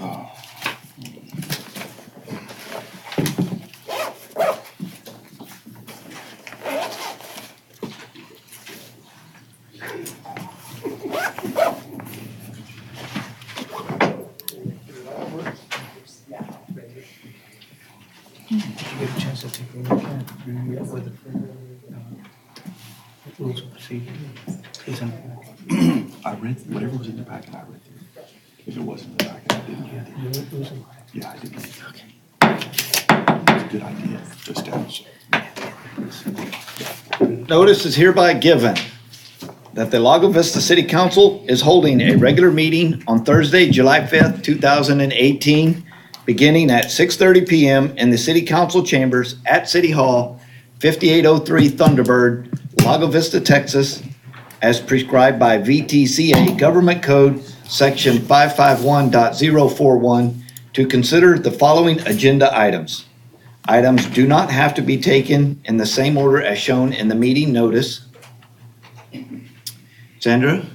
Get a chance to take a look at with the rules of procedure. I read whatever was in the packet. I read through. If it wasn't in the packet, I didn't get it. Yeah, I didn't. Okay. It's a good idea to establish it. Notice is hereby given that the Lago Vista City Council is holding a regular meeting on Thursday, July 5th, 2018, beginning at 6:30 p.m. in the City Council chambers at City Hall, 5803 Thunderbird, Lago Vista, Texas, as prescribed by VTCA Government Code Section 551.041 to consider the following agenda items. Items do not have to be taken in the same order as shown in the meeting notice. Sandra,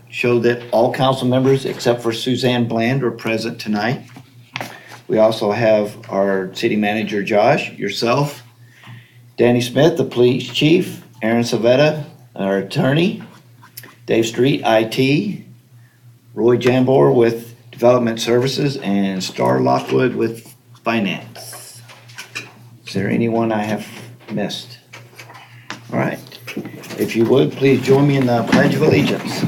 show that all council members except for Suzanne Bland are present tonight. We also have our city manager, Josh, yourself, Danny Smith, the police chief, Aaron Savetta, our attorney, Dave Street, IT, Roy Jambor with Development Services, and Star Lockwood with Finance. Is there anyone I have missed? All right. If you would, please join me in the Pledge of Allegiance.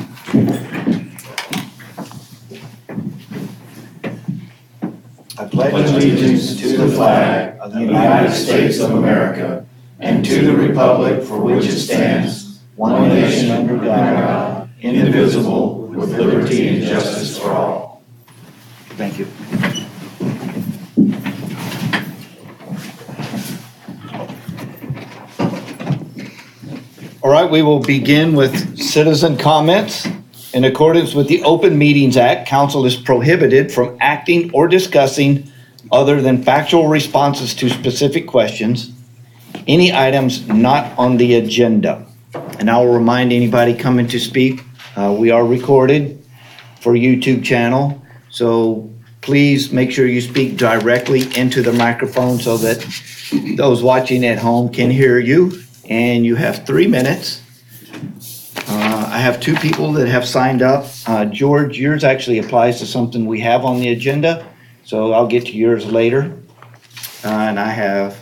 I pledge allegiance to the flag of the United States of America and to the republic for which it stands, one nation under God, indivisible, with liberty and justice for all. Thank you. All right, we will begin with citizen comments. In accordance with the Open Meetings Act, council is prohibited from acting or discussing other than factual responses to specific questions, any items not on the agenda. And I will remind anybody coming to speak, we are recorded for YouTube channel, so please make sure you speak directly into the microphone so that those watching at home can hear you. And you have 3 minutes. I have 2 people that have signed up. George, yours actually applies to something we have on the agenda, so I'll get to yours later. And I have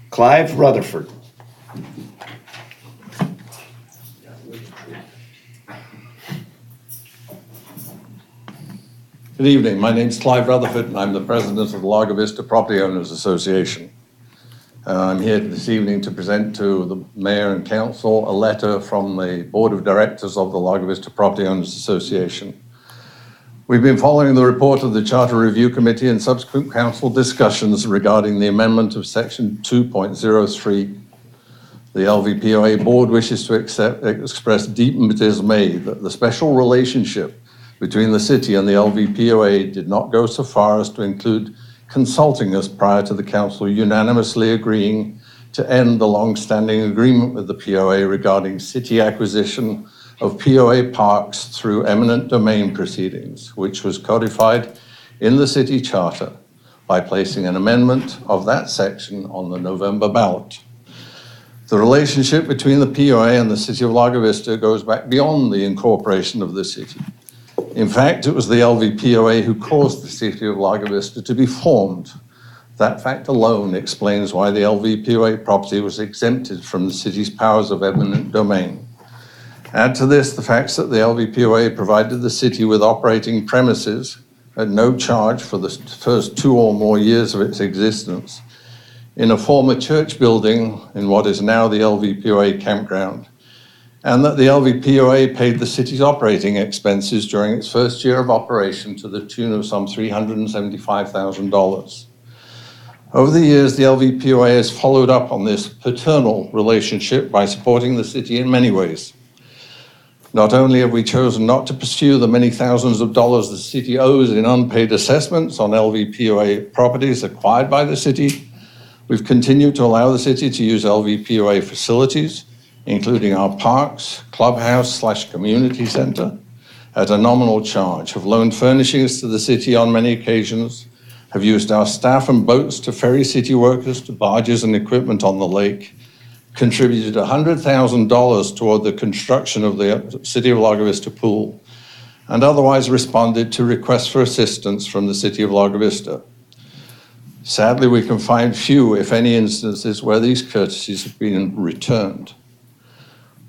Clive Rutherford. Good evening. My name is Clive Rutherford, and I'm the president of the Lago Vista Property Owners Association. I'm here this evening to present to the Mayor and Council a letter from the Board of Directors of the Lago Vista Property Owners Association. We've been following the report of the Charter Review Committee and subsequent Council discussions regarding the amendment of Section 2.03. The LVPOA Board wishes to express deep dismay that the special relationship between the City and the LVPOA did not go so far as to include consulting us prior to the Council unanimously agreeing to end the long-standing agreement with the POA regarding City acquisition of POA parks through eminent domain proceedings, which was codified in the City Charter by placing an amendment of that section on the November ballot. The relationship between the POA and the City of Lago Vista goes back beyond the incorporation of the City. In fact, it was the LVPOA who caused the City of Lago Vista to be formed. That fact alone explains why the LVPOA property was exempted from the City's powers of eminent domain. Add to this the facts that the LVPOA provided the City with operating premises at no charge for the first 2 or more years of its existence in a former church building in what is now the LVPOA campground, and that the LVPOA paid the City's operating expenses during its first year of operation to the tune of some $375,000. Over the years, the LVPOA has followed up on this paternal relationship by supporting the City in many ways. Not only have we chosen not to pursue the many thousands of dollars the City owes in unpaid assessments on LVPOA properties acquired by the City, we've continued to allow the City to use LVPOA facilities, including our parks, clubhouse/community center, at a nominal charge, have loaned furnishings to the city on many occasions, have used our staff and boats to ferry city workers to barges and equipment on the lake, contributed $100,000 toward the construction of the City of Lago Vista pool, and otherwise responded to requests for assistance from the City of Lago Vista. Sadly, we can find few, if any, instances where these courtesies have been returned.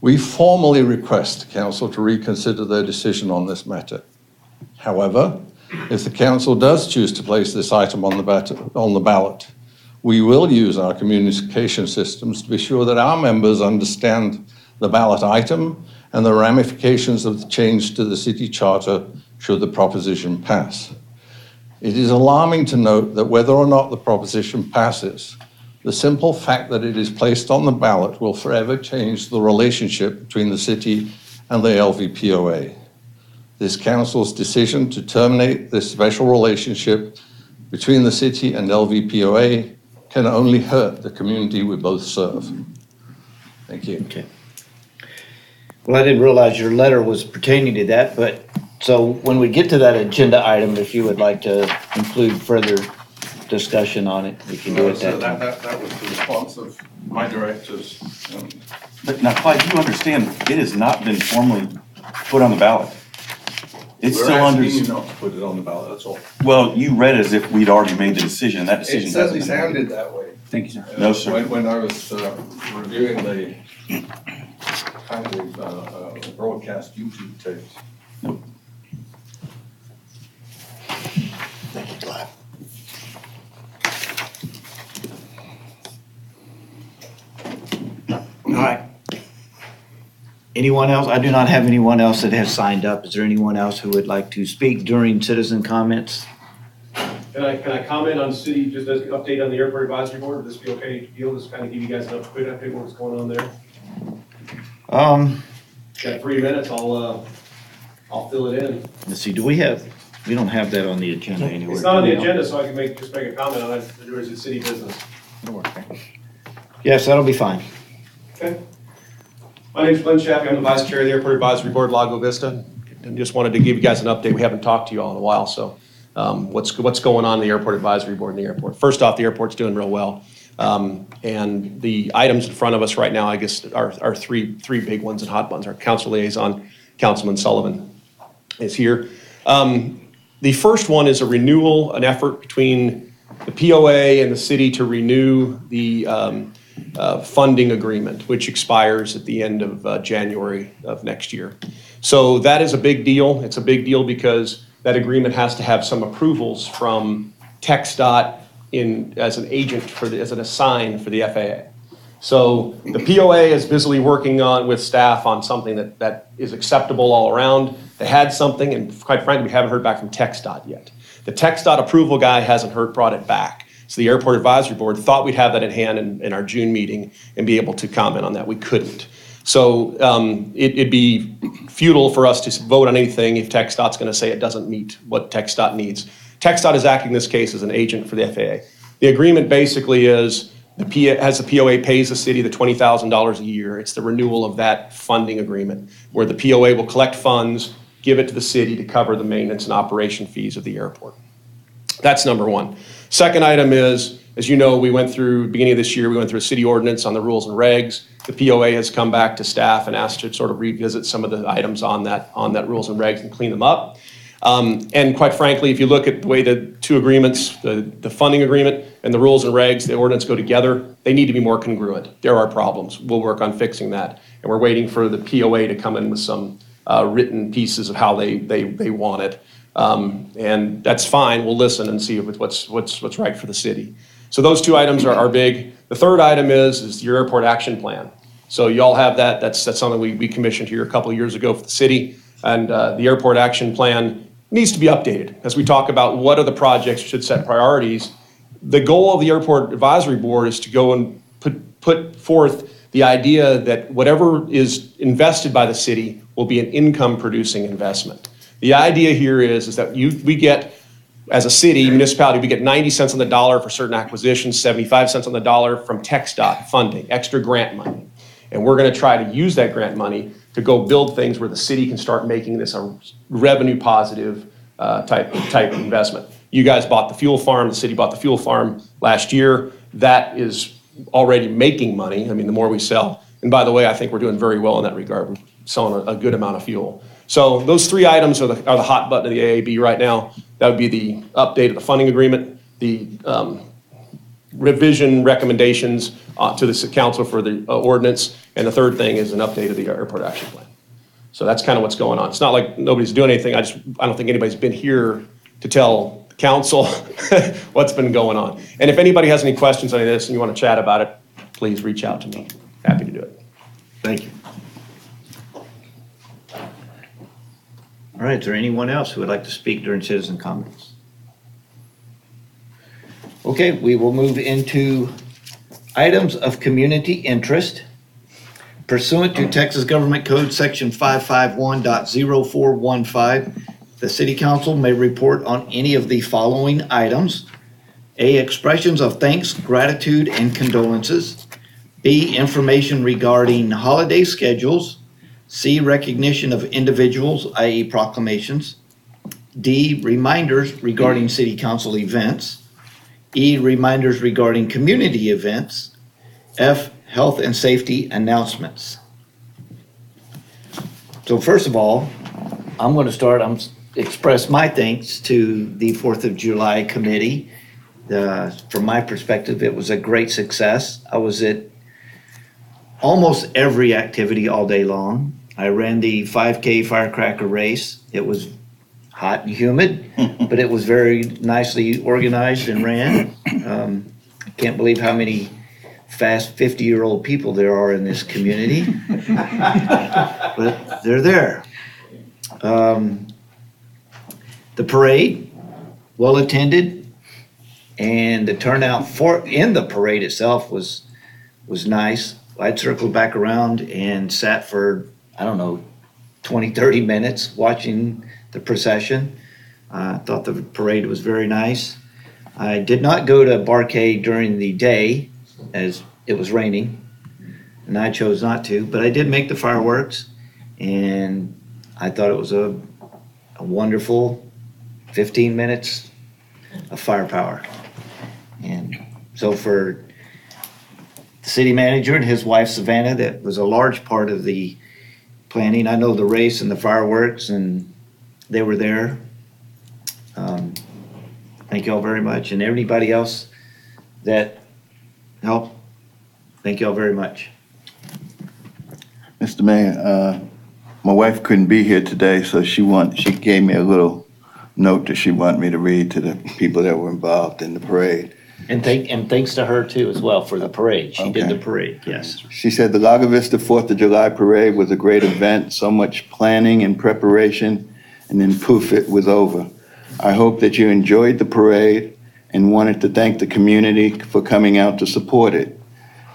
We formally request the Council to reconsider their decision on this matter. However, if the Council does choose to place this item on the ballot, we will use our communication systems to be sure that our members understand the ballot item and the ramifications of the change to the city charter should the proposition pass. It is alarming to note that whether or not the proposition passes, the simple fact that it is placed on the ballot will forever change the relationship between the city and the LVPOA. This Council's decision to terminate this special relationship between the city and LVPOA can only hurt the community we both serve. Thank you. Okay. Well, I didn't realize your letter was pertaining to that, but so when we get to that agenda item, if you would like to include further discussion on it, we can do it that time. That was the response of my directors. But now, Clyde, you understand, it has not been formally put on the ballot. It's We're still under. asking you not to put it on the ballot, that's all. Well, you read as if we'd already made the decision. That decision It certainly hasn't been made. sounded that way. Thank you, sir. No, sir. When I was reviewing the kind of broadcast YouTube tapes. Nope. Thank you, Clive. All right. Anyone else? I do not have anyone else that has signed up. Is there anyone else who would like to speak during citizen comments? Can I comment on city, just as an update on the airport advisory board? Would this be okay to deal? Just kind of give you guys a quick update on what's going on there? Got 3 minutes, I'll fill it in. Let's see, we don't have that on the agenda anywhere. It's not on the agenda, so I can just make a comment on it, or is it city business? Yes, that'll be fine. Okay. My name's Glenn Chappie, I'm the vice chair of the airport advisory board, Lago Vista. And just wanted to give you guys an update. We haven't talked to you all in a while, so what's going on in the airport advisory board in the airport? First off, the airport's doing real well. And the items in front of us right now, I guess, are three big ones and hot ones. Our council liaison, Councilman Sullivan, is here. The first one is a renewal, an effort between the POA and the city to renew the funding agreement, which expires at the end of January of next year. So that is a big deal. It's a big deal because that agreement has to have some approvals from TxDOT as an agent as an assign for the FAA. So the POA is busily working with staff on something that is acceptable all around. They had something, and quite frankly, we haven't heard back from TxDOT yet. The TxDOT approval guy hasn't brought it back. So the Airport Advisory Board thought we'd have that in hand in our June meeting and be able to comment on that. We couldn't. So it'd be futile for us to vote on anything if TxDOT's going to say it doesn't meet what TxDOT needs. TxDOT is acting in this case as an agent for the FAA. The agreement basically is as the POA pays the city the $20,000 a year, it's the renewal of that funding agreement where the POA will collect funds, give it to the city to cover the maintenance and operation fees of the airport. That's number one. Second item is, as you know, beginning of this year, we went through a city ordinance on the rules and regs. The POA has come back to staff and asked to sort of revisit some of the items on that rules and regs and clean them up. And quite frankly, if you look at the way the two agreements, the funding agreement and the rules and regs, the ordinance go together, they need to be more congruent. There are problems. We'll work on fixing that. And we're waiting for the POA to come in with some written pieces of how they want it. And that's fine. We'll listen and see what's right for the city. So those two items are big. The third item is your airport action plan. So you all have that. That's something we commissioned here a couple of years ago for the city. And the airport action plan needs to be updated as we talk about what are the projects should set priorities. The goal of the Airport Advisory Board is to go and put forth the idea that whatever is invested by the city will be an income-producing investment. The idea here is that we get, as a city, municipality, we get 90 cents on the dollar for certain acquisitions, 75 cents on the dollar from TxDOT funding, extra grant money. And we're going to try to use that grant money to go build things where the city can start making this a revenue positive type investment. You guys bought the fuel farm, the city bought the fuel farm last year. That is already making money. I mean, the more we sell. And by the way, I think we're doing very well in that regard. We're selling a good amount of fuel. So those 3 items are the hot button of the AAB right now. That would be the update of the funding agreement, the revision recommendations to the council for the ordinance, and the third thing is an update of the airport action plan. So that's kind of what's going on. It's not like nobody's doing anything. I don't think anybody's been here to tell council what's been going on. And if anybody has any questions on this and you want to chat about it, please reach out to me. Happy to do it. Thank you. All right, is there anyone else who would like to speak during citizen comments? Okay, we will move into items of community interest. Pursuant to Texas Government Code Section 551.0415, the City Council may report on any of the following items. A, expressions of thanks, gratitude, and condolences. B, information regarding holiday schedules. C, recognition of individuals, i.e. proclamations. D, reminders regarding City Council events. E, reminders regarding community events. F, health and safety announcements. So first of all, I'm going to express my thanks to the 4th of July committee. From my perspective, it was a great success. I was at almost every activity all day long. I ran the 5K firecracker race. It was hot and humid, but it was very nicely organized and ran. I can't believe how many fast 50-year-old people there are in this community, but they're there. The parade, well attended, and the turnout in the parade itself was nice. I'd circled back around and sat for, 20, 30 minutes watching the procession. I thought the parade was very nice. I did not go to Barcade during the day as it was raining, and I chose not to, but I did make the fireworks, and I thought it was a wonderful 15 minutes of firepower. And so for the city manager and his wife, Savannah, that was a large part of the planning. I know the race and the fireworks, and they were there. Thank you all very much. And everybody else that helped, thank you all very much. Mr. Mayor, my wife couldn't be here today, so she gave me a little note that she wanted me to read to the people that were involved in the parade. And thanks to her too as well for the parade. She did Okay. the parade, yes. She said the Lago Vista 4th of July parade was a great event, so much planning and preparation, and then poof, it was over. I hope that you enjoyed the parade and wanted to thank the community for coming out to support it.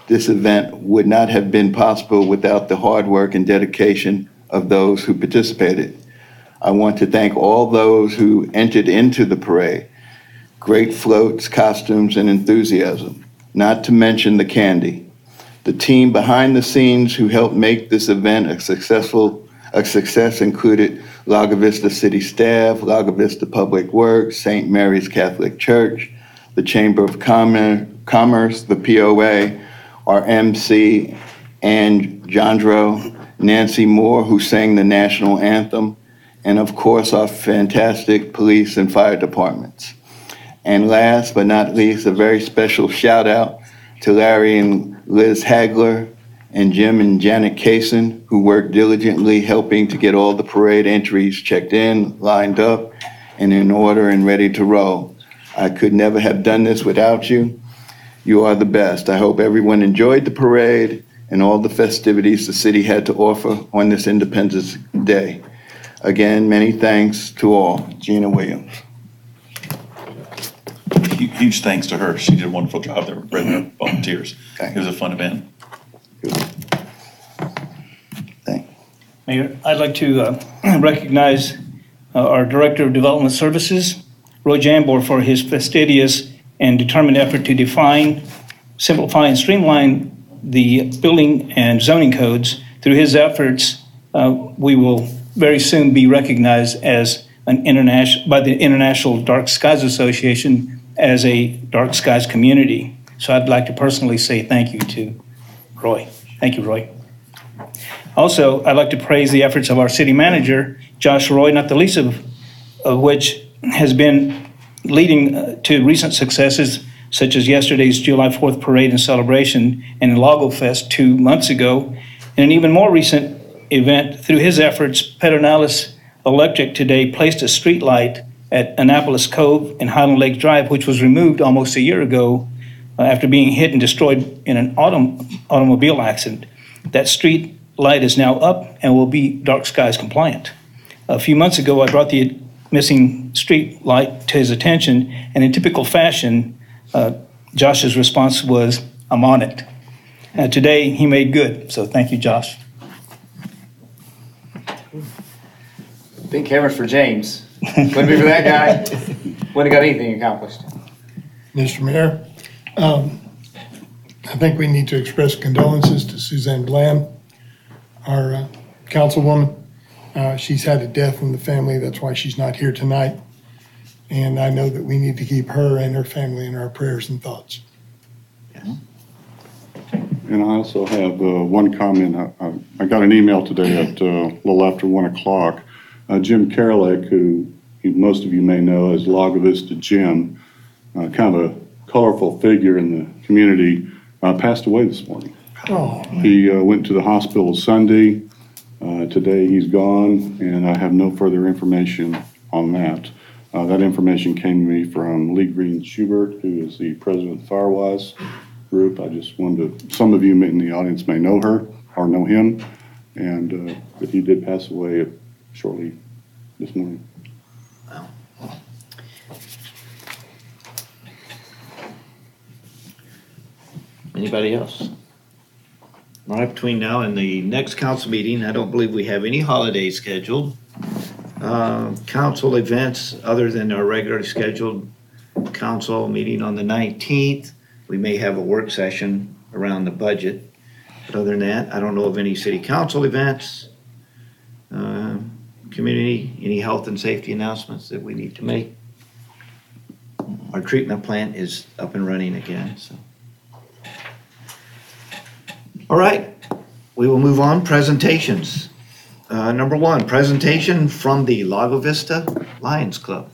This event would not have been possible without the hard work and dedication of those who participated. I want to thank all those who entered into the parade. Great floats, costumes, and enthusiasm, not to mention the candy. The team behind the scenes who helped make this event a success included Lago Vista City staff, Lago Vista Public Works, St. Mary's Catholic Church, the Chamber of Commerce, the POA, our MC, Ann Jandro, Nancy Moore, who sang the national anthem, and of course our fantastic police and fire departments. And last but not least, a very special shout out to Larry and Liz Hagler and Jim and Janet Kaysen, who worked diligently helping to get all the parade entries checked in, lined up, and in order and ready to roll. I could never have done this without you. You are the best. I hope everyone enjoyed the parade and all the festivities the city had to offer on this Independence Day. Again, many thanks to all. Gina Williams. Huge thanks to her. She did a wonderful job there with her volunteers. Okay. It was a fun event. Thanks. Mayor, I'd like to recognize our Director of Development Services, Roy Jambor, for his fastidious and determined effort to define, simplify, and streamline the building and zoning codes. Through his efforts, we will very soon be recognized as by the International Dark Skies Association as a dark skies community. So I'd like to personally say thank you to Roy. Thank you, Roy. Also, I'd like to praise the efforts of our city manager, Josh Roy, not the least of which has been leading to recent successes such as yesterday's July 4th parade and celebration and Lago Fest 2 months ago. And an even more recent event, through his efforts, Pedernales Electric today placed a street light at Annapolis Cove and Highland Lake Drive, which was removed almost a year ago after being hit and destroyed in an automobile accident. That street light is now up and will be dark skies compliant. A few months ago, I brought the missing street light to his attention, and in typical fashion, Josh's response was, "I'm on it." Today, he made good, so thank you, Josh. Big hammer for James. Wouldn't be for that guy, wouldn't have got anything accomplished. Mr. Mayor, I think we need to express condolences to Suzanne Bland, our councilwoman. She's had a death in the family. That's why she's not here tonight. And I know that we need to keep her and her family in our prayers and thoughts. And I also have one comment. I got an email today at a little after 1 o'clock. Jim Karalik, who most of you may know as Lago Vista Jim, kind of a colorful figure in the community, passed away this morning. Oh. He went to the hospital Sunday. Today he's gone, and I have no further information on that. That information came to me from Lee Green Schubert, who is the president of the Firewise group. I just wanted to, some of you in the audience may know her or know him, and but he did pass away shortly this morning. Wow. Anybody else? All right, between now and the next council meeting, I don't believe we have any holidays scheduled. Council events other than our regularly scheduled council meeting on the 19th. We may have a work session around the budget. But other than that, I don't know of any city council events, community, any health and safety announcements that we need to make. Our treatment plant is up and running again, so. All right, we will move on. Presentations. Number one, presentation from the Lago Vista Lions Club.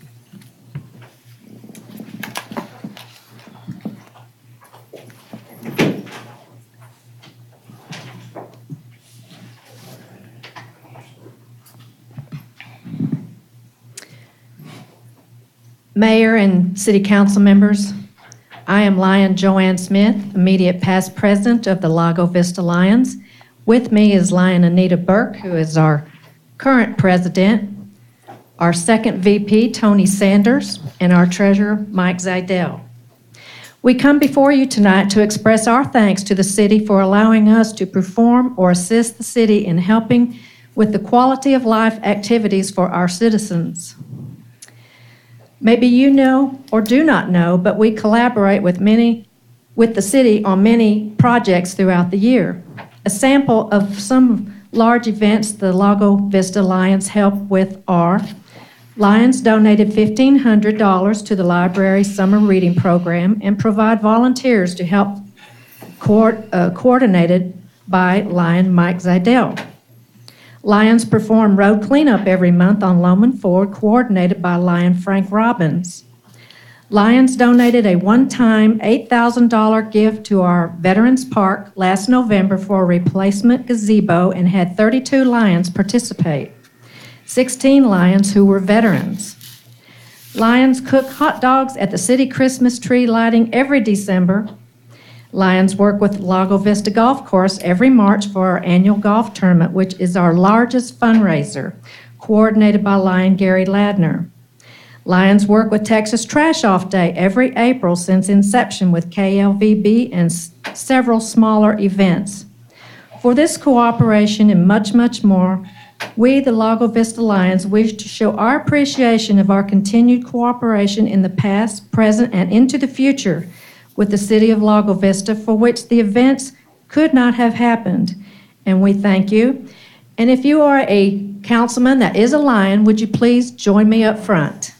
Mayor and City Council members, I am Lion Joanne Smith, immediate past president of the Lago Vista Lions. With me is Lion Anita Burke, who is our current president, our second VP, Tony Sanders, and our treasurer, Mike Zidell. We come before you tonight to express our thanks to the city for allowing us to perform or assist the city in helping with the quality of life activities for our citizens. Maybe you know or do not know, but we collaborate with the city on many projects throughout the year. A sample of some large events the Lago Vista Lions help with are: Lions donated $1,500 to the library's summer reading program and provide volunteers to help coordinated by Lion Mike Zidell. Lions perform road cleanup every month on Loman Ford, coordinated by Lion Frank Robbins. Lions donated a one-time $8,000 gift to our Veterans Park last November for a replacement gazebo and had 32 Lions participate, 16 Lions who were veterans. Lions cook hot dogs at the city Christmas tree lighting every December. Lions work with Lago Vista Golf Course every March for our annual golf tournament, which is our largest fundraiser, coordinated by Lion Gary Ladner. Lions work with Texas Trash Off Day every April since inception with KLVB and several smaller events. For this cooperation and much, much more, we, the Lago Vista Lions, wish to show our appreciation of our continued cooperation in the past, present, and into the future with the city of Lago Vista, for which the events could not have happened. And we thank you. And if you are a councilman that is a Lion, would you please join me up front?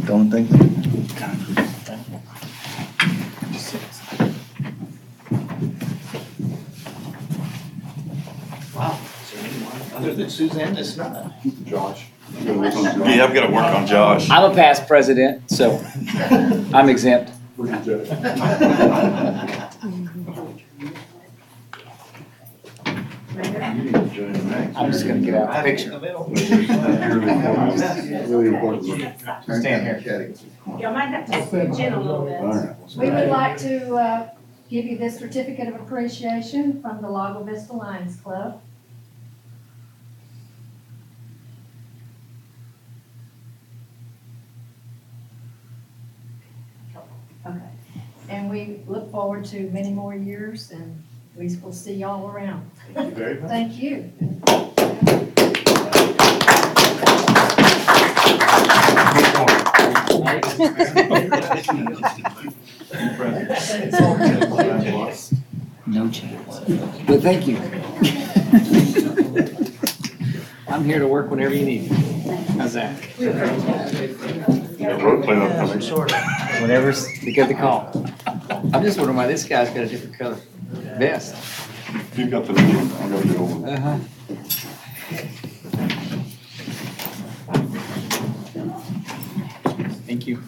Don't think. Wow. Is there anyone other than Suzanne that's not? Josh. Yeah, I've got to work on Josh. I'm a past president, so I'm exempt. I'm just gonna get out the picture. Really important. Stand here. Y'all might have to switch in a little bit. We would like to give you this certificate of appreciation from the Lago Vista Lions Club. Okay. And we look forward to many more years, and we will see y'all around. Thank you very much. Thank you. No chance. But thank you. I'm here to work whenever you need me. How's that? Road cleanup coming. Whenever you get the call. I'm just wondering why this guy's got a different color vest. You've got the new one. I'll go to the old one. Uh-huh. Thank you.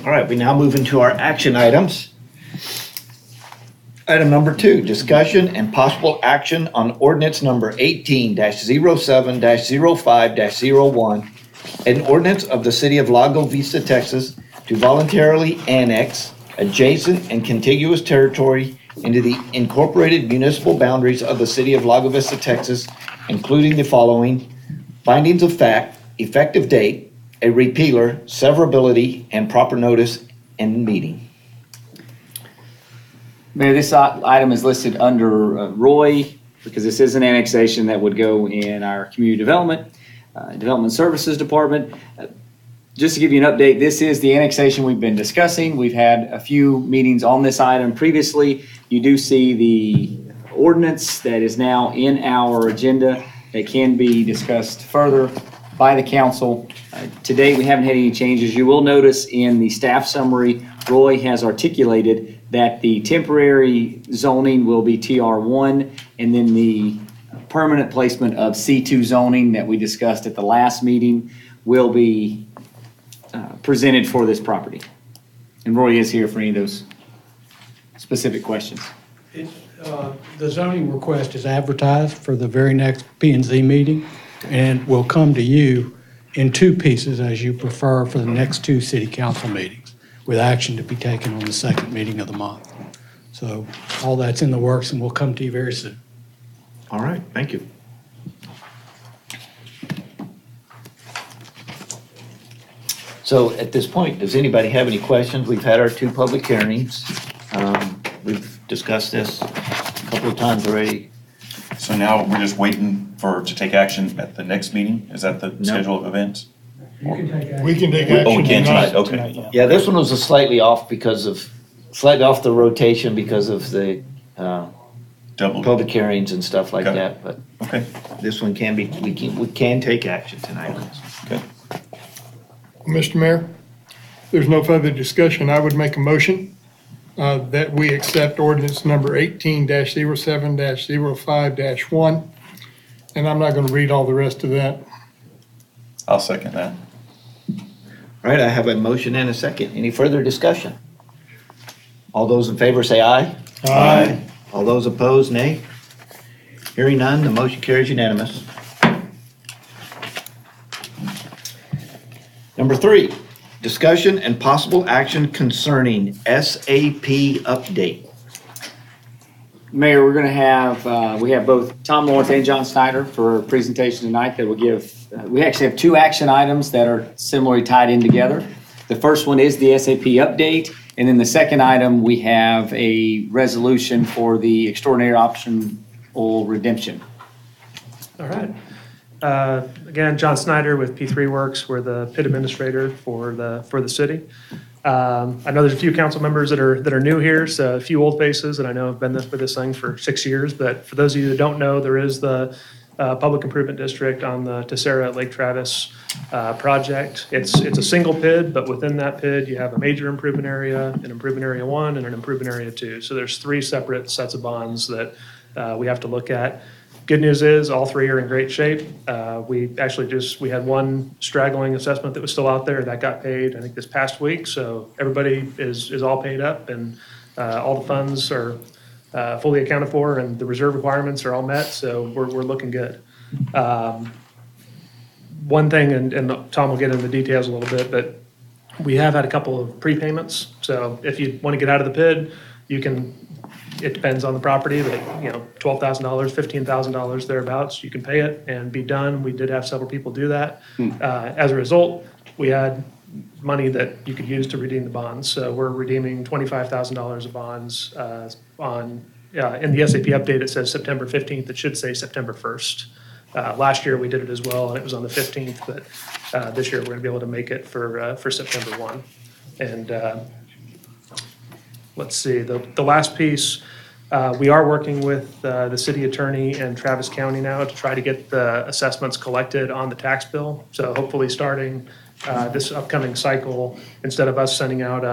All right, we now move into our action items. Item number 2, discussion and possible action on ordinance number 18-07-05-01, an ordinance of the city of Lago Vista, Texas, to voluntarily annex adjacent and contiguous territory into the incorporated municipal boundaries of the city of Lago Vista, Texas, including the following: findings of fact, effective date, a repealer, severability, and proper notice and meeting. Mayor, this item is listed under Roy because this is an annexation that would go in our community development, development services department. Just to give you an update, this is the annexation we've been discussing. We've had a few meetings on this item previously. You do see the ordinance that is now in our agenda that can be discussed further by the council. To date, we haven't had any changes. You will notice in the staff summary, Roy has articulated that the temporary zoning will be TR1, and then the permanent placement of C2 zoning that we discussed at the last meeting will be presented for this property. And Roy is here for any of those specific questions. The zoning request is advertised for the very next P&Z meeting, and will come to you in 2 pieces as you prefer for the next 2 city council meetings, with action to be taken on the second meeting of the month. So all that's in the works, and will come to you very soon. All right, thank you. So at this point, does anybody have any questions? We've had our 2 public hearings. We've discussed this a couple of times already. So now we're just waiting to take action at the next meeting? Is that the schedule of events? We can take Oh, we action can tonight, tonight. okay. Yeah, this one was slightly off slightly off the rotation because of the Double. public hearings and stuff like Okay. that, but Okay, this one we can take action tonight. okay. Mr. Mayor, if there's no further discussion, I would make a motion that we accept ordinance number 18-07-05-1. And I'm not going to read all the rest of that. I'll second that. All right, I have a motion and a second. Any further discussion? All those in favor say aye. Aye. All those opposed, nay. Hearing none, the motion carries unanimous. Number 3, discussion and possible action concerning SAP update. Mayor, we're going to have, we have both Tom Lawrence and John Snyder for a presentation tonight that will give, we actually have 2 action items that are similarly tied in together. The first one is the SAP update, and then the second item, we have a resolution for the extraordinary or redemption. All right. Again, John Snyder with P3 Works. We're the pit administrator for the city. I know there's a few council members that are new here, so a few old faces, and I know have been with this thing for 6 years. But for those of you that don't know, there is the Public Improvement District on the Tessera Lake Travis project. It's a single PID, but within that PID, you have a major improvement area, an improvement area 1, and an improvement area 2. So there's 3 separate sets of bonds that we have to look at. Good news is all 3 are in great shape. We had one straggling assessment that was still out there that got paid, I think, this past week. So everybody is all paid up, and all the funds are fully accounted for, and the reserve requirements are all met. So we're looking good. One thing, and Tom will get into the details a little bit, but we have had a couple of prepayments. So if you want to get out of the PID, you can. It depends on the property, but $12,000, $15,000 thereabouts, you can pay it and be done. We did have several people do that. As a result, we had money that you could use to redeem the bonds. So we're redeeming $25,000 of bonds in the SAP update. It says September 15th. It should say September 1st. Last year we did it as well, and it was on the 15th. But this year we're going to be able to make it for September 1. And let's see, the last piece, we are working with the city attorney and Travis County now to try to get the assessments collected on the tax bill. So hopefully starting this upcoming cycle, instead of us sending out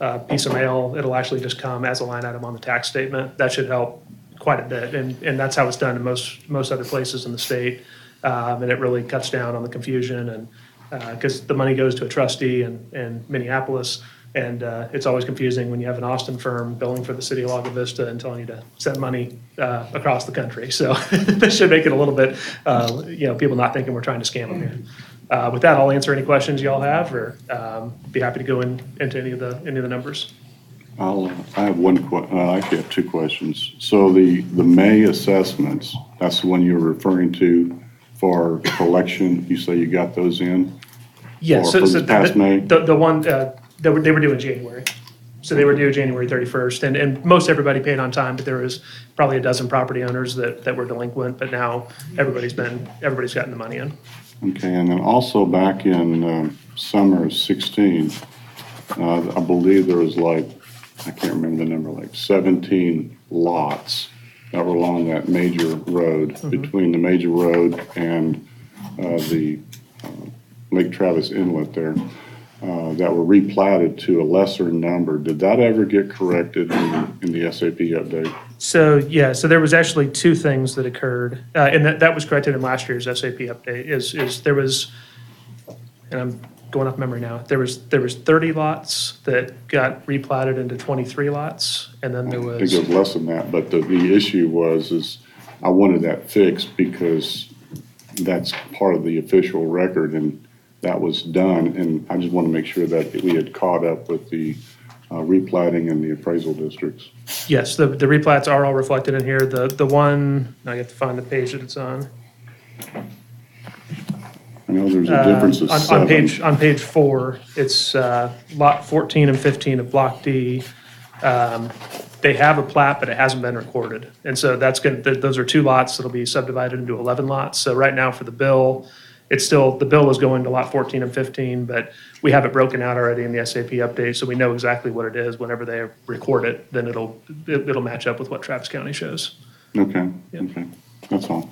a piece of mail, it'll actually just come as a line item on the tax statement. That should help quite a bit, and that's how it's done in most other places in the state. And it really cuts down on the confusion, and because the money goes to a trustee in Minneapolis. And it's always confusing when you have an Austin firm billing for the city of Lago Vista and telling you to send money across the country. So this should make it a little bit, people not thinking we're trying to scam them here. With that, I'll answer any questions y'all have, or be happy to go into any of the numbers. I have I actually have 2 questions. So the May assessments, that's the one you're referring to for collection. You say you got those in? Yes. For this past May? The one. They were due in January. So they were due January 31st. And most everybody paid on time, but there was probably a dozen property owners that were delinquent, but now everybody's gotten the money in. Okay, and then also back in summer of 16, I believe there was I can't remember the number, 17 lots that were along that major road, between the major road and the Lake Travis Inlet there. That were replatted to a lesser number. Did that ever get corrected in the SAP update? So there was actually 2 things that occurred, and that was corrected in last year's SAP update. Is there was, and I'm going off memory now. There was 30 lots that got replatted into 23 lots, and then there was. I think it was less than that, but the issue is I wanted that fixed because that's part of the official record, and that was done, and I just want to make sure that we had caught up with the replatting and the appraisal districts. Yes, the replats are all reflected in here. The one, I have to find the page that it's on. I know there's a difference of 7. On page 4, it's lot 14 and 15 of Block D. They have a plat, but it hasn't been recorded, and so those are 2 lots that'll be subdivided into 11 lots. So right now for the bill. The bill is going to lot 14 and 15, but we have it broken out already in the SAP update, so we know exactly what it is. Whenever they record it, then it'll match up with what Travis County shows. Okay, Yep. Okay, that's all.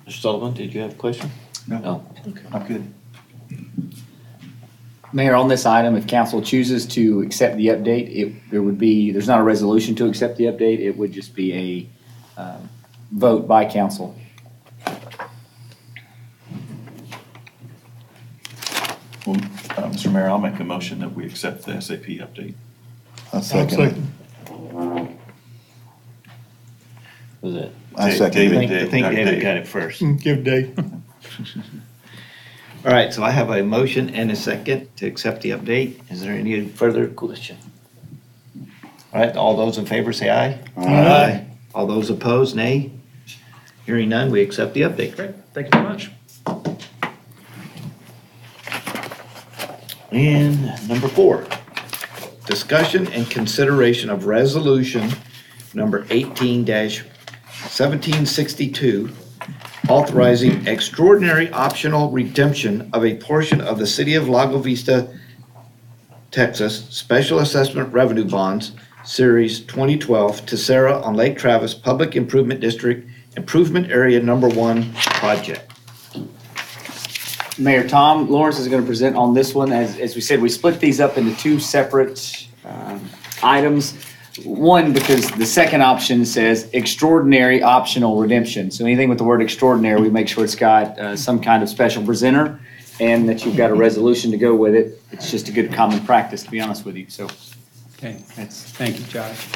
Mr. Sullivan, did you have a question? No. I'm good. Mayor, on this item, if council chooses to accept the update, there's not a resolution to accept the update. It would just be a vote by council. Well, Mr. Mayor, I'll make a motion that we accept the SAP update. I'll second it. Was it? I second it. I think David got it first. Give Dave. All right, so I have a motion and a second to accept the update. Is there any further question? All right, all those in favor say aye. Aye. All those opposed, nay. Hearing none, we accept the update. Great, thank you very much. And number 4, discussion and consideration of resolution number 18-1762, authorizing extraordinary optional redemption of a portion of the City of Lago Vista, Texas Special Assessment Revenue Bonds, Series 2012 to Sarah on Lake Travis Public Improvement District Improvement Area Number 1 project. Mayor Tom Lawrence is going to present on this one. As we said, we split these up into 2 separate items. One, because the second option says extraordinary optional redemption. So anything with the word extraordinary, we make sure it's got some kind of special presenter and that you've got a resolution to go with it. It's just a good common practice, to be honest with you. So Okay, thank you, Josh.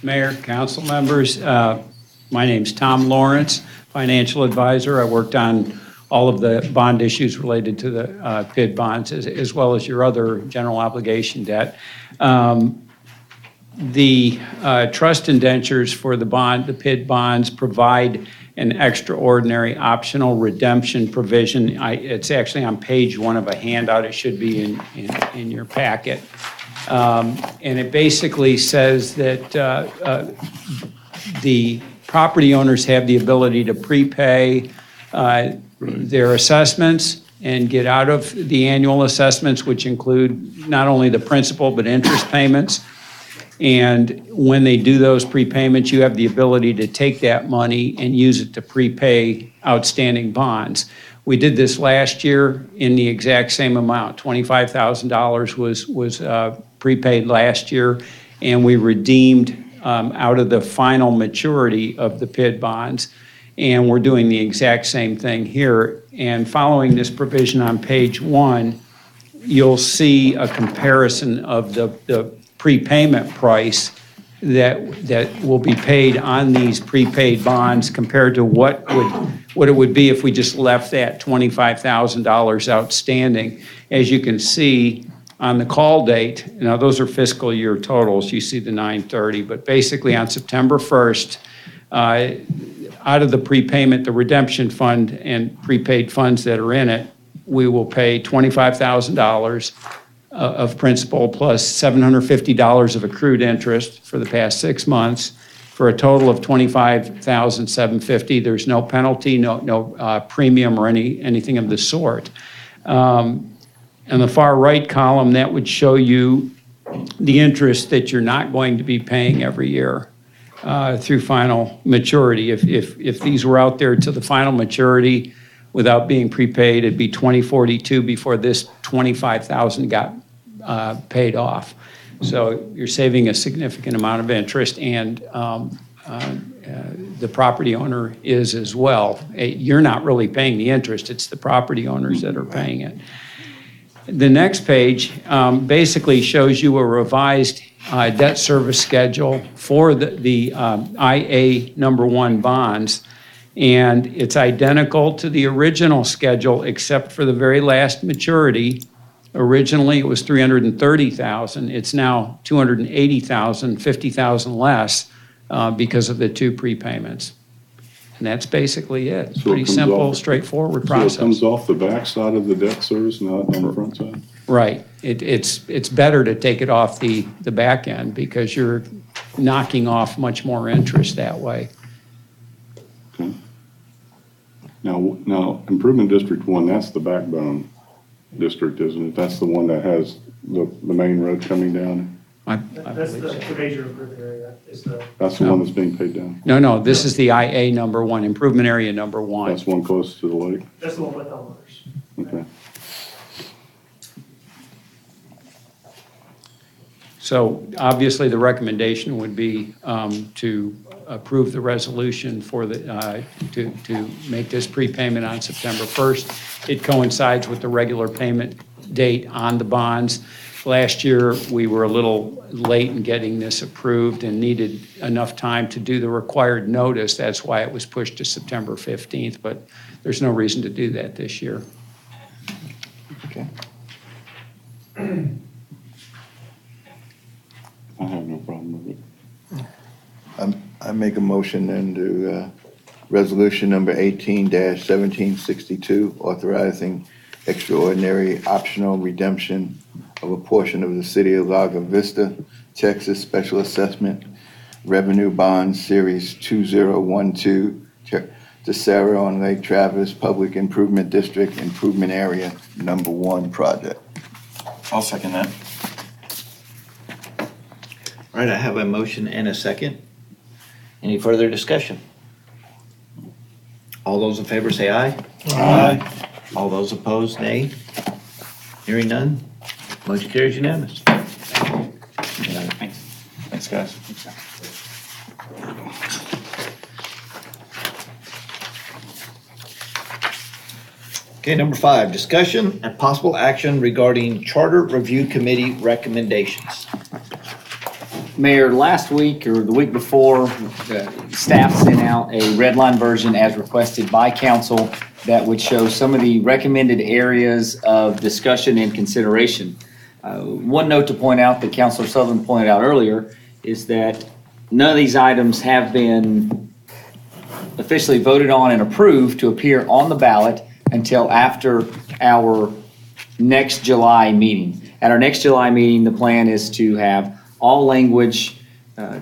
Mayor, council members, my name's Tom Lawrence, financial advisor. I worked on all of the bond issues related to the PID bonds, as well as your other general obligation debt. The trust indentures for the PID bonds provide an extraordinary optional redemption provision. It's actually on page 1 of a handout. It should be in your packet. And it basically says that the property owners have the ability to prepay their assessments and get out of the annual assessments, which include not only the principal but interest payments. And when they do those prepayments, you have the ability to take that money and use it to prepay outstanding bonds. We did this last year in the exact same amount. $25,000 was prepaid last year, and we redeemed out of the final maturity of the PID bonds. And we're doing the exact same thing here. And following this provision on page 1, you'll see a comparison of the prepayment price that will be paid on these prepaid bonds compared to what it would be if we just left that $25,000 outstanding. As you can see on the call date, now those are fiscal year totals, you see the 9/30, but basically on September 1st, out of the prepayment, the redemption fund and prepaid funds that are in it, we will pay $25,000 of principal plus $750 of accrued interest for the past 6 months for a total of $25,750. There's no penalty, no premium or anything of the sort. On the far right column, that would show you the interest that you're not going to be paying every year through final maturity. If these were out there to the final maturity without being prepaid, it'd be 2042 before this $25,000 got paid off. So you're saving a significant amount of interest, and the property owner is as well. You're not really paying the interest, it's the property owners that are paying it. The next page basically shows you a revised debt service schedule for the IA number 1 bonds, and it's identical to the original schedule except for the very last maturity. Originally, it was $330,000. It's now $280,000, $50,000 less because of the 2 prepayments. And that's basically it. So it Pretty comes simple, off- straightforward So process. it comes off the back side of the debt service, not on the front side? Right. It's better to take it off the back end because you're knocking off much more interest that way. Okay. Now, Improvement District 1, that's the backbone district, isn't it? That's the one that has the main road coming down? That's the major improvement area. That's the one that's being paid down? No, this is the IA number 1, improvement area number 1. That's one close to the lake? That's the one with homeowners. Okay. So obviously, the recommendation would be to approve the resolution for to make this prepayment on September 1st. It coincides with the regular payment date on the bonds. Last year, we were a little late in getting this approved and needed enough time to do the required notice. That's why it was pushed to September 15th, but there's no reason to do that this year. Okay. I have no problem with it. I make a motion then to resolution number 18-1762, authorizing extraordinary optional redemption of a portion of the City of Lago Vista, Texas Special Assessment Revenue Bond Series 2012 to Sarah on Lake Travis Public Improvement District Improvement Area Number 1 project. I'll second that. All right, I have a motion and a second. Any further discussion? All those in favor say aye. Aye. All those opposed, nay. Hearing none, motion carries unanimous. Thanks, guys. Okay, number 5, discussion and possible action regarding Charter Review Committee recommendations. Mayor, last week or the week before, staff sent out a red line version as requested by council that would show some of the recommended areas of discussion and consideration. One note to point out that Councilor Sutherland pointed out earlier is that none of these items have been officially voted on and approved to appear on the ballot until after our next July meeting. At our next July meeting, the plan is to have all language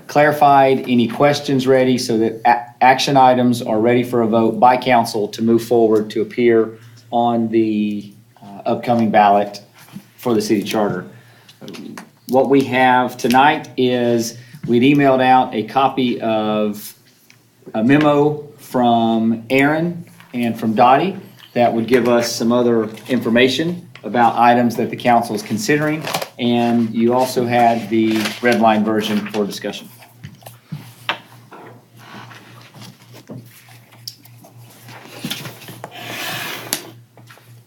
clarified, any questions ready so that action items are ready for a vote by council to move forward to appear on the upcoming ballot for the city charter. What we have tonight is we'd emailed out a copy of a memo from Aaron and from Dottie that would give us some other information about items that the council is considering, and you also had the red line version for discussion.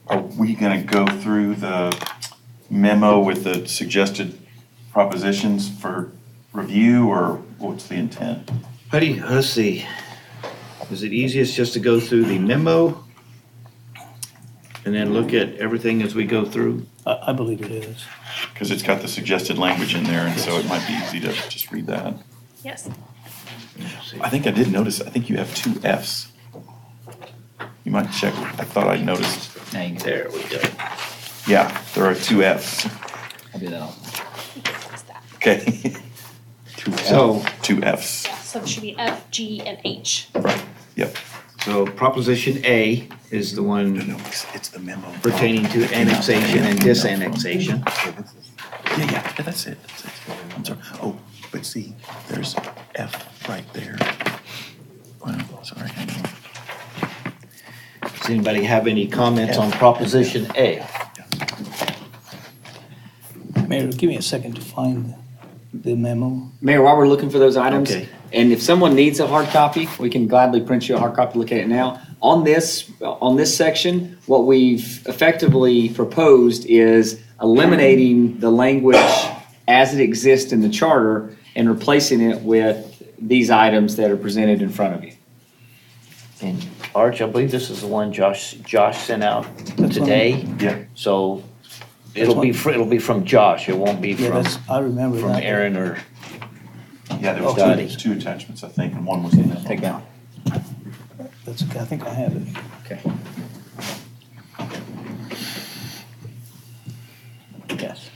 Are we going to go through the memo with the suggested propositions for review, or what's the intent? Let's see. Is it easiest just to go through the memo and then look at everything as we go through? I believe it is. Because it's got the suggested language in there, and so it might be easy to just read that. Yes. I think I did notice, I think you have 2 Fs. You might check, I thought I noticed. There we go. Yeah, there are 2 Fs. I'll do that. Okay. 2 Fs. So- 2 Fs. So it should be F, G, and H. Right, yep. So Proposition A is the one No, it's the memo. pertaining to annexation and disannexation. Yeah, that's it. I'm sorry. Oh, but see, there's F right there. Well, sorry, hang on. Does anybody have any comments on Proposition A? Mayor, give me a second to find the memo. Mayor, while we're looking for those items, Okay. and if someone needs a hard copy, we can gladly print you a hard copy to look at it now. On this section, what we've effectively proposed is eliminating the language as it exists in the charter and replacing it with these items that are presented in front of you. And Arch, I believe this is the one Josh sent out That's today. Yeah. So it'll be from Josh. It won't be Yeah, from I remember that. Aaron or. Yeah, there was Dottie. 2 attachments, I think, and one was the memo. Take that one. That's okay, I think I have it. Okay. Yes.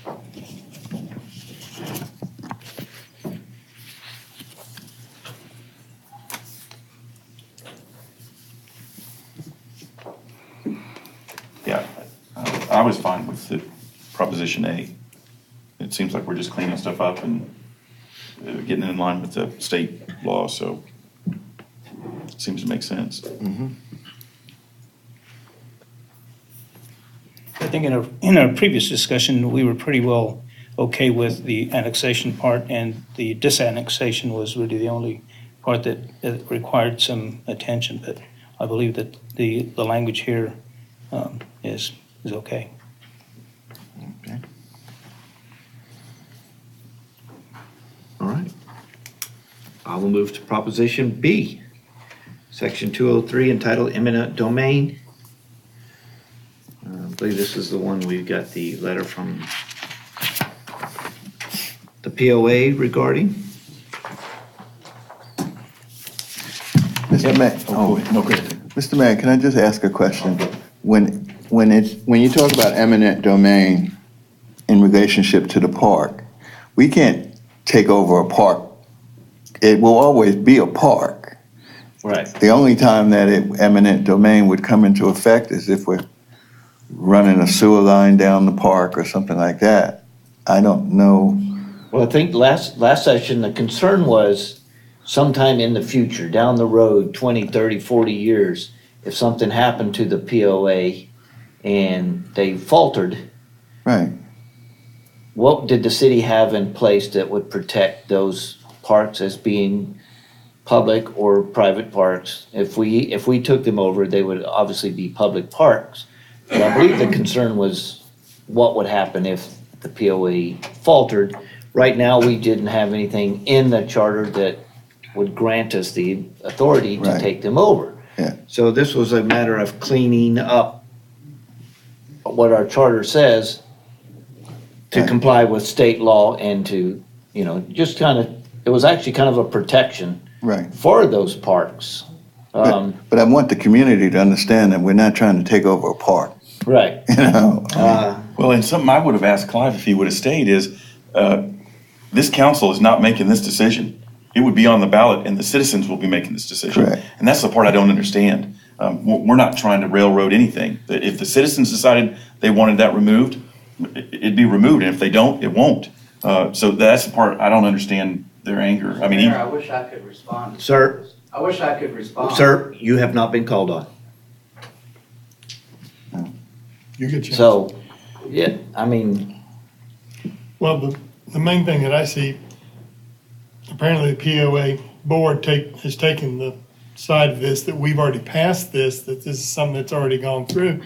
Yeah, I was fine with the Proposition A. It seems like we're just cleaning stuff up and getting in line with the state law, so it seems to make sense. I think in our previous discussion, we were pretty well okay with the annexation part, and the disannexation was really the only part that required some attention, but I believe that the language here is okay. Okay. All right. I will move to Proposition B, Section 203 entitled Eminent Domain. I believe this is the one we've got the letter from the POA regarding. Mr. Mayor, Oh, no, great. Mr. Mayor, can I just ask a question? When when you talk about eminent domain in relationship to the park, we can't take over a park. It will always be a park. Right. The only time that eminent domain would come into effect is if we're running a sewer line down the park or something like that. I don't know. Well, I think last session, the concern was sometime in the future, down the road, 20, 30, 40 years, if something happened to the POA and they faltered, Right. what did the city have in place that would protect those parks as being public or private parks? If we took them over, they would obviously be public parks. But I believe the concern was what would happen if the POA faltered. Right now, we didn't have anything in the charter that would grant us the authority to Right. take them over. Yeah. So this was a matter of cleaning up what our charter says to Right. comply with state law and to, just kind of, it was actually kind of a protection Right. for those parks. But I want the community to understand that we're not trying to take over a park. Right. You know. Well, and something I would have asked Clive if he would have stayed is, this council is not making this decision. It would be on the ballot and the citizens will be making this decision. Correct. And that's the part I don't understand. We're not trying to railroad anything. If the citizens decided they wanted that removed, it'd be removed. And if they don't, it won't. So that's the part I don't understand their anger. I mean, Mayor, I wish I could respond. Sir? I wish I could respond. Sir, you have not been called on. You get your. So, yeah, I mean, Well, the main thing that I see, apparently the POA board has taken the side of this, that we've already passed this, that this is something that's already gone through.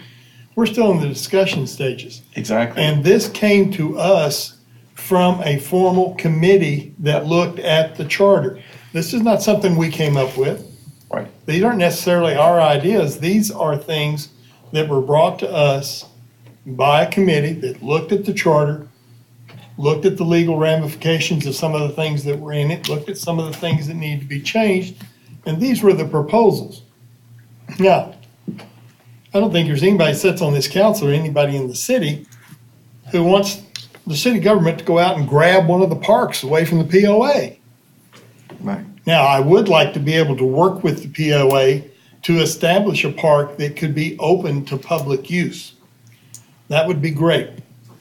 We're still in the discussion stages. exactly. And this came to us from a formal committee that looked at the charter. This is not something we came up with. Right. These aren't necessarily our ideas. These are things that were brought to us by a committee that looked at the charter, looked at the legal ramifications of some of the things that were in it, looked at some of the things that need to be changed, and these were the proposals. Now, I don't think there's anybody that sits on this council or anybody in the city who wants the city government to go out and grab one of the parks away from the POA. Right. Now, I would like to be able to work with the POA to establish a park that could be open to public use. That would be great,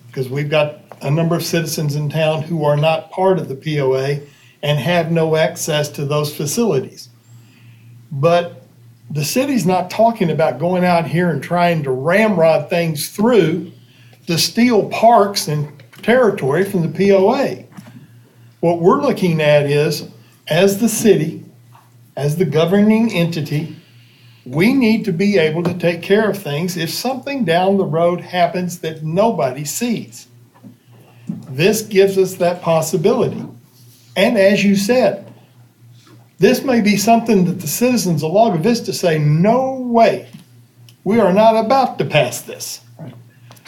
because we've got a number of citizens in town who are not part of the POA and have no access to those facilities. But the city's not talking about going out here and trying to ramrod things through to steal parks and territory from the POA. What we're looking at is, as the city, as the governing entity, we need to be able to take care of things if something down the road happens that nobody sees. This gives us that possibility. And as you said, this may be something that the citizens of Lago Vista say, no way, we are not about to pass this.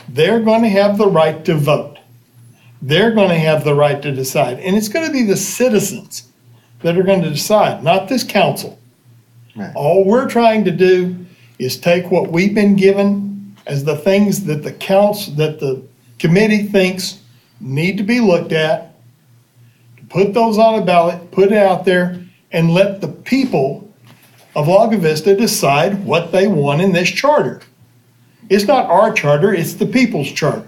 They're going to have the right to vote. They're going to have the right to decide. And it's going to be the citizens that are going to decide, not this council. Right. All we're trying to do is take what we've been given as the things that the committee thinks need to be looked at, put those on a ballot, put it out there, and let the people of Lago Vista decide what they want in this charter. It's not our charter, it's the people's charter.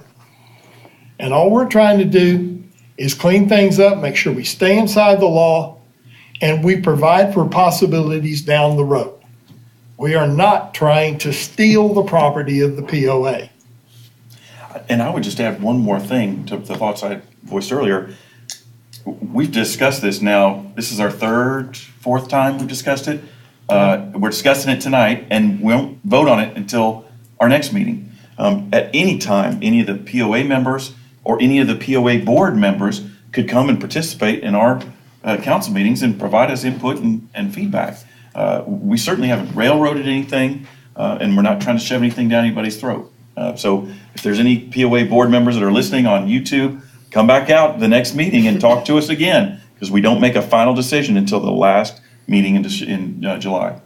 And all we're trying to do is clean things up, make sure we stay inside the law, and we provide for possibilities down the road. We are not trying to steal the property of the POA. And I would just add one more thing to the thoughts I voiced earlier. We've discussed this now. This is our fourth time we've discussed it. We're discussing it tonight, and we won't vote on it until our next meeting. At any time, any of the POA members or any of the POA board members could come and participate in our council meetings and provide us input and feedback. We certainly haven't railroaded anything, and we're not trying to shove anything down anybody's throat. So if there's any POA board members that are listening on YouTube, come back out the next meeting and talk to us again, because we don't make a final decision until the last meeting in July.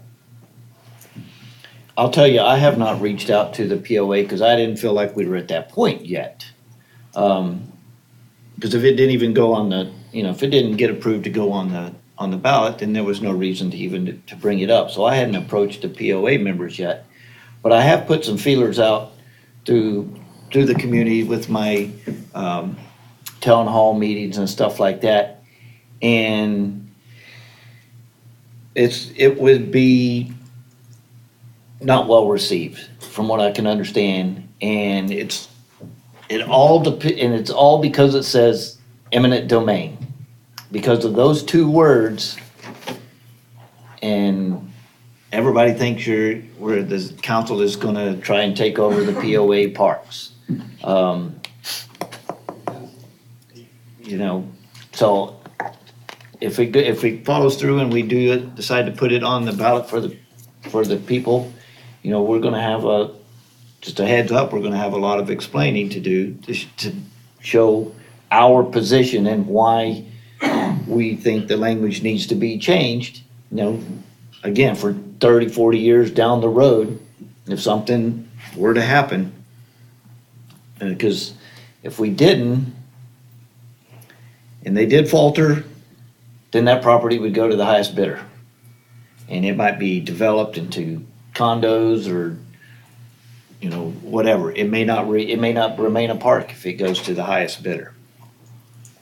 I'll tell you, I have not reached out to the POA because I didn't feel like we were at that point yet. Because if it didn't even go on the, if it didn't get approved to go on the ballot, then there was no reason to even to bring it up. So I hadn't approached the POA members yet. But I have put some feelers out through the community with my town hall meetings and stuff like that. And it would be not well received from what I can understand. And it's all because it says eminent domain. Because of those two words, and everybody thinks where the council is going to try and take over the POA parks. So if it follows through and we decide to put it on the ballot for the people, we're going to have just a heads up, we're going to have a lot of explaining to do to show our position and why we think the language needs to be changed. Again, for 30, 40 years down the road, if something were to happen. Because if we didn't, and they did falter, then that property would go to the highest bidder. And it might be developed into condos or, whatever. It may not remain a park if it goes to the highest bidder.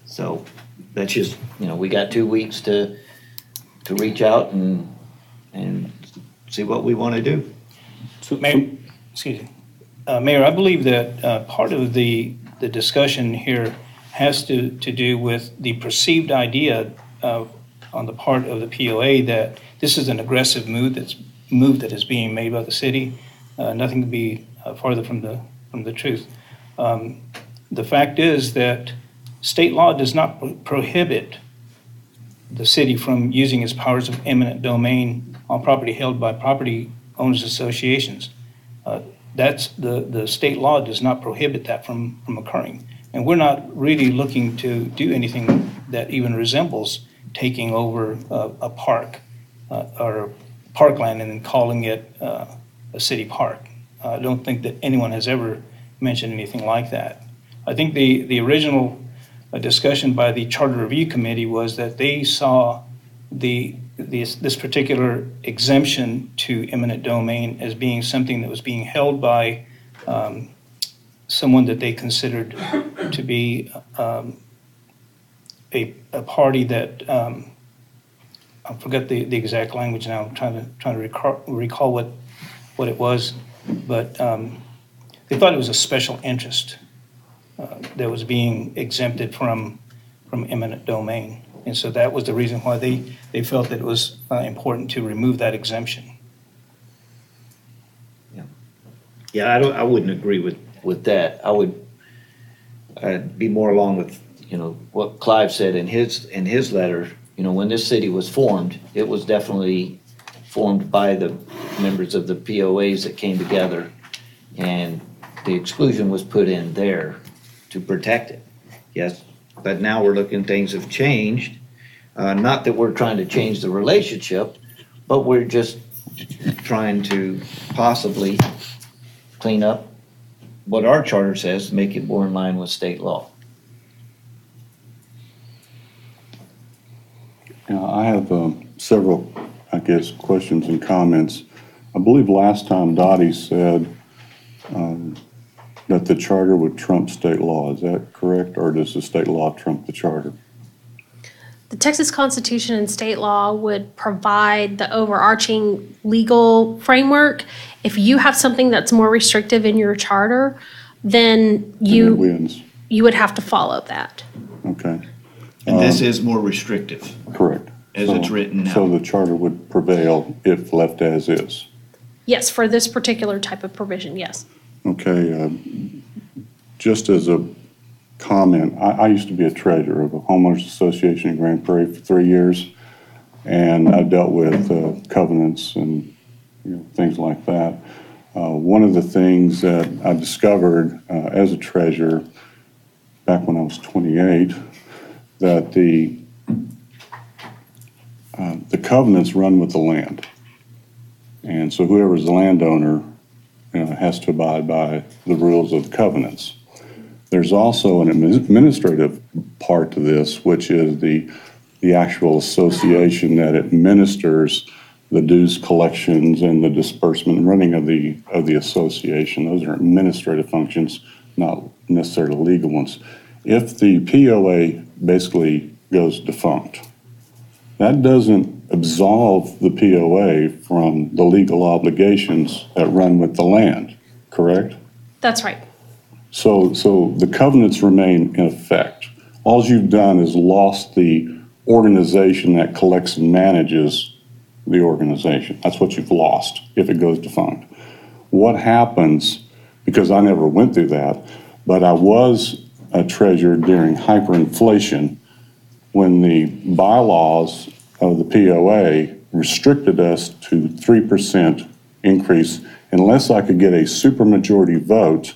So that's just, we got 2 weeks to reach out and see what we want to do. So, Mayor, excuse me. Mayor, I believe that part of the discussion here has to do with the perceived idea on the part of the POA that this is an aggressive move that is being made by the city. Nothing could be farther from the truth. The fact is that state law does not prohibit the city from using its powers of eminent domain on property held by property owners associations. That's the state law does not prohibit that from occurring. And we're not really looking to do anything that even resembles taking over a park or parkland and then calling it a city park. I don't think that anyone has ever mentioned anything like that. I think the original discussion by the Charter Review Committee was that they saw this particular exemption to eminent domain as being something that was being held by someone that they considered to be a party that I forget the exact language now. I'm trying to recall what it was, but they thought it was a special interest that was being exempted from eminent domain. And so that was the reason why they felt that it was important to remove that exemption. Yeah, I wouldn't agree with that. I'd be more along with, what Clive said in his letter. When this city was formed, it was definitely formed by the members of the POAs that came together, and the exclusion was put in there to protect it. Yes, but now we're looking, things have changed. Not that we're trying to change the relationship, but we're just trying to possibly clean up what our charter says, make it more in line with state law. I have several, questions and comments. I believe last time Dottie said that the charter would trump state law. Is that correct, or does the state law trump the charter? The Texas Constitution and state law would provide the overarching legal framework. If you have something that's more restrictive in your charter, then you would have to follow that. Okay. And this is more restrictive. Correct. As it's written now. So the charter would prevail if left as is? Yes, for this particular type of provision, yes. Okay. Just as a comment, I used to be a treasurer of a homeowners association in Grand Prairie for 3 years, and I dealt with covenants and things like that. One of the things that I discovered as a treasurer back when I was 28, that the covenants run with the land. And so whoever's the landowner has to abide by the rules of the covenants. There's also an administrative part to this, which is the actual association that administers the dues collections and the disbursement and running of the association. Those are administrative functions, not necessarily legal ones. If the POA basically goes defunct, that doesn't absolve the POA from the legal obligations that run with the land, correct? That's right. So the covenants remain in effect. All you've done is lost the organization that collects and manages the organization. That's what you've lost if it goes defunct. What happens, because I never went through that, but I was a treasurer during hyperinflation when the bylaws of the POA restricted us to 3% increase unless I could get a supermajority vote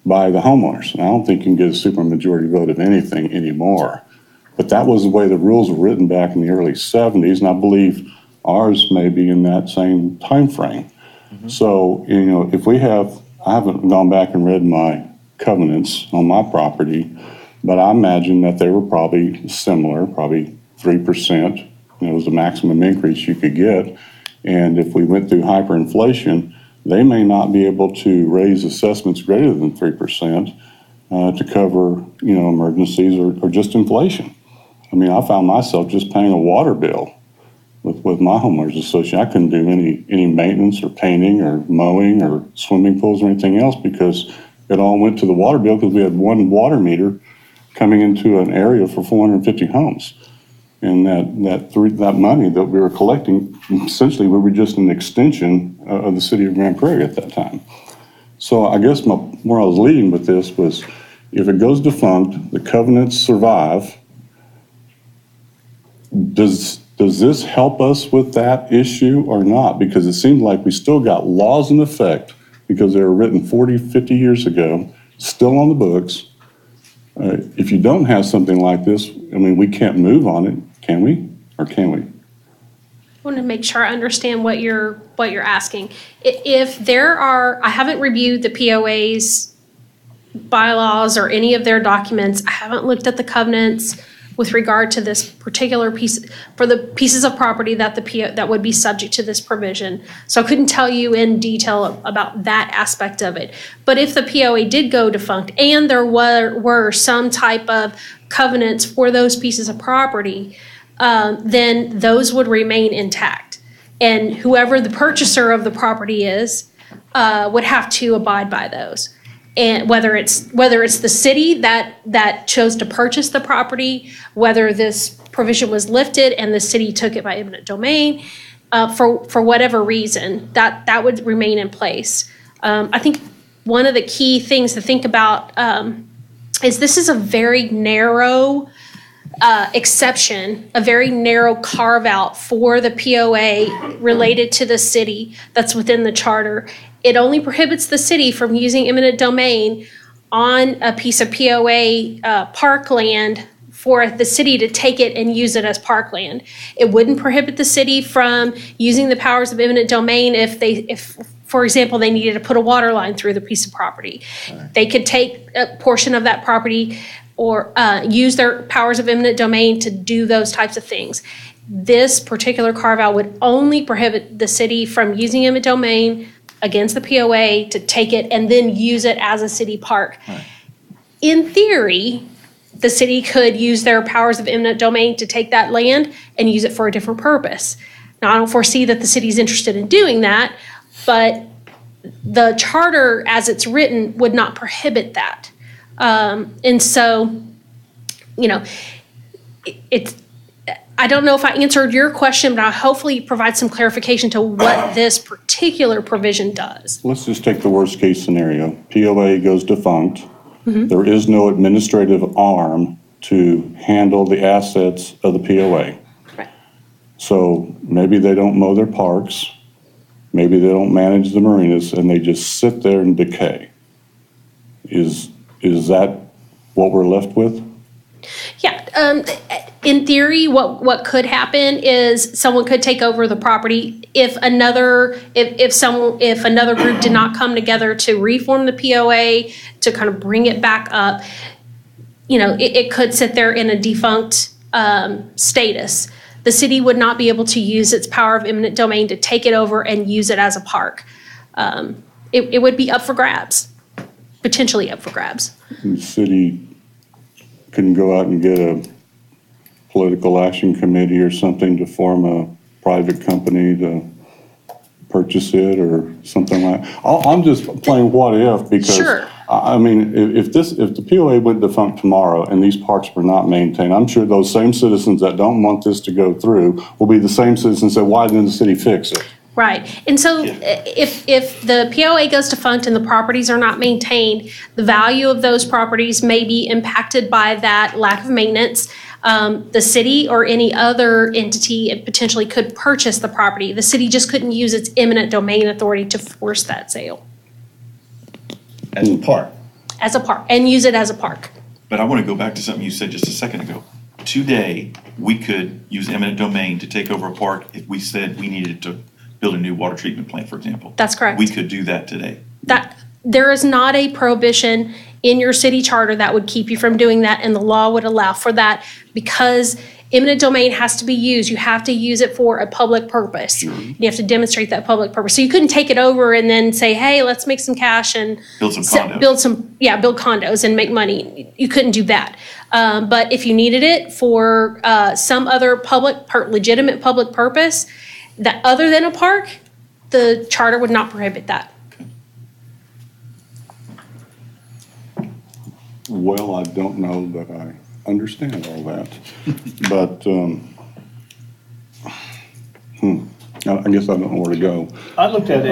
by the homeowners. And I don't think you can get a supermajority vote of anything anymore. But that was the way the rules were written back in the early 70s, and I believe ours may be in that same time frame. Mm-hmm. So, if I haven't gone back and read my covenants on my property, but I imagine that they were probably similar, probably 3%. It was the maximum increase you could get. And if we went through hyperinflation, they may not be able to raise assessments greater than 3% to cover, emergencies or just inflation. I mean, I found myself just paying a water bill with my homeowners association. I couldn't do any maintenance or painting or mowing or swimming pools or anything else because it all went to the water bill because we had one water meter coming into an area for 450 homes. And that money that we were collecting, essentially we were just an extension of the city of Grand Prairie at that time. So I guess where I was leading with this was, if it goes defunct, the covenants survive. Does this help us with that issue or not? Because it seems like we still got laws in effect because they were written 40, 50 years ago, still on the books. If you don't have something like this, we can't move on it, can we? Or can we? I want to make sure I understand what you're asking. If there are, I haven't reviewed the POA's bylaws or any of their documents. I haven't looked at the covenants with regard to this particular piece, for the pieces of property that that would be subject to this provision. So I couldn't tell you in detail about that aspect of it. But if the POA did go defunct and there were some type of covenants for those pieces of property, then those would remain intact. And whoever the purchaser of the property is would have to abide by those. And whether it's the city that chose to purchase the property, whether this provision was lifted and the city took it by eminent domain, for whatever reason, that would remain in place. I think one of the key things to think about is this is a very narrow exception, a very narrow carve out for the POA related to the city that's within the charter. It only prohibits the city from using eminent domain on a piece of POA parkland for the city to take it and use it as parkland. It wouldn't prohibit the city from using the powers of eminent domain if, for example, they needed to put a water line through the piece of property. Right. They could take a portion of that property or use their powers of eminent domain to do those types of things. This particular carve-out would only prohibit the city from using eminent domain against the POA to take it and then use it as a city park. Right. In theory, the city could use their powers of eminent domain to take that land and use it for a different purpose. Now, I don't foresee that the city's interested in doing that, but the charter as it's written would not prohibit that. And so, I don't know if I answered your question, but I'll hopefully provide some clarification to what this particular provision does. Let's just take the worst case scenario. POA goes defunct. Mm-hmm. There is no administrative arm to handle the assets of the POA. Right. So maybe they don't mow their parks. Maybe they don't manage the marinas and they just sit there and decay. Is that what we're left with? Yeah. in theory, what could happen is someone could take over the property if another group did not come together to reform the POA to kind of bring it back up. It could sit there in a defunct status. The city would not be able to use its power of eminent domain to take it over and use it as a park. It would be up for grabs, potentially up for grabs. The city couldn't go out and get a political action committee or something to form a private company to purchase it or something like. I'm just playing what if because Sure. I mean, if the POA went defunct tomorrow and these parks were not maintained, I'm sure those same citizens that don't want this to go through will be the same citizens that why didn't the city fix it? Right. And so if the POA goes defunct and the properties are not maintained, the value of those properties may be impacted by that lack of maintenance. The city or any other entity potentially could purchase the property. The city just couldn't use its eminent domain authority to force that sale. As a park. As a park, and use it as a park. But I want to go back to something you said just a second ago. Today, we could use eminent domain to take over a park if we said we needed to build a new water treatment plant, for example. That's correct. We could do that today. There is not a prohibition in your city charter that would keep you from doing that, and the law would allow for that because eminent domain has to be used. You have to use it for a public purpose. You have to demonstrate that public purpose. So you couldn't take it over and then say, hey, let's make some cash and build some condos. Build condos and make money. You couldn't do that. But if you needed it for some other legitimate public purpose, that other than a park, the charter would not prohibit that. Well, I don't know that I understand all that, but I guess I don't know where to go. I looked at it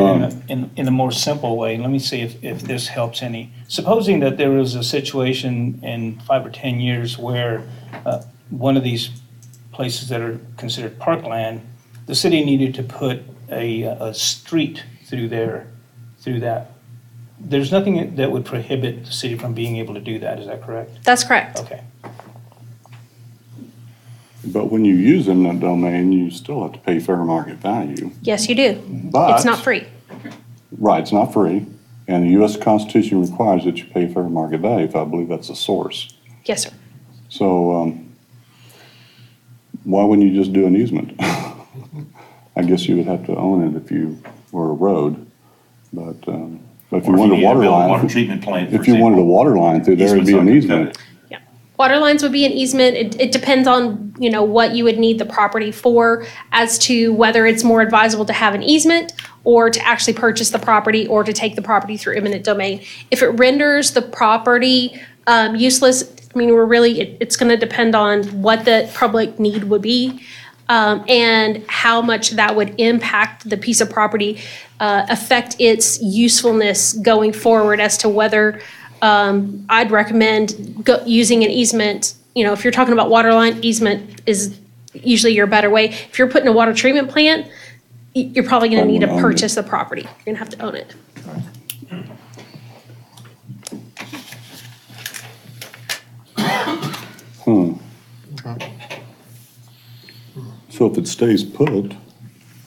in a more simple way. Let me see if this helps any. Supposing that there was a situation in 5 or 10 years where one of these places that are considered parkland, the city needed to put a street through that. There's nothing that would prohibit the city from being able to do that. Is that correct? That's correct. Okay. But when you use eminent domain, you still have to pay fair market value. Yes, you do. But it's not free. Right, it's not free. And the U.S. Constitution requires that you pay fair market value, if I believe that's the source. Yes, sir. So why wouldn't you just do an easement? I guess you would have to own it if you were a road. But if you wanted a water line, water treatment plant, if you wanted a water line through there, it'd be an easement. Yeah, water lines would be an easement. It depends on what you would need the property for, as to whether it's more advisable to have an easement or to actually purchase the property or to take the property through eminent domain. If it renders the property useless, I mean, it's going to depend on what the public need would be. And how much that would impact the piece of property, affect its usefulness going forward as to whether I'd recommend using an easement. If you're talking about water line, easement is usually your better way. If you're putting a water treatment plant, you're probably going to need to purchase the property. You're going to have to own it. So if it stays put,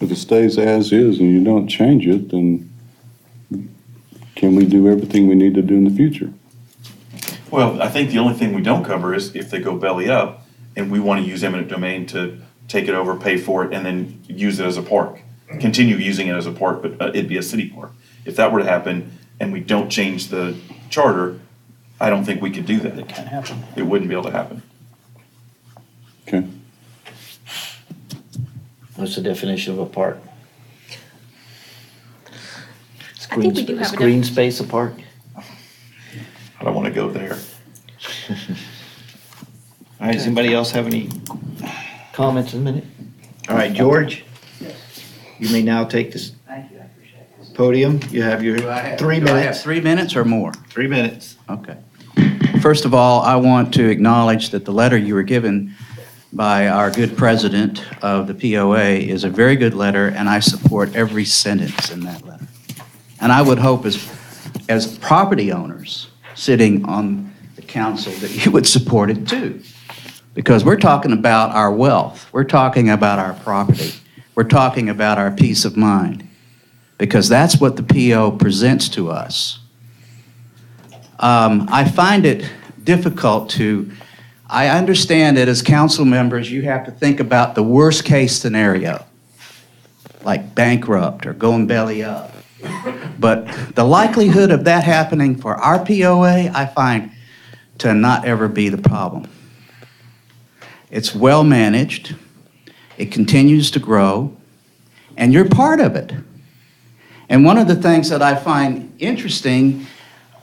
if it stays as is and you don't change it, then can we do everything we need to do in the future? Well, I think the only thing we don't cover is if they go belly up and we want to use eminent domain to take it over, pay for it, and then use it as a park. Continue using it as a park, but it'd be a city park. If that were to happen and we don't change the charter, I don't think we could do that. It can't happen. It wouldn't be able to happen. Okay. What's the definition of a park? I think we do have Is green space a park? I don't want to go there. All right, does anybody else have any comments in a minute? All right, George? You may now take this podium. You have your 3 minutes. Do I have 3 minutes or more? 3 minutes. Okay. First of all, I want to acknowledge that the letter you were given by our good president of the POA is a very good letter, and I support every sentence in that letter. And I would hope as property owners sitting on the council that you would support it too. Because we're talking about our wealth. We're talking about our property. We're talking about our peace of mind. Because that's what the PO presents to us. I find it difficult to, I understand that as council members, you have to think about the worst case scenario, like bankrupt or going belly up. But the likelihood of that happening for our POA, I find to not ever be the problem. It's well managed, it continues to grow, and you're part of it. And one of the things that I find interesting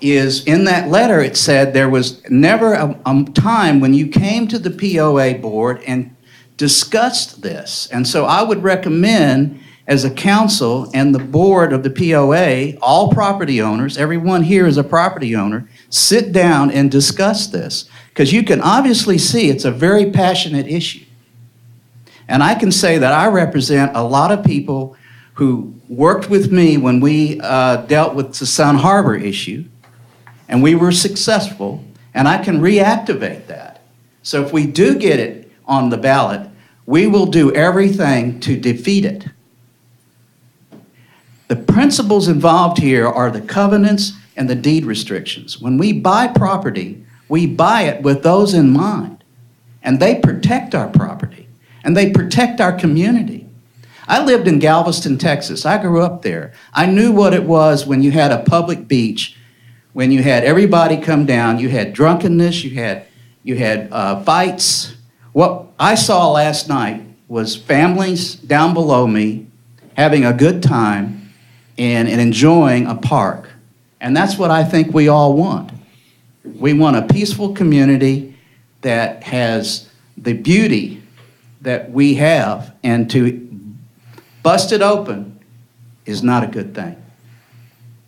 is in that letter it said there was never a time when you came to the POA board and discussed this. And so I would recommend as a council and the board of the POA, all property owners, everyone here is a property owner, sit down and discuss this. Because you can obviously see it's a very passionate issue. And I can say that I represent a lot of people who worked with me when we dealt with the Sun Harbor issue, and we were successful, and I can reactivate that. So if we do get it on the ballot, we will do everything to defeat it. The principles involved here are the covenants and the deed restrictions. When we buy property, we buy it with those in mind, and they protect our property, and they protect our community. I lived in Galveston, Texas. I grew up there. I knew what it was when you had a public beach, when you had everybody come down, you had drunkenness, you had fights. What I saw last night was families down below me having a good time and enjoying a park. And that's what I think we all want. We want a peaceful community that has the beauty that we have, and to bust it open is not a good thing.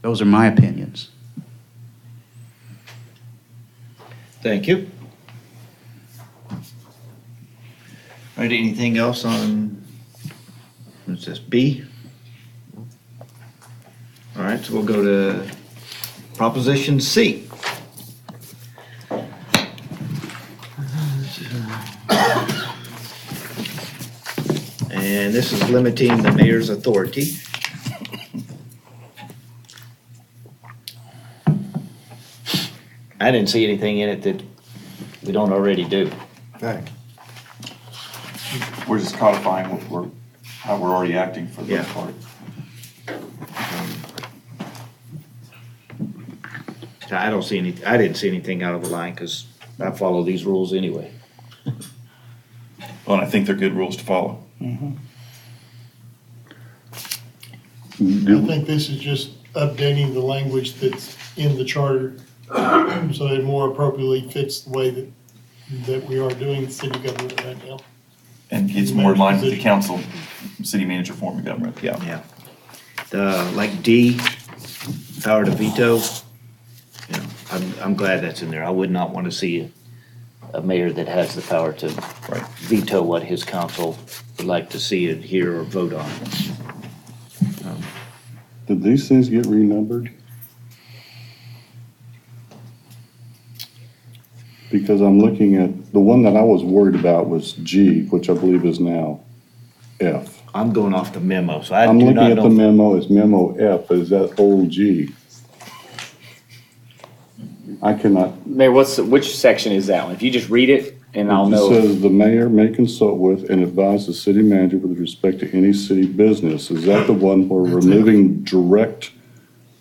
Those are my opinions. Thank you. All right, anything else on, what's this, B? All right, so we'll go to Proposition C. And this is limiting the mayor's authority. I didn't see anything in it that we don't already do. Okay. We're just codifying how we're already acting for the most part. I didn't see anything out of the line because I follow these rules anyway. Well, and I think they're good rules to follow. I think this is just updating the language that's in the charter so it more appropriately fits the way that we are doing city government right now. And gets more in line with the council, city manager form of government. Yeah. Like D, power to veto, you know, I'm glad that's in there. I would not want to see a mayor that has the power to veto what his council would like to see it hear or vote on. Did these things get renumbered? Because I'm looking at, the one that I was worried about was G, which I believe is now F. I'm going off the memo, so I I'm do looking not at know. the memo, it's memo F, is that old G? I cannot. Mayor, which section is that one? If you just read it, and I'll It know. says the mayor may consult with and advise the city manager with respect to any city business. Is that the one where removing direct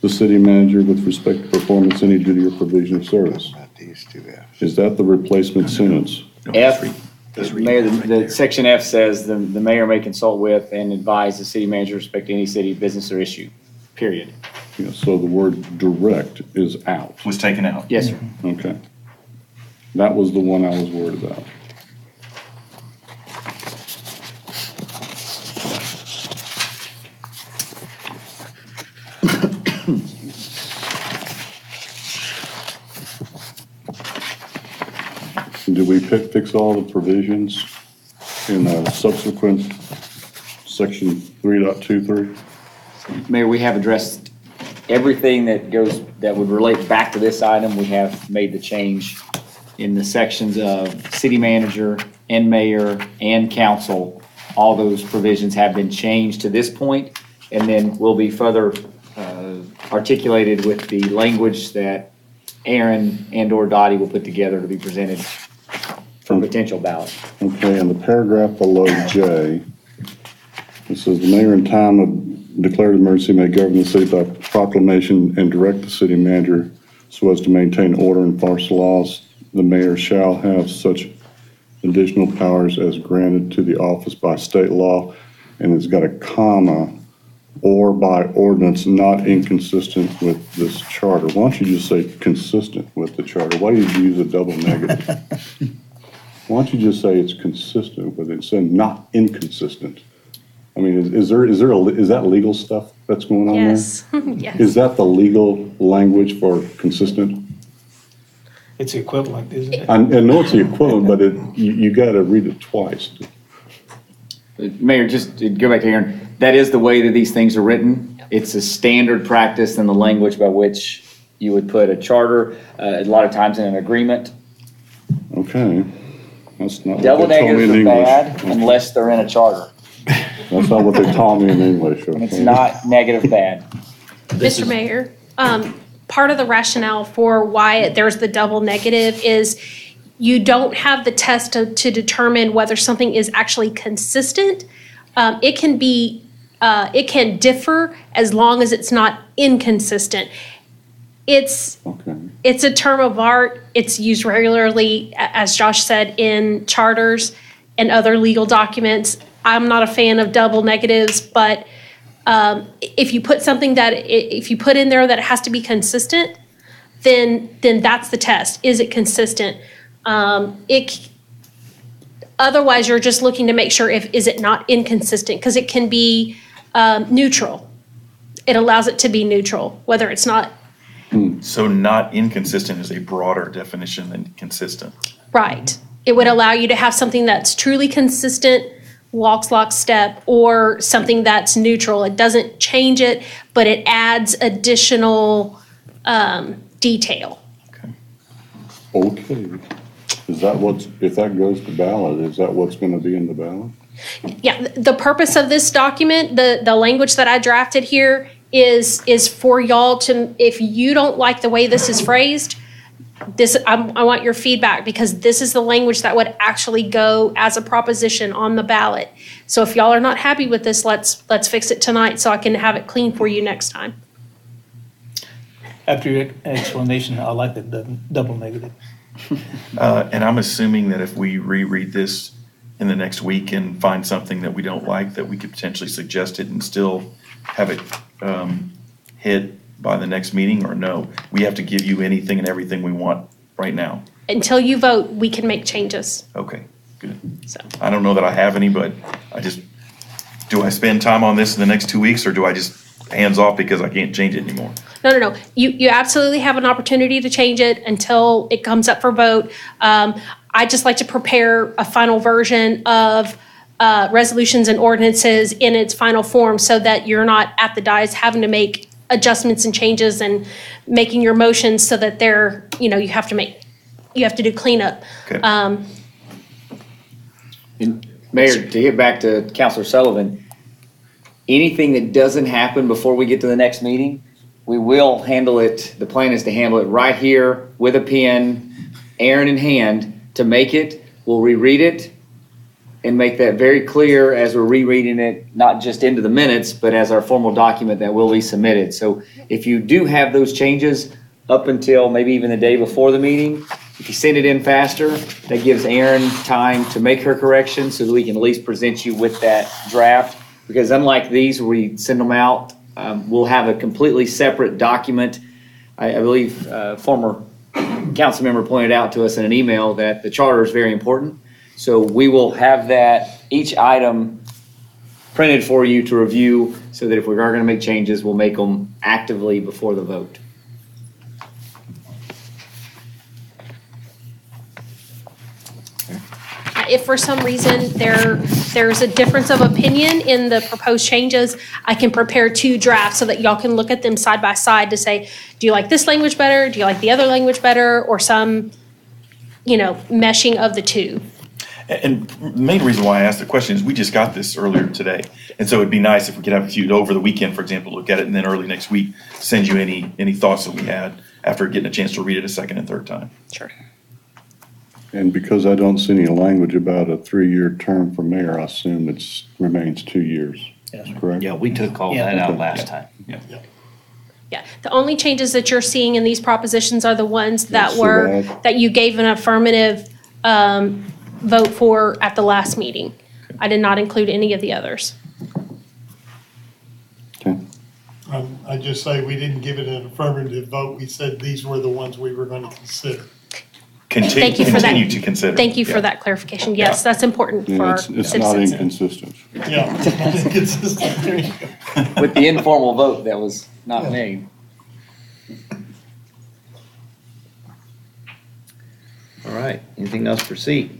the city manager with respect to performance, any duty or provision of service? Is that the replacement sentence? F, Mayor, the section F says the mayor may consult with and advise the city manager with respect to any city business or issue, period. Yeah, so the word direct is out. Was taken out. Yes, sir. Okay. That was the one I was worried about. Did we fix all the provisions in subsequent section 3.23? Mayor, we have addressed everything that would relate back to this item. We have made the change in the sections of city manager and mayor and council. All those provisions have been changed to this point, and then will be further articulated with the language that Aaron and/or Dottie will put together to be presented for potential ballot. Okay, in the paragraph below J, it says the mayor in time of declared emergency may govern the city by proclamation and direct the city manager so as to maintain order and enforce laws. The mayor shall have such additional powers as granted to the office by state law, and it's got a comma, or by ordinance not inconsistent with this charter. Why don't you just say consistent with the charter? Why did you use a double negative? Why don't you just say it's consistent with it, instead of not inconsistent? I mean, is that legal stuff that's going on there? Yes. Yes. Is that the legal language for consistent? It's equivalent, isn't it? I know it's the equivalent, but you got to read it twice. Mayor, just to go back to Aaron, that is the way that these things are written. It's a standard practice in the language by which you would put a charter, a lot of times in an agreement. Okay. That's not Double what they told me negatives in are English. bad unless they're in a charter. That's not what they taught me in English. And it's okay? not negative bad. Mr. Mayor, part of the rationale for why there's the double negative is you don't have the test to determine whether something is actually consistent. It can differ as long as it's not inconsistent. It's a term of art. It's used regularly, as Josh said, in charters and other legal documents. I'm not a fan of double negatives, but if you put in there that it has to be consistent, then that's the test. Is it consistent? Otherwise, you're just looking to make sure is it not inconsistent, because it can be neutral. It allows it to be neutral, whether it's not. So not inconsistent is a broader definition than consistent. Right. It would allow you to have something that's truly consistent, walks lockstep, or something that's neutral. It doesn't change it, but it adds additional detail. Okay. Is that if that goes to ballot, is that what's going to be in the ballot? Yeah, the purpose of this document, the language that I drafted here is for y'all to, if you don't like the way this is phrased, I want your feedback, because this is the language that would actually go as a proposition on the ballot. So if y'all are not happy with this, let's fix it tonight so I can have it clean for you next time. After your explanation, I like the double negative. And I'm assuming that if we reread this in the next week and find something that we don't like, that we could potentially suggest it and still have it hit by the next meeting, or no? We have to give you anything and everything we want right now. Until you vote, we can make changes. Okay, good. So I don't know that I have any, but do I spend time on this in the next 2 weeks, or do I just hands off because I can't change it anymore? No. You absolutely have an opportunity to change it until it comes up for vote. I just like to prepare a final version of resolutions and ordinances in its final form, so that you're not at the dais having to make adjustments and changes and making your motions so that they're, you have to do cleanup. Okay. And Mayor, to get back to Councilor Sullivan, anything that doesn't happen before we get to the next meeting, we will handle it. The plan is to handle it right here with a pen, Aaron in hand, to make it. We'll reread it and make that very clear as we're rereading it, not just into the minutes, but as our formal document that will be submitted. So if you do have those changes up until maybe even the day before the meeting, if you send it in faster, that gives Erin time to make her corrections so that we can at least present you with that draft. Because unlike these, where we send them out, we'll have a completely separate document. I believe former council member pointed out to us in an email that the charter is very important. So we will have that, each item printed for you to review, so that if we are going to make changes, we'll make them actively before the vote. If for some reason there's a difference of opinion in the proposed changes, I can prepare 2 drafts so that y'all can look at them side by side to say, do you like this language better? Do you like the other language better? Or some meshing of the two. And the main reason why I asked the question is we just got this earlier today. And so it'd be nice if we could have you over the weekend, for example, look at it, and then early next week, send you any thoughts that we had after getting a chance to read it a second and third time. Sure. And because I don't see any language about a 3-year term for mayor, I assume it remains 2 years. Yes. Correct? Yeah, we took all Yeah. that out Okay. last time. Yeah, the only changes that you're seeing in these propositions are the ones that So were, that- that you gave an affirmative vote for at the last meeting. I did not include any of the others. Okay. I just say we didn't give it an affirmative vote. We said these were the ones we were going to consider. Thank you for that. Continue to consider. Thank you for Yeah. that clarification. Yes, that's important for Yeah, our it's not citizens. inconsistent. Yeah. Consistent. There you go. With the informal vote that was not Yeah. made. All right, anything else for C?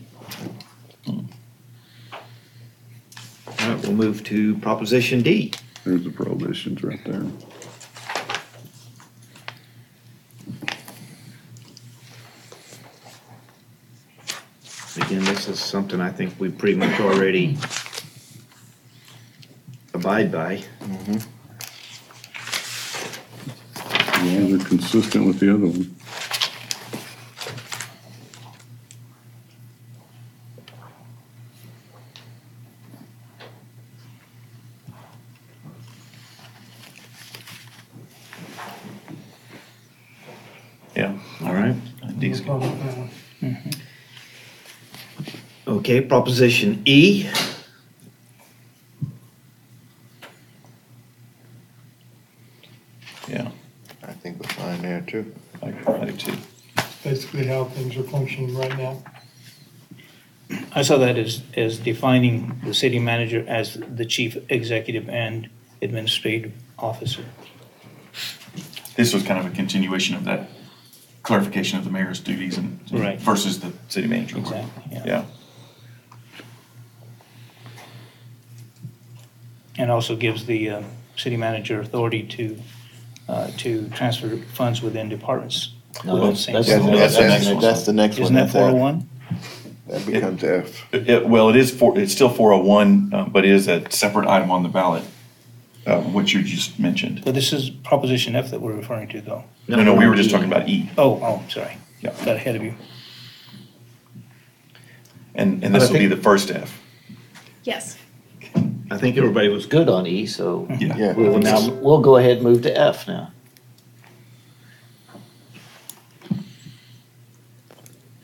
All right, we'll move to Proposition D. There's the prohibitions right there. Again, this is something I think we pretty much already abide by. Yeah, they're consistent with the other one. Yeah. All right. D's good. Okay, Proposition E. Yeah, I think we're fine there too. I do too. Basically how things are functioning right now. I saw that as defining the city manager as the chief executive and administrative officer. This was kind of a continuation of that clarification of the mayor's duties and Right. versus the city manager. Exactly, yeah. Yeah. And also gives the city manager authority to transfer funds within departments. No, Within that's- same that's- department. That's the next one. Isn't that That's F. 401? That becomes F. Well, it's still 401, but it is a separate item on the ballot, which you just mentioned. But this is Proposition F that we're referring to, though. No, we were just talking about E. Oh, sorry. Yeah. Got ahead of you. And this will be the first F. Yes. I think everybody was good on E, so Yeah. we'll go ahead and move to F now.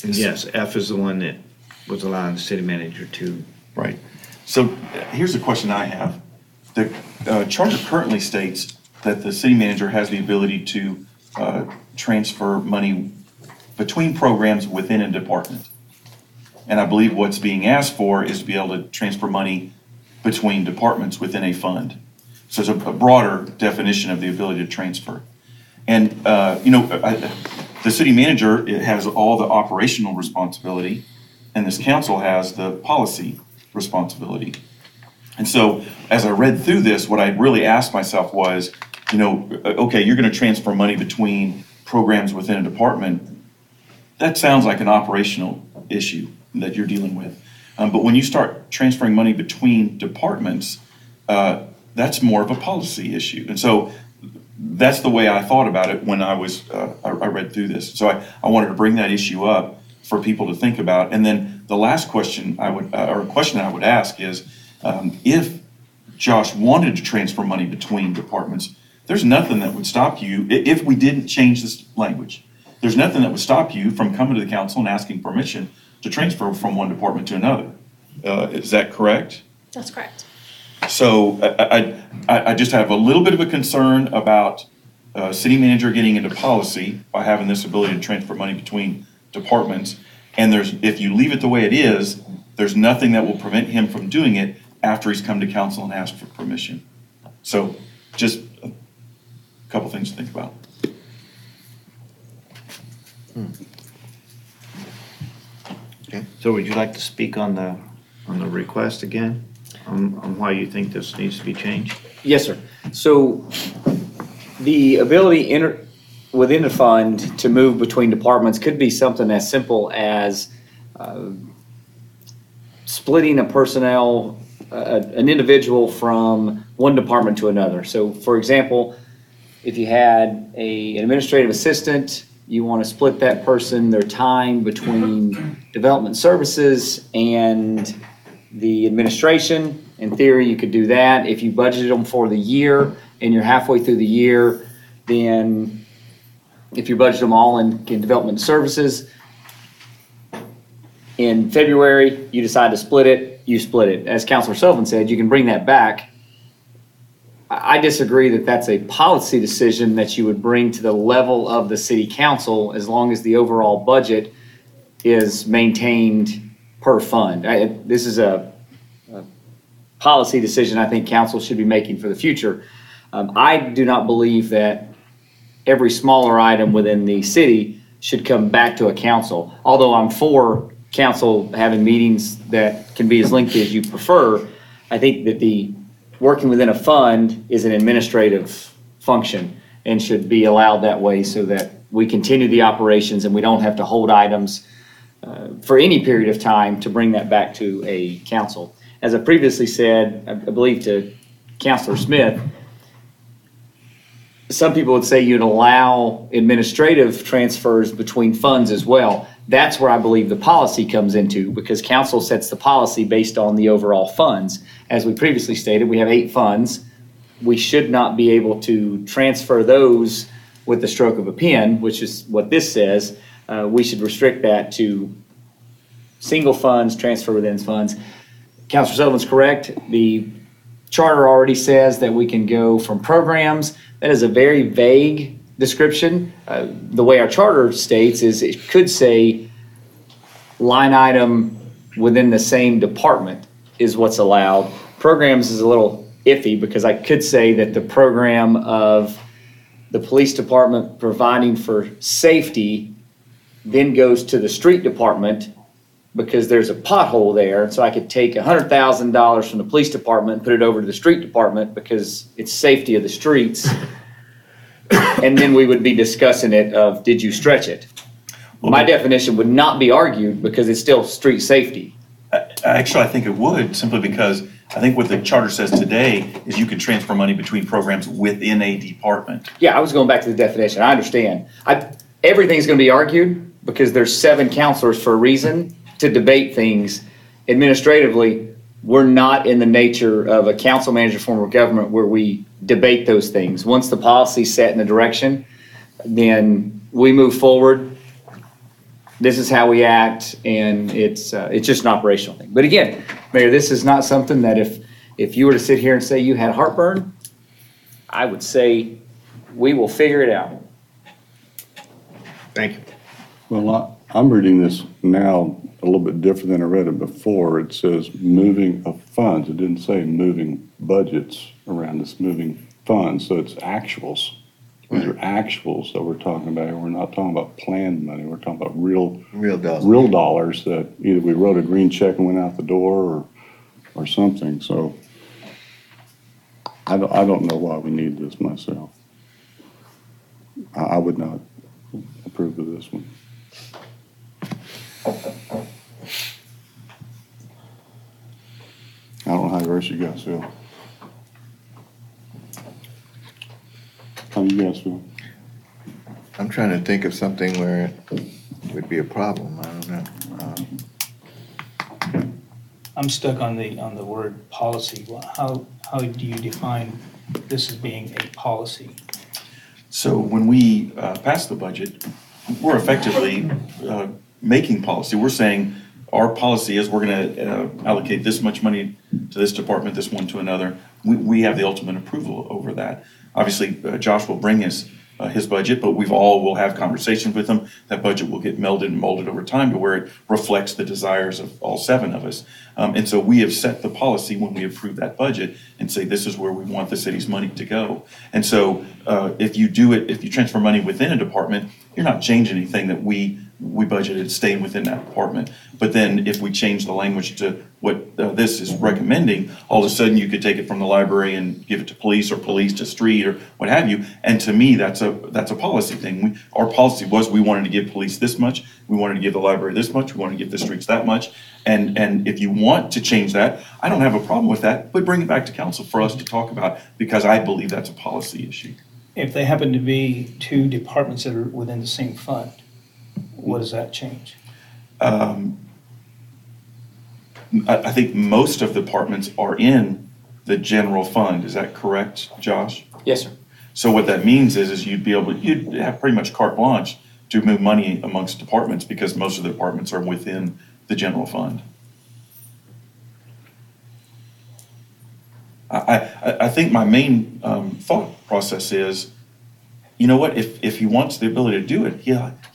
And yes, F is the one that was allowing the city manager to. Right. So here's a question I have. The charter currently states that the city manager has the ability to transfer money between programs within a department. And I believe what's being asked for is to be able to transfer money between departments within a fund. So it's a broader definition of the ability to transfer. And, the city manager has all the operational responsibility, and this council has the policy responsibility. And so, as I read through this, what I really asked myself was, okay, you're gonna transfer money between programs within a department. That sounds like an operational issue that you're dealing with. But when you start transferring money between departments, that's more of a policy issue. And so that's the way I thought about it when I read through this. So I wanted to bring that issue up for people to think about. And then the last question I would ask is, if Josh wanted to transfer money between departments, there's nothing that would stop you, if we didn't change this language, there's nothing that would stop you from coming to the council and asking permission to transfer from one department to another. Is that correct? That's correct. So I just have a little bit of a concern about city manager getting into policy by having this ability to transfer money between departments. And if you leave it the way it is, there's nothing that will prevent him from doing it after he's come to council and asked for permission. So just a couple things to think about. Okay. So would you like to speak on the request again, on why you think this needs to be changed? Yes, sir. So the ability within a fund to move between departments could be something as simple as splitting a personnel, an individual from one department to another. So for example, if you had an administrative assistant, you want to split that person, their time between development services and the administration. In theory, you could do that. If you budgeted them for the year and you're halfway through the year, then if you budget them all in development services, in February, you decide to split it, you split it. As Councilor Sullivan said, you can bring that back. I disagree that that's a policy decision that you would bring to the level of the city council as long as the overall budget is maintained per fund. This is a policy decision I think council should be making for the future. I do not believe that every smaller item within the city should come back to a council. Although I'm for council having meetings that can be as lengthy as you prefer, I think that the working within a fund is an administrative function and should be allowed that way so that we continue the operations and we don't have to hold items for any period of time to bring that back to a council. As I previously said, I believe to Councilor Smith, some people would say you'd allow administrative transfers between funds as well. That's where I believe the policy comes into, because council sets the policy based on the overall funds. As we previously stated, we have 8 funds. We should not be able to transfer those with the stroke of a pen, which is what this says. We should restrict that to single funds, transfer within funds. Councilor Sullivan's correct. The charter already says that we can go from programs. That is a very vague description. The way our charter states is it could say line item within the same department is what's allowed. Programs is a little iffy because I could say that the program of the police department providing for safety then goes to the street department because there's a pothole there. So I could take $100,000 from the police department and put it over to the street department because it's safety of the streets. And then we would be discussing it of, did you stretch it? My definition would not be argued because it's still street safety. Actually, I think it would, simply because I think what the charter says today is you can transfer money between programs within a department. Yeah, I was going back to the definition. I understand. Everything's going to be argued because there's 7 counselors for a reason to debate things. Administratively, we're not in the nature of a council manager form of government where we debate those things. Once the policy's set in a direction, then we move forward. This is how we act, and it's just an operational thing. But again, Mayor, this is not something that if you were to sit here and say you had heartburn, I would say we will figure it out. Thank you. Well, I'm reading this now a little bit different than I read it before. It says moving of funds. It didn't say moving budgets around. It's moving funds, so it's actuals. These are actuals that we're talking about. We're not talking about planned money. We're talking about real dollars that either we wrote a green check and went out the door or something. So I don't know why we need this myself. I would not approve of this one. I don't know how the rest of you guys feel. How do you guys feel? I'm trying to think of something where it would be a problem. I don't know. I'm stuck on the word policy. How do you define this as being a policy? So when we pass the budget, we're effectively making policy. We're saying our policy is we're going to allocate this much money to this department, this one to another. We have the ultimate approval over that. Obviously, Josh will bring us his budget, but will have conversations with him. That budget will get melded and molded over time to where it reflects the desires of all 7 of us. And so we have set the policy when we approve that budget and say this is where we want the city's money to go. And so if you transfer money within a department, you're not changing anything that we we budgeted staying within that department. But then if we change the language to what this is recommending, all of a sudden you could take it from the library and give it to police, or police to street, or what have you. And to me, that's a policy thing. Our policy was we wanted to give police this much, we wanted to give the library this much, we wanted to give the streets that much. And if you want to change that, I don't have a problem with that, but bring it back to council for us to talk about, because I believe that's a policy issue. If they happen to be two departments that are within the same fund, what does that change? I think most of the departments are in the general fund. Is that correct, Josh? Yes, sir. So what that means is you'd have pretty much carte blanche to move money amongst departments, because most of the departments are within the general fund. I think my main thought process is, you know what, if he wants the ability to do it, he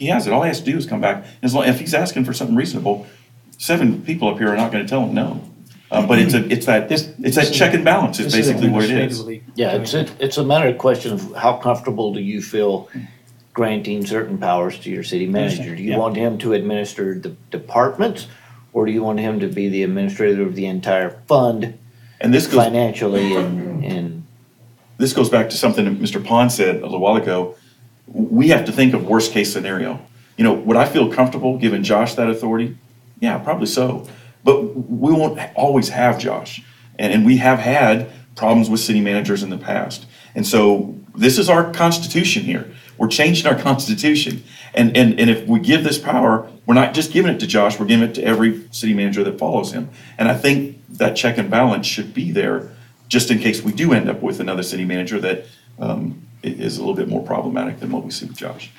has it. All he has to do is come back. If he's asking for something reasonable, 7 people up here are not going to tell him no. But it's that check and balance is basically what it is. Yeah, it's a matter of question of how comfortable do you feel granting certain powers to your city manager? Do you want him to administer the departments, or do you want him to be the administrator of the entire fund, and this goes financially and this goes back to something that Mr. Pond said a little while ago. We have to think of worst case scenario. You know, would I feel comfortable giving Josh that authority? Yeah, probably so. But we won't always have Josh. And we have had problems with city managers in the past. And so this is our constitution here. We're changing our constitution. And if we give this power, we're not just giving it to Josh, we're giving it to every city manager that follows him. And I think that check and balance should be there, just in case we do end up with another city manager that is a little bit more problematic than what we see with Josh.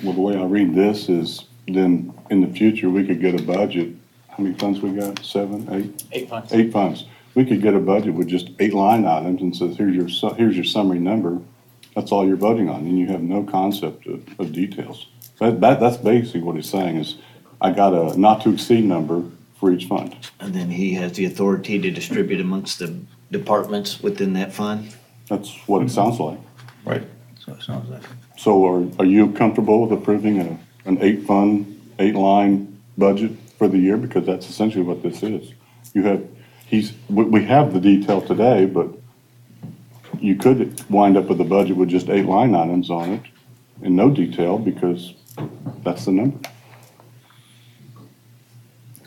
Well, the way I read this is then in the future, we could get a budget. How many funds we got? 7, 8? 8 funds. 8 funds. We could get a budget with just 8 line items and says, here's your summary number. That's all you're voting on, and you have no concept of details. That's basically what he's saying is, I got a not to exceed number for each fund. and then he has the authority to distribute amongst the departments within that fund? That's what it sounds like. Right. So it sounds like. So are you comfortable with approving an 8-fund, 8-line budget for the year? Because that's essentially what this is. We have the detail today, but you could wind up with a budget with just 8 line items on it and no detail, because that's the number.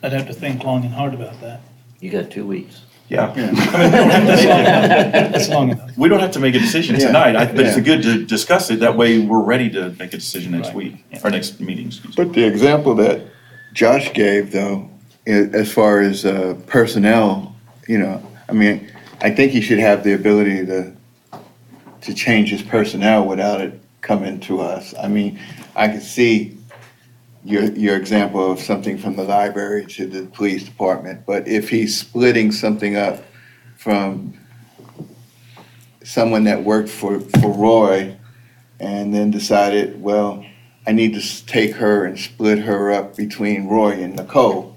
I'd have to think long and hard about that. You got 2 weeks. Yeah. That's long enough. We don't have to make a decision tonight, but it's good to discuss it. That way we're ready to make a decision next week, or next meeting, excuse me. But the example that Josh gave, though, as far as personnel, I think he should have the ability to change his personnel without it coming to us. I mean, I can see your example of something from the library to the police department, but if he's splitting something up from someone that worked for Roy and then decided, well, I need to take her and split her up between Roy and Nicole,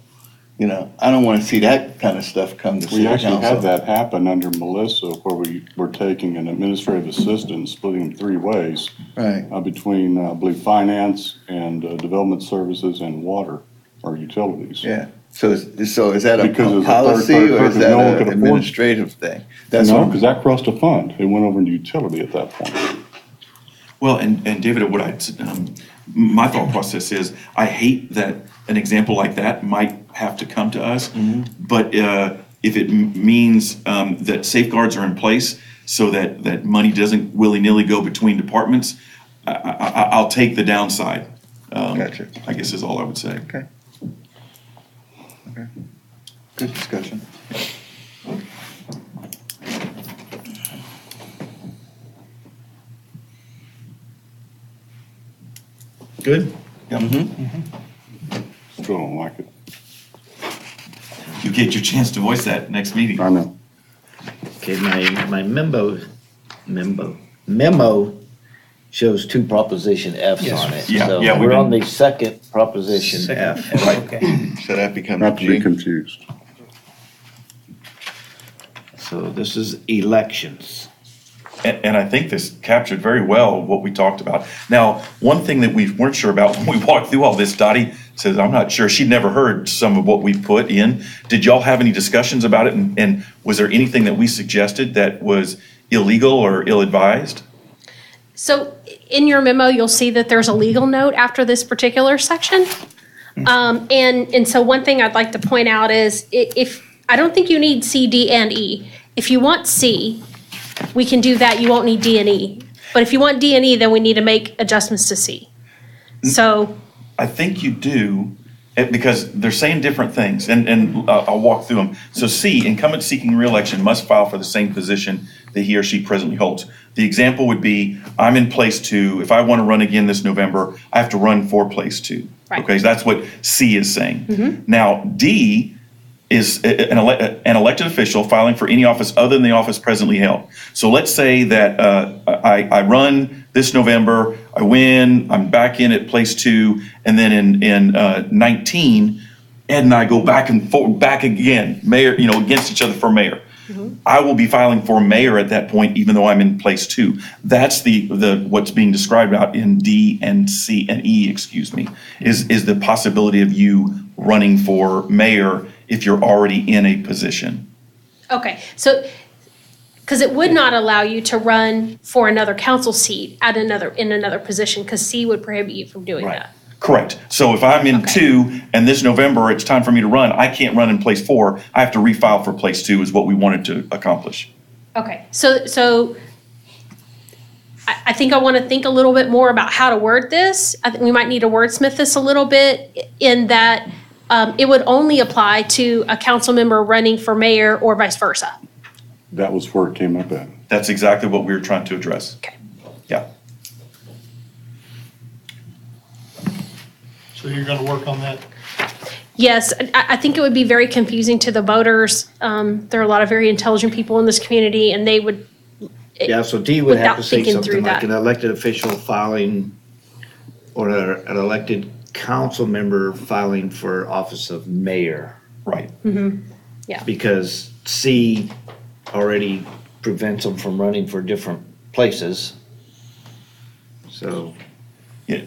I don't want to see that kind of stuff come to city council. We actually had that happen under Melissa, where we were taking an administrative assistant and splitting them 3 ways. Right. Between, I believe, finance and development services and water or utilities. Yeah. So is that a Because policy it's a third or is party, that no one an could afford- administrative thing? No, because that crossed a fund. It went over into utility at that point. Well, and David, my thought process is, I hate that an example like that might have to come to us, but if it means that safeguards are in place so that money doesn't willy-nilly go between departments, I'll take the downside. Gotcha. I guess is all I would say. Okay. Good discussion. Good? Yeah. Still don't like it. You get your chance to voice that next meeting. I know. Okay, my memo shows 2 proposition Fs Yes. on it. Yeah, So yeah, we're on the second proposition Second. F. Okay. So that becomes Not to be G. confused. So this is elections. And I think this captured very well what we talked about. Now, one thing that we weren't sure about when we walked through all this, Dottie says, I'm not sure. She'd never heard some of what we put in. Did y'all have any discussions about it? And was there anything that we suggested that was illegal or ill-advised? So in your memo, you'll see that there's a legal note after this particular section. And so one thing I'd like to point out is if I don't think you need C, D, and E. If you want C, we can do that. You won't need D and E. But if you want D and E, then we need to make adjustments to C. So I think you do, because they're saying different things, and I'll walk through them. So C, incumbent seeking re-election must file for the same position that he or she presently holds. The example would be, I'm in place 2. If I want to run again this November, I have to run for place 2. Right. Okay, so that's what C is saying. Mhm. Now, D is an elected official filing for any office other than the office presently held. So let's say that I run this November, I win, I'm back in at place 2, and then in 19, Ed and I go back and forth, back again, mayor, against each other for mayor. I will be filing for mayor at that point, even though I'm in place 2. That's the what's being described out in D and C and E, excuse me, is the possibility of you running for mayor if you're already in a position. okay, so because it would not allow you to run for another council seat in another position, because C would prohibit you from doing that. Correct. So if I'm in 2 and this November it's time for me to run, I can't run in place 4. I have to refile for place 2 is what we wanted to accomplish. Okay, so I think I want to think a little bit more about how to word this. I think we might need to wordsmith this a little bit in that it would only apply to a council member running for mayor or vice versa. That was where it came up at. That's exactly what we were trying to address. Okay. Yeah. So you're going to work on that? Yes, I think it would be very confusing to the voters. There are a lot of very intelligent people in this community, and they would. Yeah, so D would have without to say thinking something through like that. an elected official filing or an elected council member filing for office of mayor. Right. Mm-hmm. Yeah. Because C already prevents them from running for different places. So. Yeah.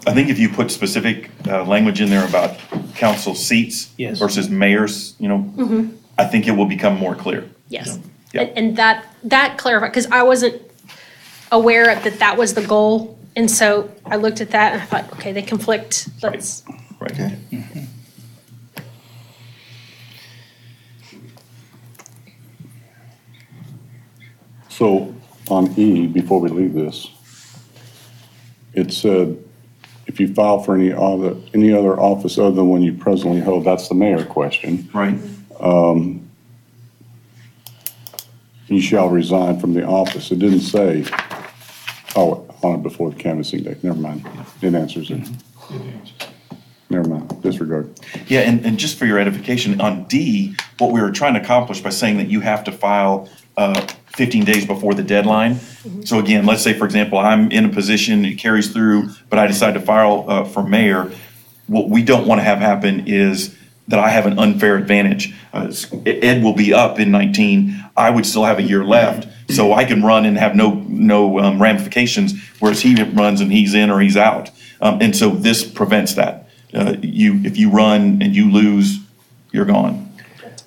I think if you put specific language in there about council seats Yes. versus mayors, Mhm. I think it will become more clear. Yes. Yeah. And that clarified, because I wasn't aware that was the goal. And so I looked at that and I thought, okay, they conflict. Let's. Right. Okay. So on E, before we leave this, it said, if you file for any other office other than one you presently hold, that's the mayor question. Right. You shall resign from the office. It didn't say, on it before the canvassing day. Never mind. It answers it. Never mind. Disregard. Yeah, and just for your edification, on D, what we were trying to accomplish by saying that you have to file 15 days before the deadline. So again, let's say, for example, I'm in a position, it carries through, but I decide to file for mayor. What we don't want to have happen is that I have an unfair advantage. Ed will be up in 19. I would still have a year left, so I can run and have no ramifications, whereas he runs and he's in or he's out. And so this prevents that. If you run and you lose, you're gone.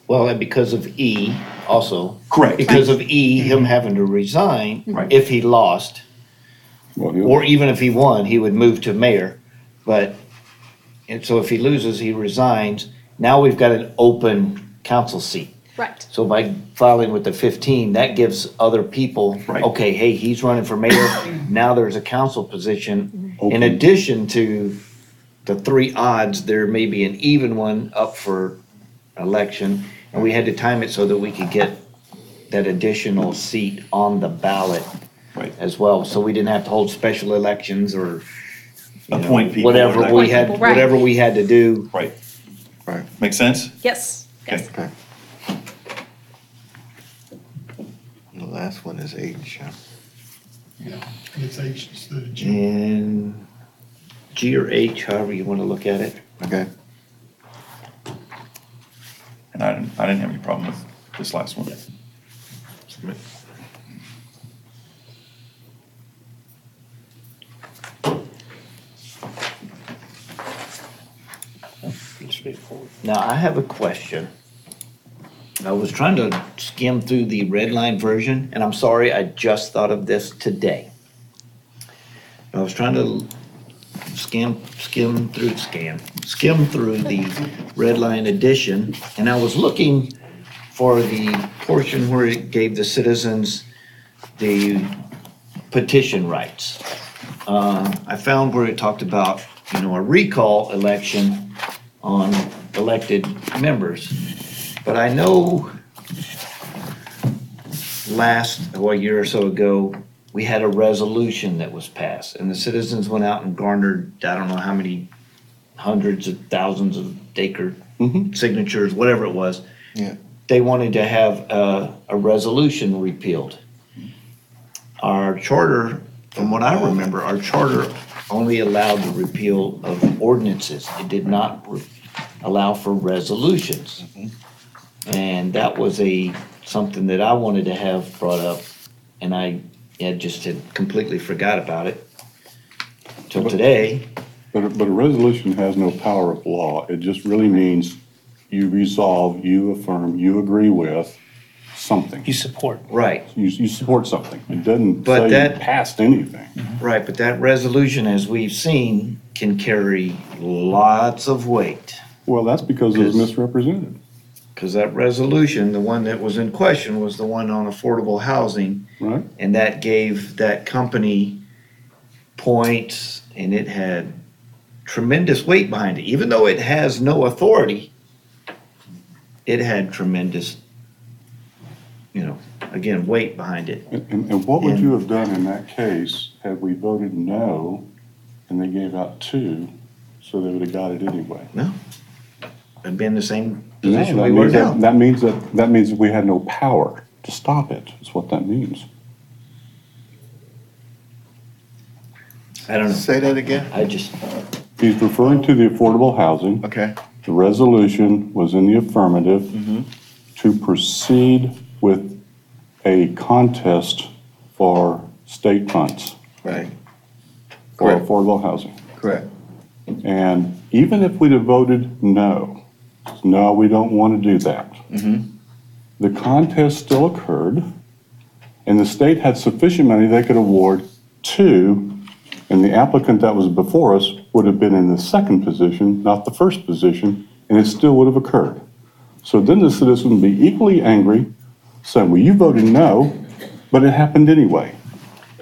Well, and because of E also. Correct. Because of E, him having to resign, Right. if he lost, Well, or even if he won, he would move to mayor. And so if he loses, he resigns. Now we've got an open council seat. Right. So by filing with the 15, that gives other people, Right. okay, hey, he's running for mayor. Now there's a council position. In Open. addition to the 3 odds, there may be an even one up for election. And we had to time it so that we could get that additional seat on the ballot Right. as well. So we didn't have to hold special elections or Appoint people. whatever or we that- had, people, right. whatever we had to do. Right. Right. Make sense? Yes. Yes. Okay. The last one is H. Yeah. And it's H instead of G. And G or H, however you want to look at it. Okay. And I didn't have any problem with this last one. Now, I have a question. I was trying to skim through the red line version, and I'm sorry, I just thought of this today. I was trying to skim through the red line edition, and I was looking for the portion where it gave the citizens the petition rights. I found where it talked about, a recall election on elected members. But I know a year or so ago, we had a resolution that was passed, and the citizens went out and garnered, I don't know how many hundreds of thousands of acre signatures, whatever it was. Yeah. They wanted to have a resolution repealed. Our charter, from what I remember, our charter only allowed the repeal of ordinances. It did not allow for resolutions. And that was something that I wanted to have brought up, and I just had completely forgot about it till today. But a resolution has no power of law. It just really means you resolve, you affirm, you agree with something. You support. Right. You support something. It doesn't But say that- you passed anything. Right, but that resolution, as we've seen, can carry lots of weight. Well, that's because it was misrepresented. Because that resolution, the one that was in question, was the one on affordable housing. Right. And that gave that company points, and it had tremendous weight behind it. Even though it has no authority, it had tremendous, again, weight behind it. And what would you have done in that case had we voted no and they gave out 2, so they would have got it anyway? No. It'd been the same No, position we were now. that means that we had no power to stop it, is what that means. I don't know. Say that again? He's referring to the affordable housing. Okay. The resolution was in the affirmative to proceed with a contest for state funds Right. for Correct. affordable housing. Correct. And even if we'd have voted no, we don't want to do that. The contest still occurred, and the state had sufficient money they could award 2, and the applicant that was before us would have been in the second position, not the first position, and it still would have occurred. So then the citizen would be equally angry, saying, well, you voted no, but it happened anyway.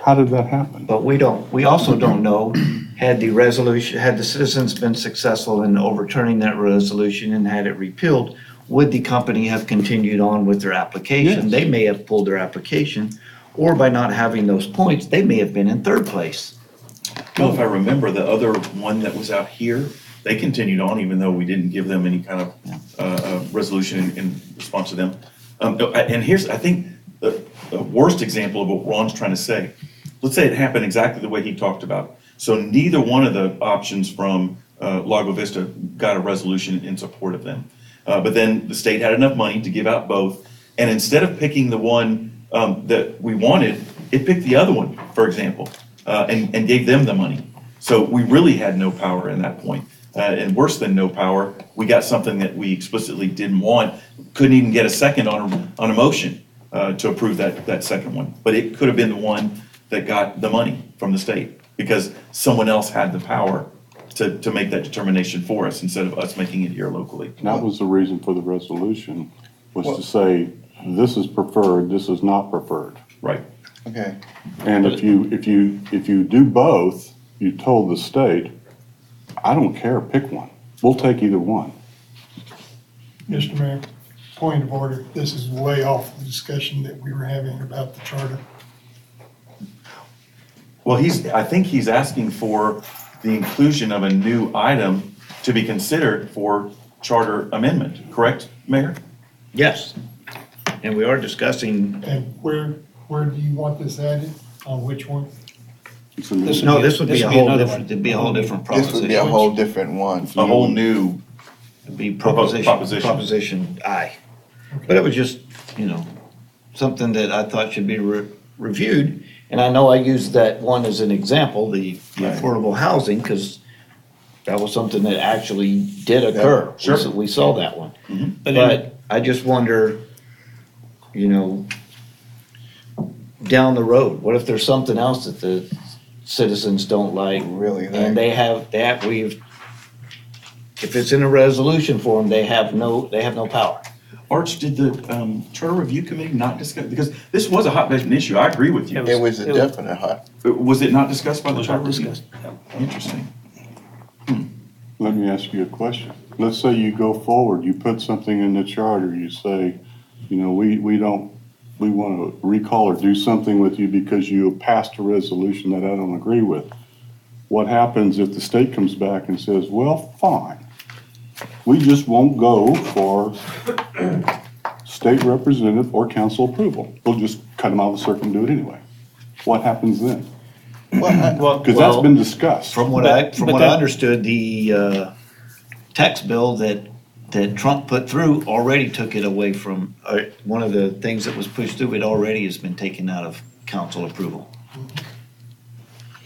How did that happen? But we also don't know, had the citizens been successful in overturning that resolution and had it repealed, would the company have continued on with their application? Yes. They may have pulled their application, or by not having those points, they may have been in third place. Well, if I remember, the other one that was out here, they continued on even though we didn't give them any kind of resolution in response to them. And here's, I think, the worst example of what Ron's trying to say. Let's say it happened exactly the way he talked about. So neither one of the options from Lago Vista got a resolution in support of them. But then the state had enough money to give out both. And instead of picking the one that we wanted, it picked the other one, for example, and gave them the money. So we really had no power in that point. And worse than no power, we got something that we explicitly didn't want, couldn't even get a second on a motion to approve that second one. But it could have been the one that got the money from the state because someone else had the power to make that determination for us instead of us making it here locally. That was the reason for the resolution, was to say, this is preferred, this is not preferred. Right. Okay. And if you do both, you told the state, I don't care, pick one. We'll take either one. Mr. Mayor, point of order. This is way off the discussion that we were having about the charter. Well, I think he's asking for the inclusion of a new item to be considered for charter amendment, correct, Mayor? Yes. And we are discussing. And where do you want this added? On which one? This would be a whole different, it'd be a whole different proposition. This would be a whole different one. A whole new It'd be proposition. Proposition I. But it was just, something that I thought should be reviewed. And I know I used that one as an example, the affordable housing, because That was something that actually did occur. Sure. We saw that one. But But I just wonder, down the road, what if there's something else that the citizens don't like? Really, And if it's in a resolution form, they have no power. Arch, did the Charter Review Committee not discuss, because this was a hot button issue, I agree with you. It was a definite hot. Was it not discussed by the Was Charter not Review? discussed. Interesting. Let me ask you a question. Let's say you go forward, you put something in the charter, you say, we want to recall or do something with you because you passed a resolution that I don't agree with. What happens if the state comes back and says, well, fine, we just won't go for state representative or council approval. We'll just cut them out of the circle and do it anyway. What happens then? Because that's been discussed. From what I understood, the tax bill that Trump put through already took it away from, one of the things that was pushed through, it already has been taken out of council approval.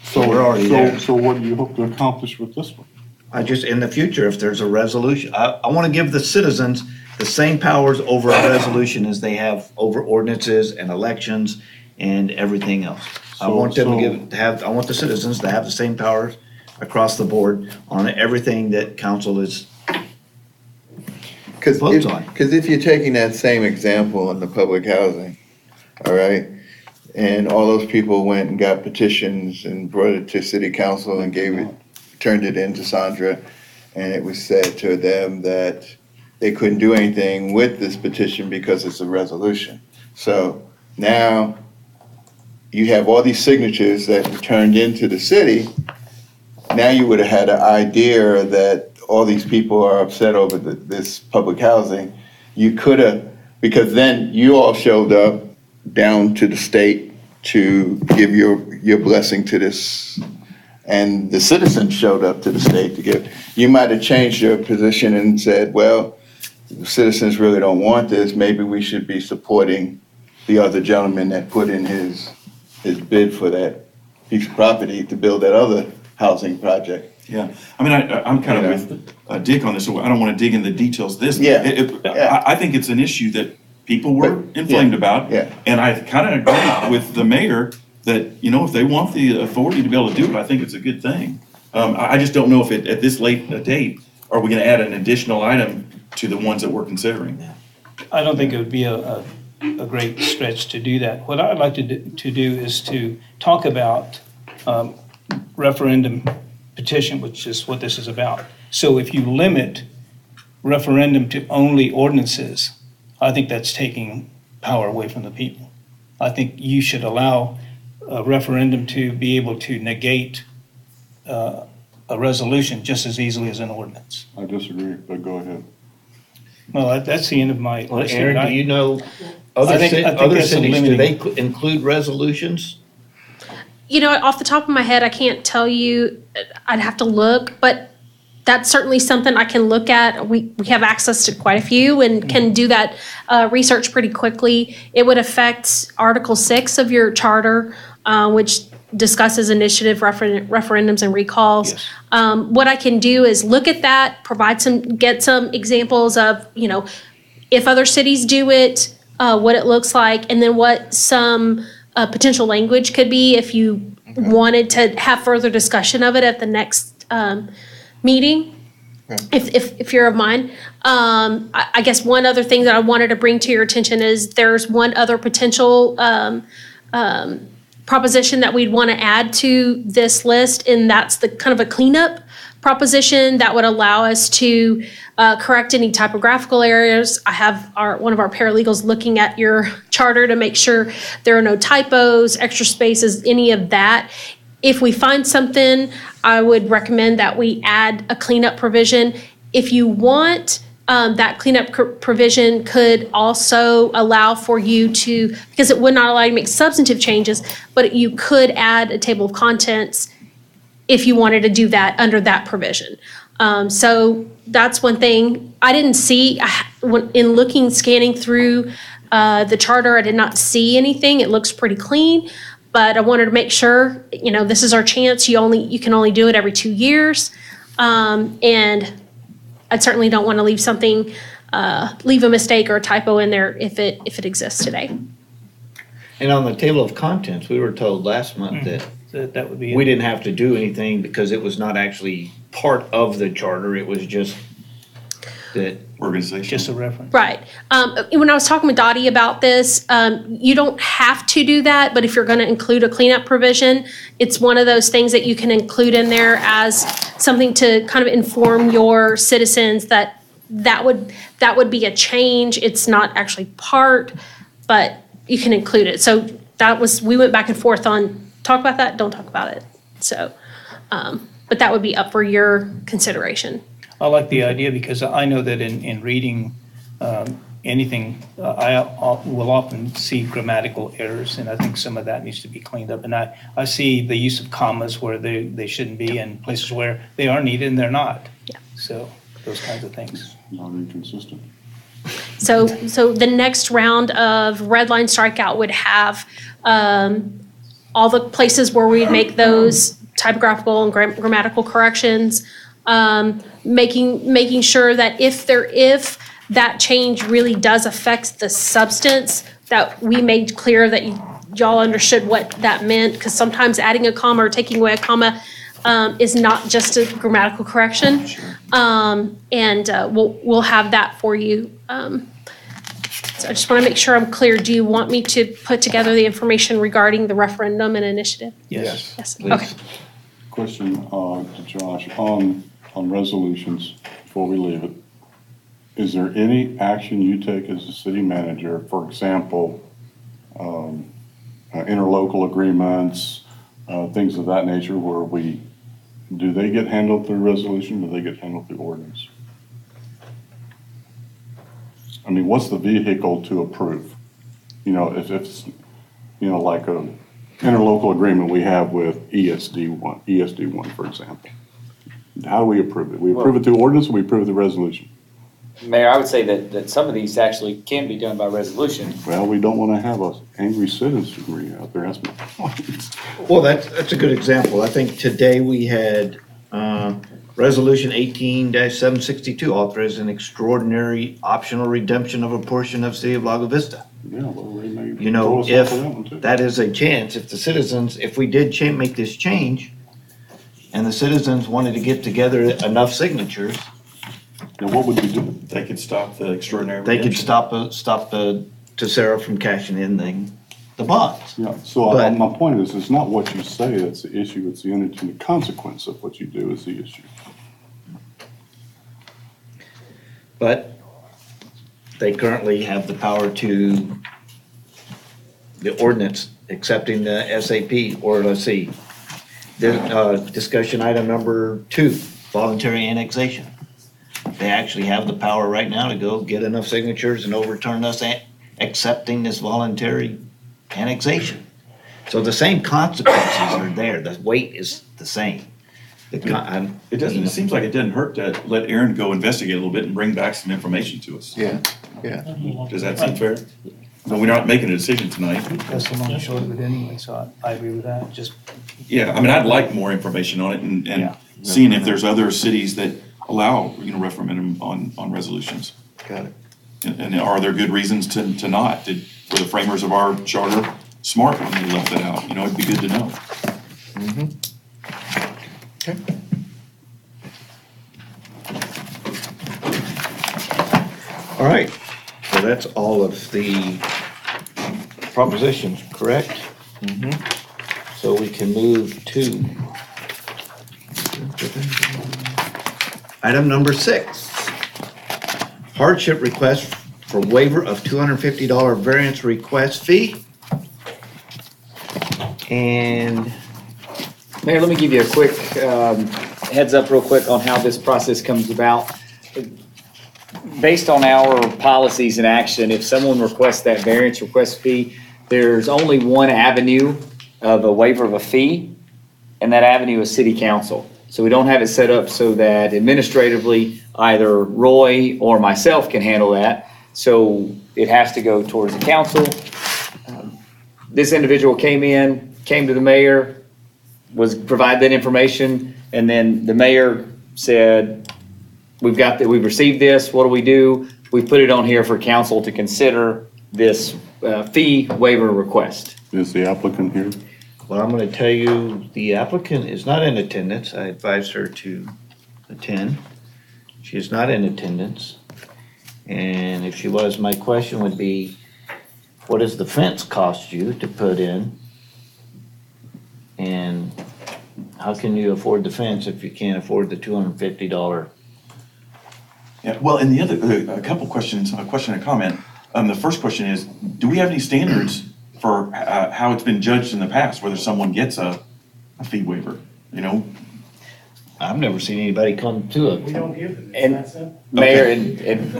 So we're already there. So what do you hope to accomplish with this one? In the future, if there's a resolution, I want to give the citizens the same powers over a resolution as they have over ordinances and elections and everything else. I want them I want the citizens to have the same powers across the board on everything that council votes on. Because if you're taking that same example in the public housing, all right, and all those people went and got petitions and brought it to city council and turned it in to Sandra, and it was said to them that they couldn't do anything with this petition because it's a resolution. So now you have all these signatures that were turned into the city. Now you would have had an idea that all these people are upset over this public housing. You could have, because then you all showed up down to the state to give your blessing to this, and the citizens showed up to the state to give. You might have changed your position and said, well, the citizens really don't want this. Maybe we should be supporting the other gentleman that put in his bid for that piece of property to build that other housing project. Yeah, I mean, I'm kind of with Dick on this, so I don't want to dig into the details of this. I think it's an issue that people were inflamed about, and I kind of agree with the mayor that, if they want the authority to be able to do it, I think it's a good thing. I just don't know if at this late a date, are we going to add an additional item to the ones that we're considering? I don't think it would be a great stretch to do that. What I'd like to do is to talk about referendum petition, which is what this is about. So if you limit referendum to only ordinances, I think that's taking power away from the people. I think you should allow a referendum to be able to negate a resolution just as easily as an ordinance. I disagree, but go ahead. Well, that's the end of my. Well, Aaron, do you know other cities, do they include resolutions? Off the top of my head, I can't tell you. I'd have to look, but that's certainly something I can look at. We have access to quite a few and can do that research pretty quickly. It would affect Article 6 of your charter, which discusses initiative referendums and recalls. Yes. What I can do is look at that, get some examples of, if other cities do it, what it looks like, and then what some potential language could be if you wanted to have further discussion of it at the next meeting. If you're of mine. I guess one other thing that I wanted to bring to your attention is there's one other potential proposition that we'd want to add to this list, and that's the kind of a cleanup proposition that would allow us to correct any typographical errors. I have one of our paralegals looking at your charter to make sure there are no typos, extra spaces, any of that. If we find something, I would recommend that we add a cleanup provision. If you want, that cleanup provision could also allow for you to, because it would not allow you to make substantive changes, but you could add a table of contents if you wanted to do that under that provision. So that's one thing I didn't see in scanning through the charter. I did not see anything. It looks pretty clean, but I wanted to make sure, this is our chance. You can only do it every 2 years. And I certainly don't want to leave something, leave a mistake or a typo in there if it exists today. And on the table of contents, we were told last month that That would be. we didn't have to do anything because it was not actually part of the charter. It was just that. Organization. Just a reference. Right. When I was talking with Dottie about this, you don't have to do that, but if you're going to include a cleanup provision, it's one of those things that you can include in there as something to kind of inform your citizens that would be a change. It's not actually part, but you can include it. So we went back and forth on talk about that, don't talk about it. So, but that would be up for your consideration. I like the idea because I know that in reading anything, I will often see grammatical errors, and I think some of that needs to be cleaned up. And I see the use of commas where they shouldn't be and places where they are needed and they're not. Yeah. So those kinds of things. Not inconsistent. So the next round of red line strikeout would have all the places where we'd make those typographical and grammatical corrections, making sure that if that change really does affect the substance, that we made clear that y'all understood what that meant, because sometimes adding a comma or taking away a comma is not just a grammatical correction. We'll have that for you. So I just want to make sure I'm clear. Do you want me to put together the information regarding the referendum and initiative? Yes. Yes. Please. Okay. Question to Josh on resolutions before we leave it. Is there any action you take as a city manager, for example, interlocal agreements, things of that nature, where do they get handled through resolution or do they get handled through ordinance? I mean, what's the vehicle to approve? You know, if it's, like a interlocal agreement we have with ESD1, for example. How do we approve it? We approve it through ordinance or we approve the resolution? Mayor, I would say that some of these actually can be done by resolution. Well, we don't want to have an angry citizenry out there. That's my point. Well, that's a good example. I think today we had Resolution 18-762 authorizing extraordinary optional redemption of a portion of City of Lago Vista. Yeah, well, they may You know, throw us off of that one, too. if that is a chance, if the citizens, if we did make this change, and the citizens wanted to get together enough signatures, Now, what would we do? They could stop the extraordinary they could redemption. stop Sarah from cashing in the bonds. Yeah, so But- my point is, it's not what you say that's the issue, it's the unintended consequence of what you do is the issue. But they currently have the power to, the ordinance accepting the SAP, or let's see, discussion item number 2, voluntary annexation. They actually have the power right now to go get enough signatures and overturn us accepting this voluntary annexation. So the same consequences are there, the weight is the same. It doesn't, it seems like it doesn't hurt to let Aaron go investigate a little bit and bring back some information to us. Yeah. Does that seem fair? No, we're not making a decision tonight. That's the long and short of it anyway, so I agree with that. Just Yeah, I mean, I'd like more information on it and Yeah. seeing if there's other cities that allow, referendum on resolutions. Got it. And are there good reasons to not? Were the framers of our charter smart when they left it out? It'd be good to know. Okay. All right, so that's all of the propositions, correct? So we can move to item number 6. Hardship request for waiver of $250 variance request fee. And Mayor, let me give you a quick heads up real quick on how this process comes about. Based on our policies in action, if someone requests that variance request fee, there's only one avenue of a waiver of a fee, and that avenue is city council. So we don't have it set up so that administratively either Roy or myself can handle that. So it has to go towards the council. This individual came to the mayor, was provided that information, and then the mayor said, we've received this, what do we do? We put it on here for council to consider this fee waiver request. Is the applicant here? Well, I'm going to tell you, the applicant is not in attendance. I advised her to attend. She is not in attendance. And if she was, my question would be, what does the fence cost you to put in? And how can you afford the fence if you can't afford the $250? Yeah, well, and the other, a couple questions, a question and a comment. The first question is, do we have any standards for how it's been judged in the past, whether someone gets a fee waiver, you know? I've never seen anybody come to it. We don't give them. And Mayor, in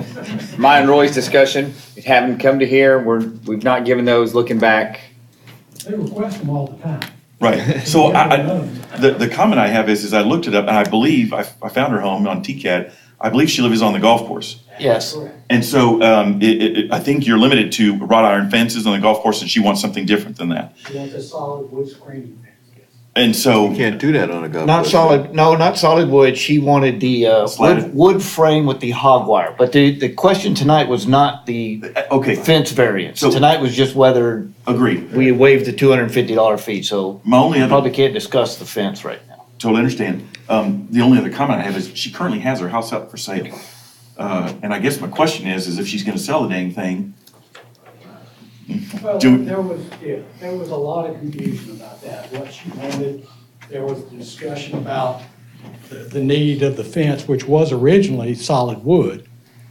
my and Roy's discussion, having come to here, we've not given those looking back. They request them all the time. Right, so the comment I have is I looked it up, and I believe, I found her home on TCAD, I believe she lives on the golf course. Yes. And so I think you're limited to wrought iron fences on the golf course, and she wants something different than that. She wants a solid wood screening fence. And so. You can't do that on a golf Not course. solid, no, not solid wood. She wanted the Slatted. wood frame with the hog wire. But the question tonight was not the Okay. fence variance. So- Tonight was just whether Agreed. we waived the $250 fee. So My only we other, probably can't discuss the fence right now. totally understand. The only other comment I have is she currently has her house up for sale. And I guess my question is if she's gonna sell the dang thing. Well, Do- there was a lot of confusion about that, what she wanted. There was discussion about the need of the fence, which was originally solid wood,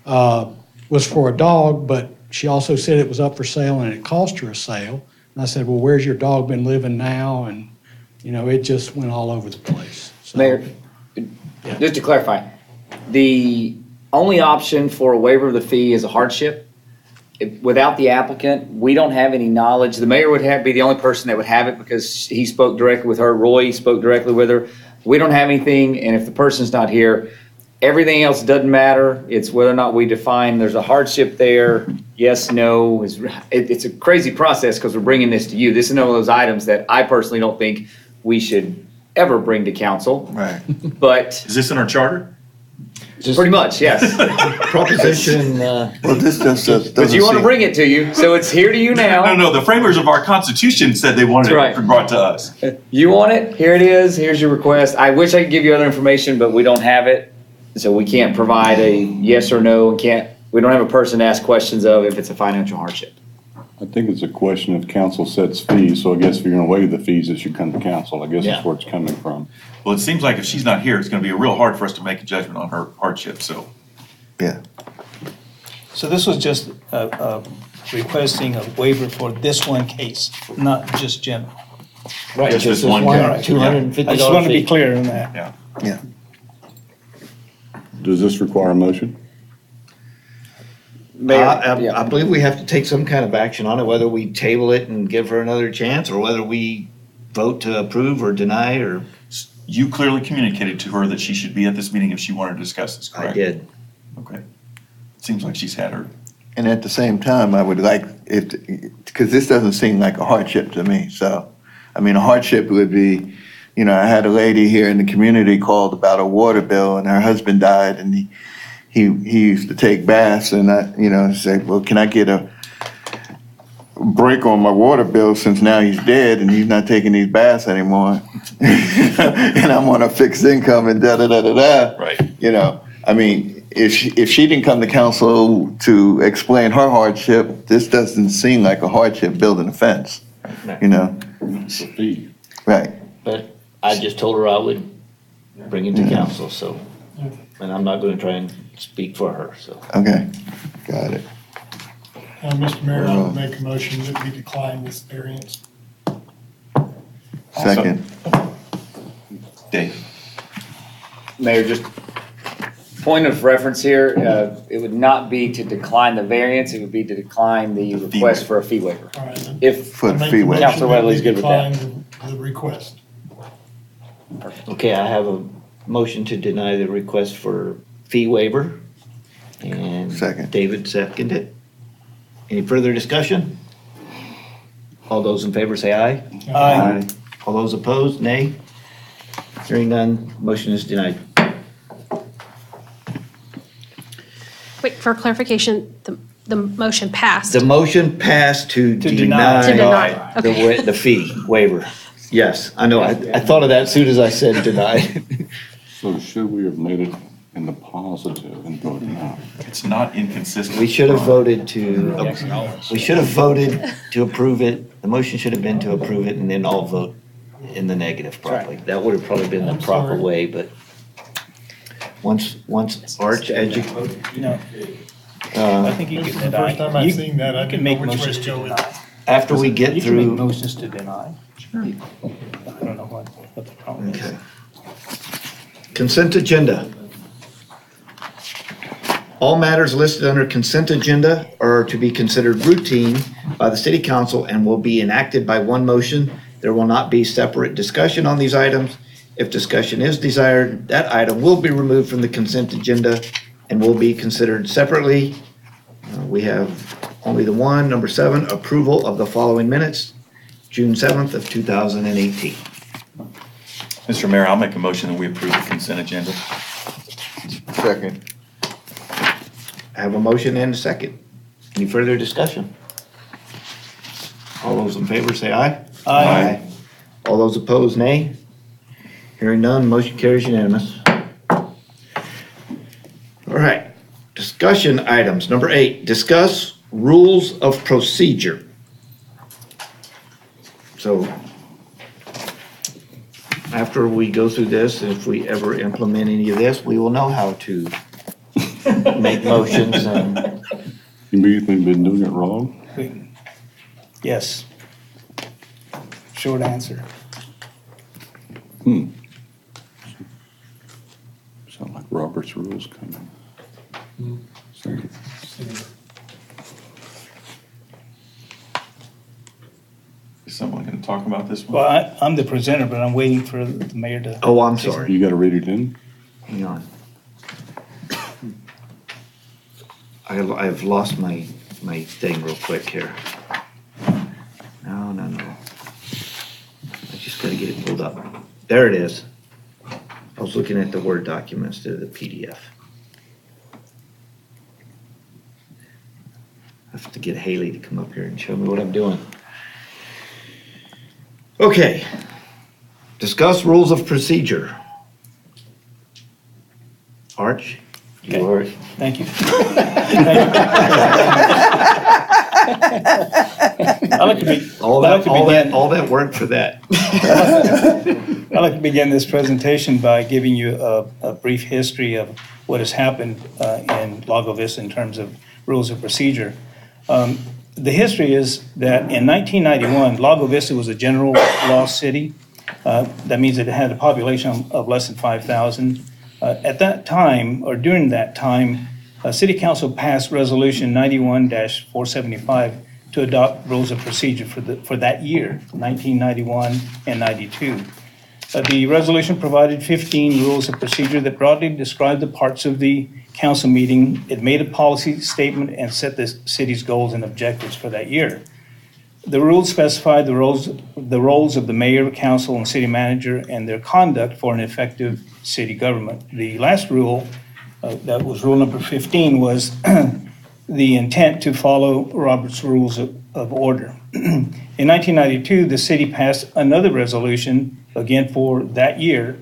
was for a dog, but she also said it was up for sale and it cost her a sale. And I said, well, where's your dog been living now? And, you know, it just went all over the place. So, Mayor, just to clarify, the only option for a waiver of the fee is a hardship. Without the applicant, we don't have any knowledge. The mayor would be the only person that would have it because he spoke directly with her. Roy spoke directly with her. We don't have anything, and if the person's not here, everything else doesn't matter. It's whether or not we define there's a hardship there, yes, no. It's a crazy process because we're bringing this to you. This is one of those items that I personally don't think we should ever bring to council. Right. But Is this in our charter? pretty much, yes. Proposition, Well, this just doesn't But you want to seem- bring it to you, so it's here to you now. No, the framers of our constitution said they wanted That's it right. brought to us. You want it? Here it is. Here's your request. I wish I could give you other information, but we don't have it. So we can't provide a yes or no. We don't have a person to ask questions of if it's a financial hardship. I think it's a question of council sets fees, so I guess if you're gonna waive the fees, it should come to council. I guess Yeah. that's where it's coming from. Well, it seems like if she's not here, it's gonna be real hard for us to make a judgment on her hardship, so. Yeah. So this was just requesting a waiver for this one case, not just general. right, Just just this one guy. $250 I just want to be fee. clear on that. Yeah. Yeah. Does this require a motion? Mayor, I believe we have to take some kind of action on it, whether we table it and give her another chance, or whether we vote to approve or deny, or. You clearly communicated to her that she should be at this meeting if she wanted to discuss this, correct? I did. Okay. It seems like she's had her. And at the same time, I would like it, because this doesn't seem like a hardship to me. So, I mean, a hardship would be, you know, I had a lady here in the community called about a water bill, and her husband died, and he used to take baths, and I, you know, say, well, can I get a break on my water bill since now he's dead and he's not taking these baths anymore, and I'm on a fixed income and da da da da da. Right. You know, I mean, if she didn't come to council to explain her hardship, this doesn't seem like a hardship building a fence. You know, It's a fee. right? But I just told her I would bring it to council, so, and I'm not gonna try and speak for her, so. Okay, got it. Mr. Mayor, I would make a motion that we decline this variance. Second. Dave. Mayor, just point of reference here, it would not be to decline the variance, it would be to decline the request for a fee waiver. All right, then. If For I the make fee the waiver. motion Councilor that we Weatherly's good with that. decline The request. Okay, I have a motion to deny the request for fee waiver. And Second. David seconded it. Any further discussion? All those in favor say aye. Aye. All those opposed, nay. Hearing none, motion is denied. Wait, for clarification, the motion passed. The motion passed to deny. To deny, okay. the fee waiver. Yes, I know. I thought of that as soon as I said deny. So should we have made it in the positive and voted no? It's not inconsistent. We should have voted to approve it. The motion should have been to approve it and then all vote in the negative probably. That would have probably been the proper way, but once Arch No, I think you This is can the deny. first time I've You- seen that. I you can didn't know make which way motions to to go with deny. it. after we get You can make through. motions to deny. I don't know what the problem is. Okay. Consent agenda. All matters listed under consent agenda are to be considered routine by the city council and will be enacted by one motion. There will not be separate discussion on these items. If discussion is desired, that item will be removed from the consent agenda and will be considered separately. We have only the one, number 7, approval of the following minutes, June 7th of 2018. Mr. Mayor, I'll make a motion that we approve the consent agenda. Second. I have a motion and a second. Any further discussion? All those in favor say aye. Aye. All those opposed, nay. Hearing none, motion carries unanimous. All right, discussion items. Number 8, discuss rules of procedure. So after we go through this, if we ever implement any of this, we will know how to make motions and You mean we've been doing it wrong? Yes. Short answer. Sound like Robert's rules coming. Is someone going to talk about this one? Well, I'm the presenter, but I'm waiting for the mayor to. Oh, I'm sorry. You gotta read it in? Hang on. I've lost my thing real quick here. No. I just gotta get it pulled up. There it is. I was looking at the Word document instead of the PDF. I have to get Haley to come up here and show me what I'm doing. Okay. Discuss rules of procedure. Arch? Okay. Yours. Thank you. I like to be. All that work for that. I'd like to begin this presentation by giving you a brief history of what has happened in Lago Vista in terms of rules of procedure. The history is that in 1991, Lago Vista was a general law city. That means it had a population of less than 5,000. At that time, or during that time, City Council passed Resolution 91-475 to adopt rules of procedure for that year, 1991 and 92. The resolution provided 15 rules of procedure that broadly described the parts of the council meeting. It made a policy statement and set the city's goals and objectives for that year. The rules specified the roles of the mayor, council, and city manager and their conduct for an effective city government. The last rule, that was rule number 15, was the intent to follow Robert's Rules of Order. In 1992, the city passed another resolution, again for that year,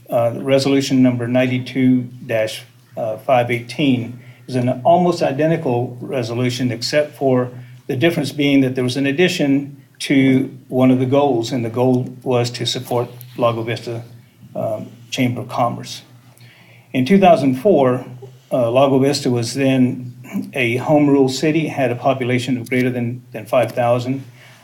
resolution number 92-518 is an almost identical resolution except for the difference being that there was an addition to one of the goals, and the goal was to support Lago Vista Chamber of Commerce. In 2004, Lago Vista was then a home rule city, had a population of greater than 5,000.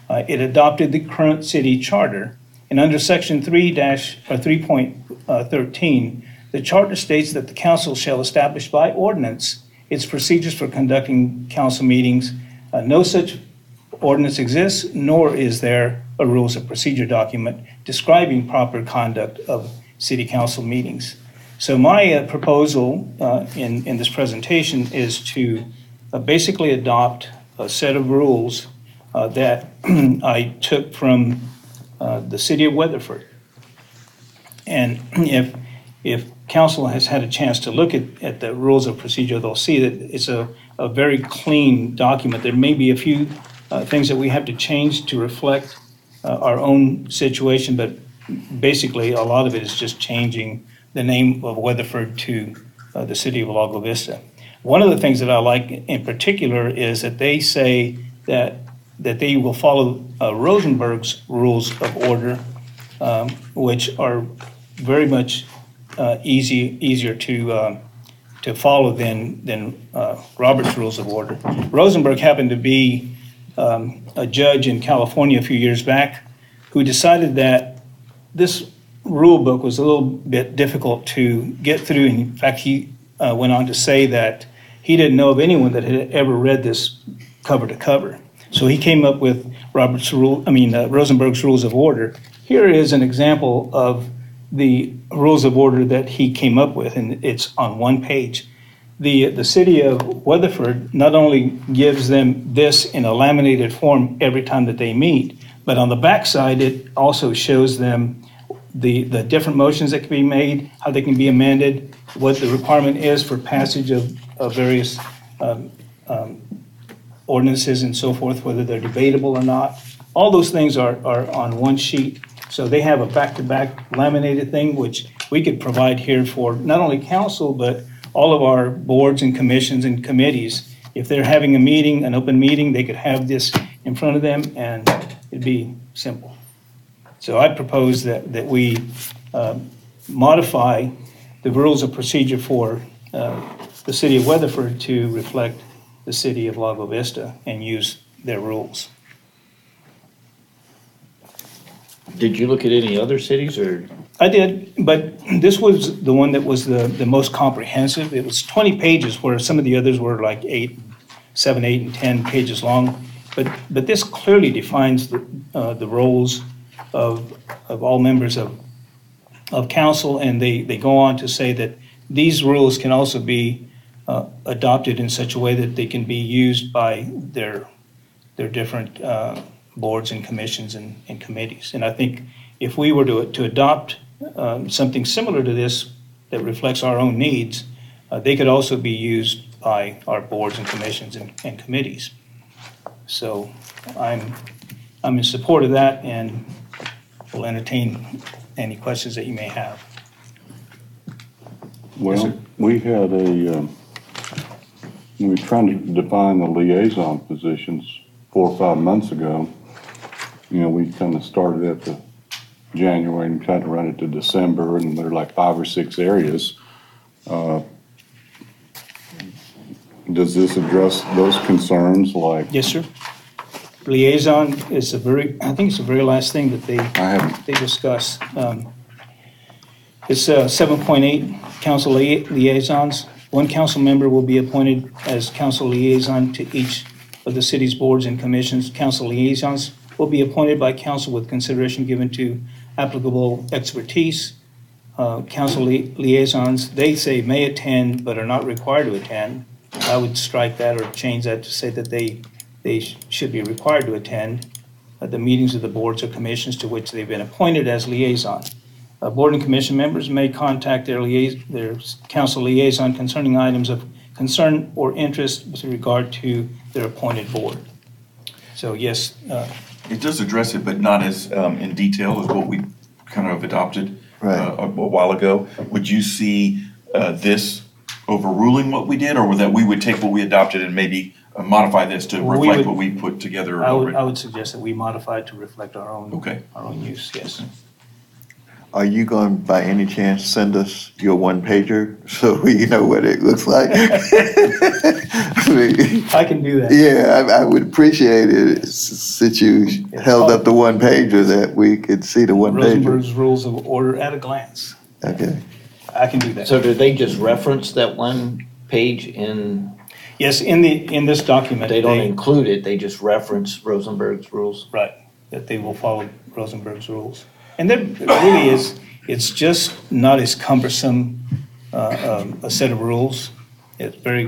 It adopted the current city charter, and under section 3.13, the charter states that the council shall establish by ordinance its procedures for conducting council meetings. No such ordinance exists, nor is there a rules of procedure document describing proper conduct of city council meetings. So my proposal in this presentation is to basically adopt a set of rules that I took from the city of Weatherford. And if council has had a chance to look at the rules of procedure, they'll see that it's a very clean document. There may be a few things that we have to change to reflect our own situation, but basically a lot of it is just changing the name of Weatherford to the city of Lago Vista. One of the things that I like in particular is that they say that they will follow Rosenberg's rules of order, which are very much easier to follow than Robert's rules of order. Rosenberg happened to be a judge in California a few years back who decided that this rule book was a little bit difficult to get through. In fact, he went on to say that he didn't know of anyone that had ever read this cover to cover. So he came up with Rosenberg's rules of order. Here is an example of the rules of order that he came up with, and it's on one page. The city of Weatherford not only gives them this in a laminated form every time that they meet, but on the backside it also shows them the different motions that can be made, how they can be amended, what the requirement is for passage of various ordinances and so forth, whether they're debatable or not. All those things are on one sheet. So they have a back-to-back laminated thing, which we could provide here for not only council, but all of our boards and commissions and committees. If they're having a meeting, an open meeting, they could have this in front of them and it'd be simple. So I propose that we modify the rules of procedure for the city of Weatherford to reflect the city of Lago Vista and use their rules. Did you look at any other cities or? I did, but this was the one that was the most comprehensive. It was 20 pages where some of the others were like 7, 8, and 10 pages long. But this clearly defines the roles of all members of council, and they go on to say that these rules can also be adopted in such a way that they can be used by their different boards and commissions and committees. And I think if we were to adopt something similar to this that reflects our own needs, they could also be used by our boards and commissions and committees. So I'm in support of that and will entertain any questions that you may have. Well, we had we were trying to define the liaison positions 4 or 5 months ago. You know, we kind of started at the January and tried to run it to December, and there are like 5 or 6 areas. Does this address those concerns? Like, yes, sir. Liaison is I think it's the very last thing that they discuss. It's 7.8 council liaisons. One council member will be appointed as council liaison to each of the city's boards and commissions. Council liaisons will be appointed by council with consideration given to applicable expertise. Council liaisons, they say may attend but are not required to attend. I would strike that or change that to say that they should be required to attend the meetings of the boards or commissions to which they've been appointed as liaison. Board and commission members may contact their council liaison concerning items of concern or interest with regard to their appointed board. So yes. It does address it, but not as in detail as what we kind of adopted a while ago. Would you see this overruling what we did, or that we would take what we adopted and maybe modify this to reflect what we put together? I would suggest that we modify it to reflect our own use, yes. Are you going to, by any chance, send us your one-pager so we know what it looks like? I can do that. Yeah, I would appreciate it since you held up the one-pager that we could see the one-pager. Rosenberg's Rules of Order at a glance. Okay. I can do that. So did they just reference that one page in? Yes, in this document. They don't include it, they just reference Rosenberg's rules? Right, that they will follow Rosenberg's rules. And there really is, it's just not as cumbersome a set of rules. It's very,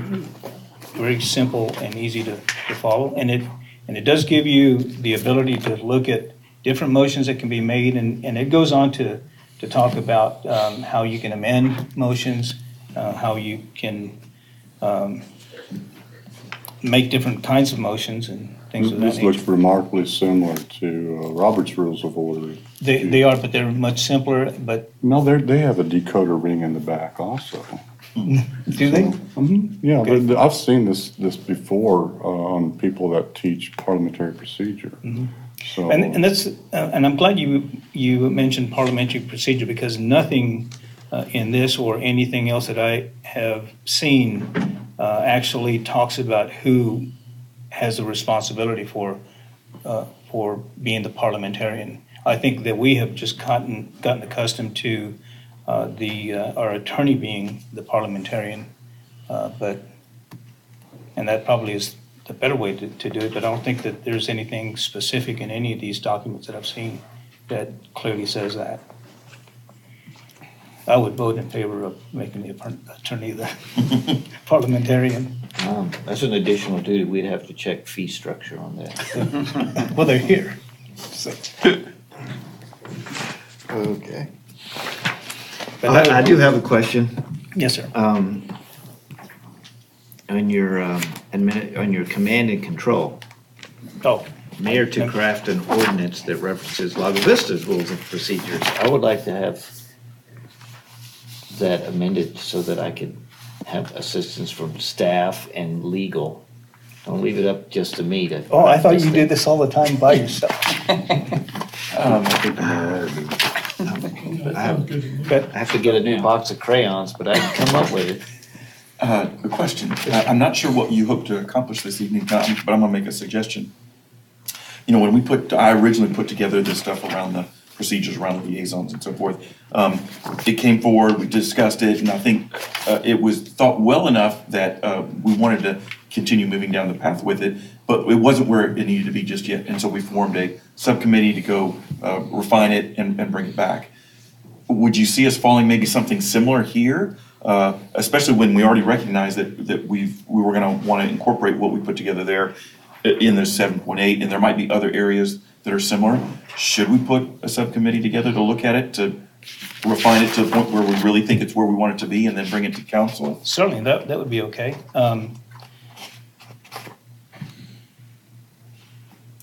very simple and easy to follow. And it does give you the ability to look at different motions that can be made. And it goes on to to talk about how you can amend motions, how you can make different kinds of motions and things of that This looks nature. remarkably similar to Robert's Rules of Order. They are, but they're much simpler, but. No, they have a decoder ring in the back also. Do they? Yeah, Okay. but I've seen this before on people that teach parliamentary procedure. So, And that's, and I'm glad you mentioned parliamentary procedure, because nothing in this or anything else that I have seen actually talks about who has the responsibility for being the parliamentarian. I think that we have just gotten accustomed to our attorney being the parliamentarian, and that probably is the better way to do it, but I don't think that there's anything specific in any of these documents that I've seen that clearly says that. I would vote in favor of making the attorney the parliamentarian. That's an additional duty. We'd have to check fee structure on that. Well, they're here. So. Okay. I do have a question. Yes, sir. On your command and control. Oh. Mayor to craft an ordinance that references Lago Vista's rules and procedures. I would like to have that amended so that I could have assistance from staff and legal. Don't leave it up just to me to. Oh, I thought you did this all the time by yourself. I think the mayor ought to be. I have to get a new box of crayons, but I can come up with it. A question. I'm not sure what you hope to accomplish this evening, but I'm going to make a suggestion. You know, when I originally put together this stuff around the procedures, around the liaisons and so forth, it came forward, we discussed it, and I think it was thought well enough that we wanted to continue moving down the path with it, but it wasn't where it needed to be just yet. And so we formed a subcommittee to go refine it and bring it back. Would you see us following maybe something similar here? Especially when we already recognize that we were going to want to incorporate what we put together there in the 7.8, and there might be other areas that are similar. Should we put a subcommittee together to look at it, to refine it to the point where we really think it's where we want it to be, and then bring it to council? Certainly, that would be okay.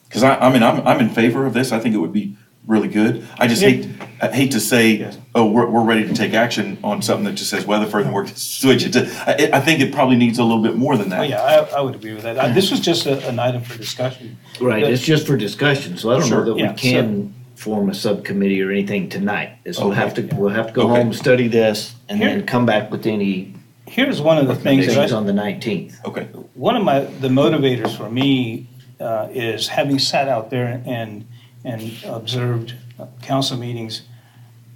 Because I'm in favor of this. I think it would be really good. I just hate to say, oh, we're ready to take action on something that just says Weatherford and we're to switch it to. I think it probably needs a little bit more than that. Oh, yeah, I would agree with that. This was just an item for discussion. Right, it's just for discussion, so I don't know that Yeah, we can form a subcommittee or anything tonight. We'll have to go home, study this, and then come back with any. Here's one of the things that on the 19th. Okay. One of the motivators for me is having sat out there and observed council meetings.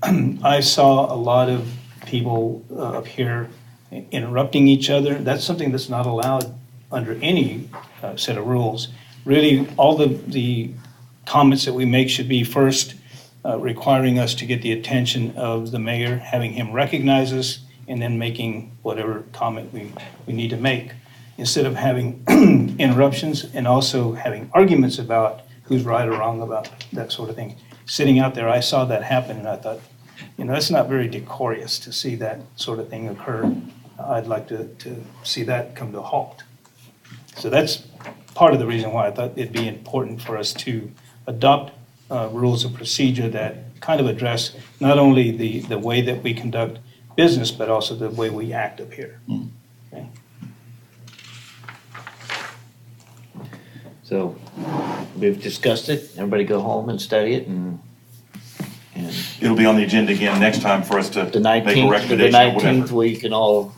I saw a lot of people up here interrupting each other. That's something that's not allowed under any set of rules. Really, all the comments that we make should be first requiring us to get the attention of the mayor, having him recognize us, and then making whatever comment we need to make, instead of having interruptions and also having arguments about who's right or wrong about that sort of thing. Sitting out there, I saw that happen, and I thought, that's not very decorous to see that sort of thing occur. I'd like to see that come to a halt. So that's part of the reason why I thought it'd be important for us to adopt rules of procedure that kind of address not only the way that we conduct business, but also the way we act up here. Okay. So we've discussed it. Everybody go home and study it, and It'll be on the agenda again next time for us to the make a 19th, recommendation or whatever. we can all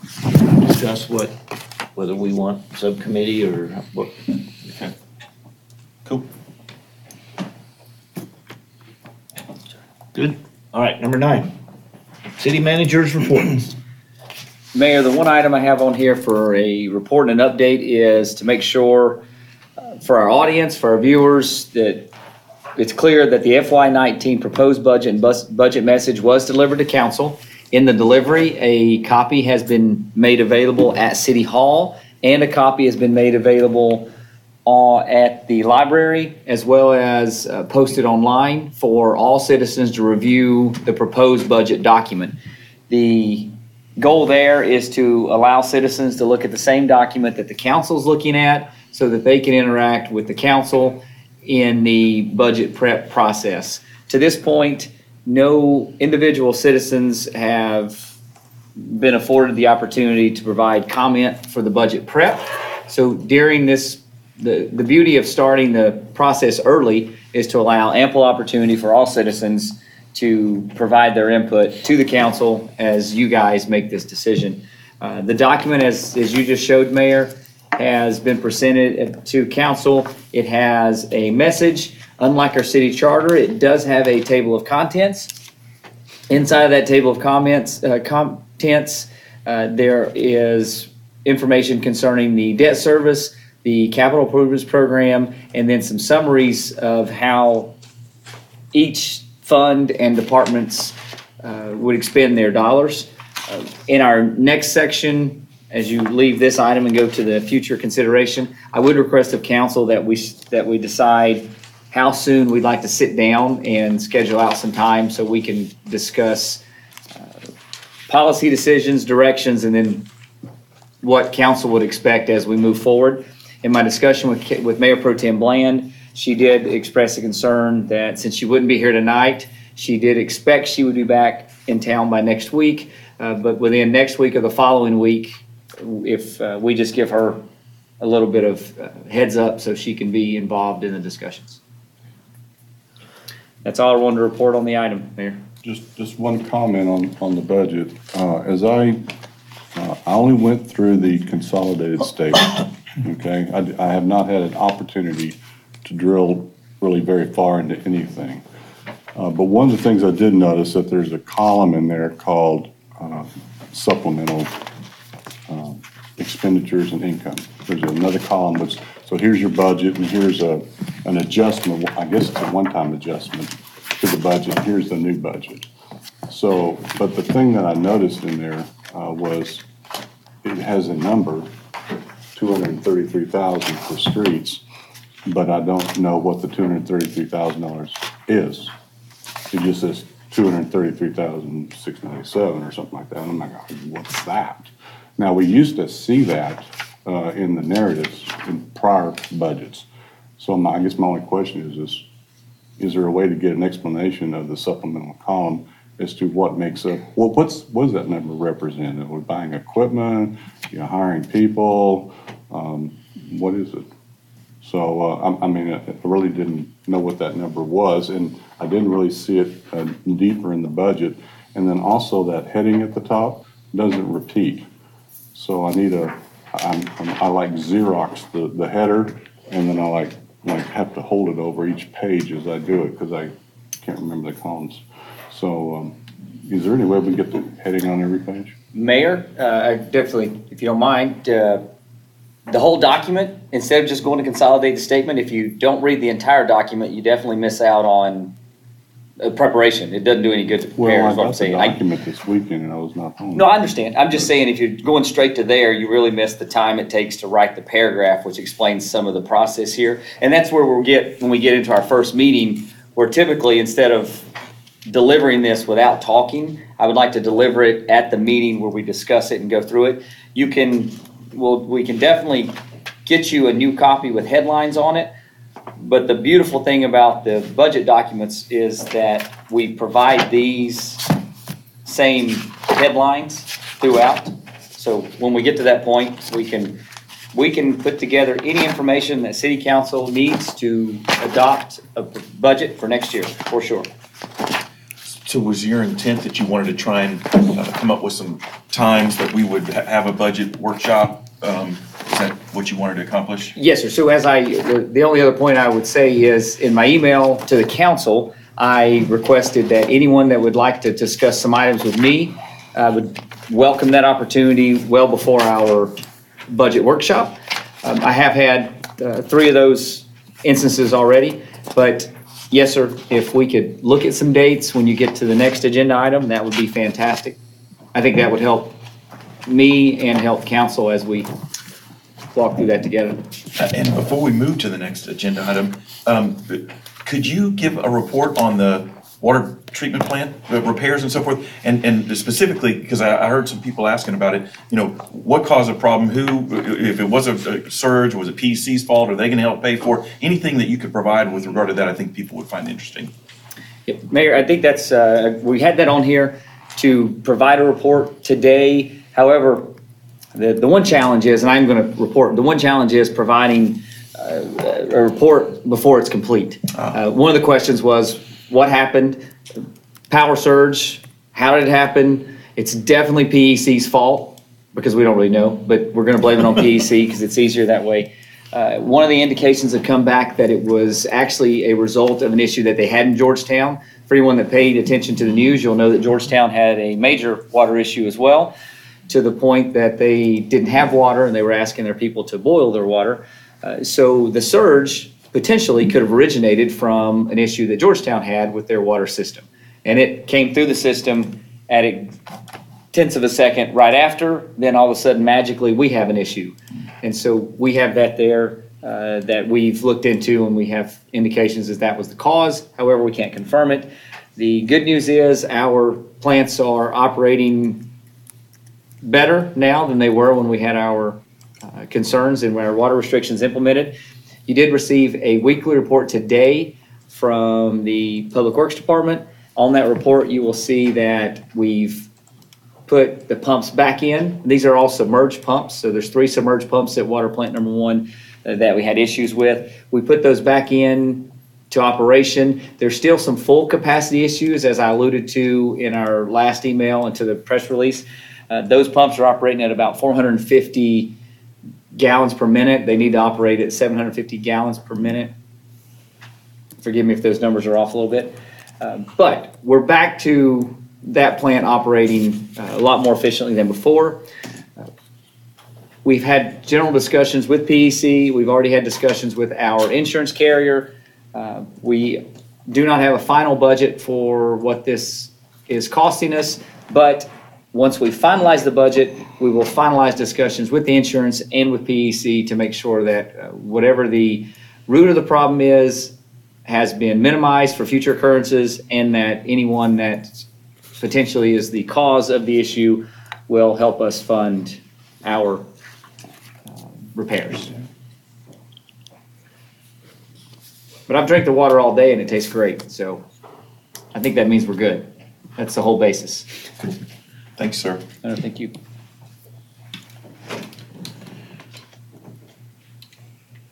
discuss whether we want subcommittee or what. Okay. Cool. Good. All right, number 9, city manager's report. Mayor, the one item I have on here for a report and an update is to make sure for our audience, for our viewers, that it's clear that the FY19 proposed budget and budget message was delivered to council. In the delivery, a copy has been made available at City Hall, and a copy has been made available at the library as well as posted online for all citizens to review the proposed budget document. The goal there is to allow citizens to look at the same document that the council's looking at so that they can interact with the council in the budget prep process. To this point, no individual citizens have been afforded the opportunity to provide comment for the budget prep. So during this, the beauty of starting the process early is to allow ample opportunity for all citizens to provide their input to the council as you guys make this decision. The document, as you just showed, Mayor, has been presented to council. It has a message. Unlike our city charter, it does have a table of contents. Inside of that table of contents, there is information concerning the debt service, the capital improvements program, and then some summaries of how each fund and departments would expend their dollars. In our next section, as you leave this item and go to the future consideration, I would request of council that we decide how soon we'd like to sit down and schedule out some time so we can discuss policy decisions, directions, and then what council would expect as we move forward. In my discussion with Mayor Pro Tem Bland, she did express a concern that since she wouldn't be here tonight, she did expect she would be back in town by next week, but within next week or the following week, if we just give her a little bit of heads up so she can be involved in the discussions. That's all I wanted to report on the item, Mayor. Just one comment on the budget. As I only went through the consolidated statement, okay? I have not had an opportunity to drill really very far into anything. But one of the things I did notice that there's a column in there called supplemental expenditures and income. There's another column which, so here's your budget and here's an adjustment, I guess it's a one-time adjustment to the budget. Here's the new budget. So, but the thing that I noticed in there was it has a number, $233,000 for streets, but I don't know what the $233,000 is. It just says $233,697 or something like that. And I'm like, what's that? Now, we used to see that in the narratives in prior budgets. So I guess my only question is there a way to get an explanation of the supplemental column as to what makes up, well, what does that number represent? Are we buying equipment? You're hiring people? What is it? So, I mean, I really didn't know what that number was, and I didn't really see it deeper in the budget. And then also that heading at the top doesn't repeat. So I need I like Xerox the header, and then I like have to hold it over each page as I do it because I can't remember the columns. So is there any way we can get the heading on every page? Mayor, definitely, if you don't mind, the whole document, instead of just going to consolidate the statement, if you don't read the entire document, you definitely miss out on preparation. It doesn't do any good to prepare, Well, is what I'm I got the saying. document this weekend and I was not home. No, I understand. I'm just saying if you're going straight to there, you really miss the time it takes to write the paragraph, which explains some of the process here. And that's where when we get into our first meeting, where typically instead of delivering this without talking, I would like to deliver it at the meeting where we discuss it and go through it. We can definitely get you a new copy with headlines on it. But the beautiful thing about the budget documents is that we provide these same headlines throughout. So when we get to that point, we can put together any information that City Council needs to adopt a budget for next year, for sure. So was your intent that you wanted to try and come up with some times that we would have a budget workshop? Is that what you wanted to accomplish? Yes, sir. So the only other point I would say is in my email to the council, I requested that anyone that would like to discuss some items with me would welcome that opportunity well before our budget workshop. I have had 3 of those instances already, but yes, sir, if we could look at some dates when you get to the next agenda item, that would be fantastic. I think that would help me and help council as we walk through that together. And before we move to the next agenda item, could you give a report on the water treatment plant, the repairs and so forth? And specifically, because I heard some people asking about it, what caused the problem? If it was a surge, was it PEC's fault? Are they going to help pay for it? Anything that you could provide with regard to that, I think people would find interesting. Mayor, I think that's, we had that on here to provide a report today. However, the one challenge is, and I'm going to report, the one challenge is providing a report before it's complete. One of the questions was, what happened? Power surge, how did it happen? It's definitely PEC's fault because we don't really know, but we're going to blame it on PEC because it's easier that way. One of the indications have come back that it was actually a result of an issue that they had in Georgetown. For anyone that paid attention to the news, you'll know that Georgetown had a major water issue as well, to the point that they didn't have water and they were asking their people to boil their water. So the surge potentially could have originated from an issue that Georgetown had with their water system. And it came through the system at a tenth of a second right after, then all of a sudden magically we have an issue. And so we have that there that we've looked into, and we have indications that was the cause. However, we can't confirm it. The good news is our plants are operating better now than they were when we had our concerns and when our water restrictions implemented. You did receive a weekly report today from the Public Works Department. On that report, you will see that we've put the pumps back in. These are all submerged pumps. So there's 3 submerged pumps at water plant number 1 that we had issues with. We put those back in to operation. There's still some full capacity issues, as I alluded to in our last email and to the press release. Those pumps are operating at about 450 gallons per minute. They need to operate at 750 gallons per minute. Forgive me if those numbers are off a little bit. But we're back to that plant operating a lot more efficiently than before. We've had general discussions with PEC. We've already had discussions with our insurance carrier. We do not have a final budget for what this is costing us, but once we finalize the budget, we will finalize discussions with the insurance and with PEC to make sure that whatever the root of the problem is has been minimized for future occurrences, and that anyone that potentially is the cause of the issue will help us fund our repairs. But I've drank the water all day and it tastes great, so I think that means we're good. That's the whole basis. Thanks, sir. Thank you.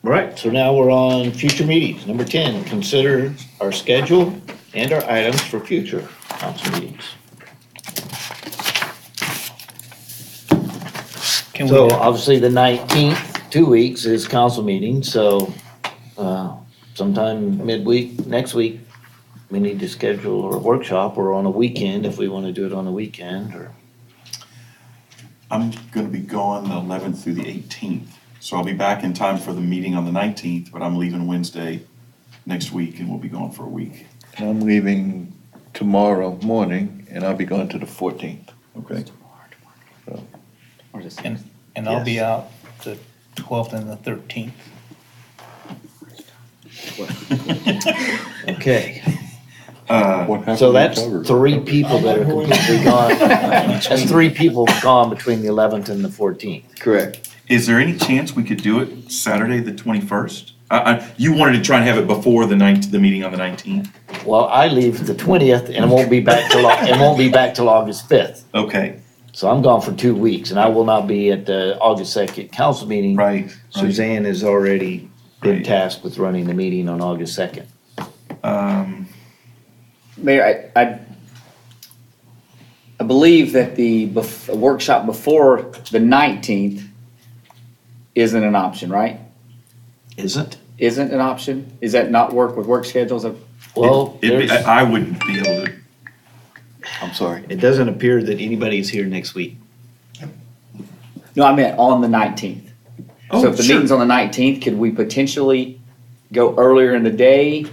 All right, so now we're on future meetings. Number 10, consider our schedule and our items for future council meetings. So obviously the 19th, 2 weeks, is council meeting, so sometime midweek, next week, we need to schedule a workshop or on a weekend if we want to do it on a weekend. Or I'm going to be gone the 11th through the 18th. So I'll be back in time for the meeting on the 19th, but I'm leaving Wednesday next week and we'll be gone for a week. And I'm leaving tomorrow morning and I'll be going to the 14th. Okay. And I'll be out the 12th and the 13th. Okay. So that's 3 people that are completely gone. That's 3 people gone between the 11th and the 14th. Correct. Is there any chance we could do it Saturday, the 21st? You wanted to try and have it before the meeting on the 19th? Well, I leave the 20th and it won't be back till August 5th. Okay. So I'm gone for 2 weeks and I will not be at the August 2nd council meeting. Right. Suzanne has already been tasked with running the meeting on August 2nd. Mayor, I believe that the workshop before the 19th isn't an option, right? Isn't? Isn't an option? Is that not work with work schedules? Well, I wouldn't be able to. I'm sorry. It doesn't appear that anybody's here next week. No, I meant on the 19th. So if the meeting's on the 19th, could we potentially go earlier in the day?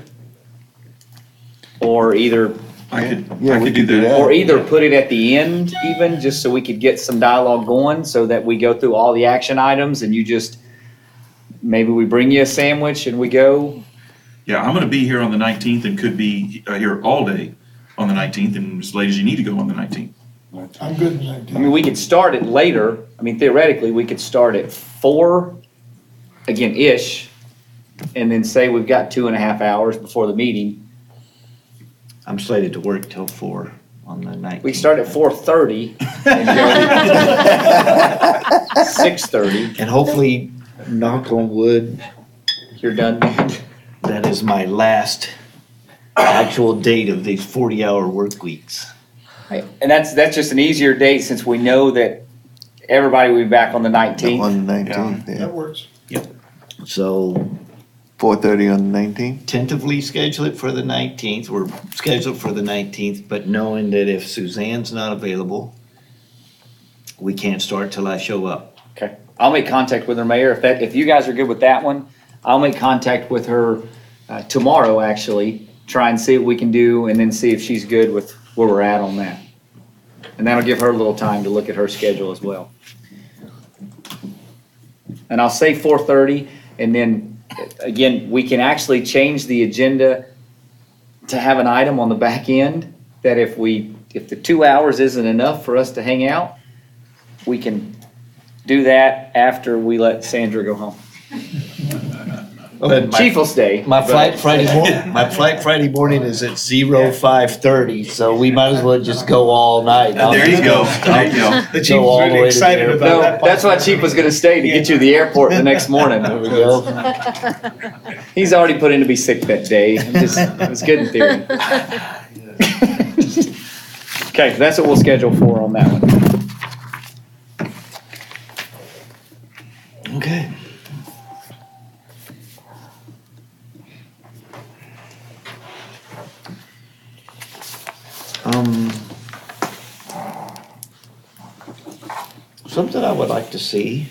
Or either I could do that. Or either put it at the end even, just so we could get some dialogue going so that we go through all the action items and you just maybe we bring you a sandwich and we go. Yeah, I'm gonna be here on the 19th and could be here all day on the 19th and as late as you need to go on the 19th. I'm good with that. I mean, we could start it later. I mean, theoretically, we could start at 4, again, ish, and then say we've got 2.5 hours before the meeting. I'm slated to work till 4 on the 19th. We start at 4:30 and go 6:30. And hopefully, knock on wood, You're done. that is my last actual date of these 40-hour work weeks. And that's just an easier date since we know that everybody will be back on the 19th. On the 19th, yeah. That works. So 4:30 on the 19th? tentatively schedule it for the 19th. We're scheduled for the 19th, but knowing that if Suzanne's not available, we can't start till I show up. Okay. I'll make contact with her, Mayor. If you guys are good with that one, I'll make contact with her tomorrow, actually, try and see what we can do, and then see if she's good with where we're at on that. And that'll give her a little time to look at her schedule as well. And I'll say 4:30, and then, again, we can actually change the agenda to have an item on the back end that if the 2 hours isn't enough for us to hang out, we can do that after we let Sandra go home. Chief will stay. My flight Friday morning is at 05:30, so we might as well just go all night. There you go. There you go. The Chief's really excited about No, that. that's why Chief was gonna stay, to get you to the airport the next morning. There we go. He's already put in to be sick that day. It's good in theory. Okay, that's what we'll schedule for on that one. Okay. Something I would like to see,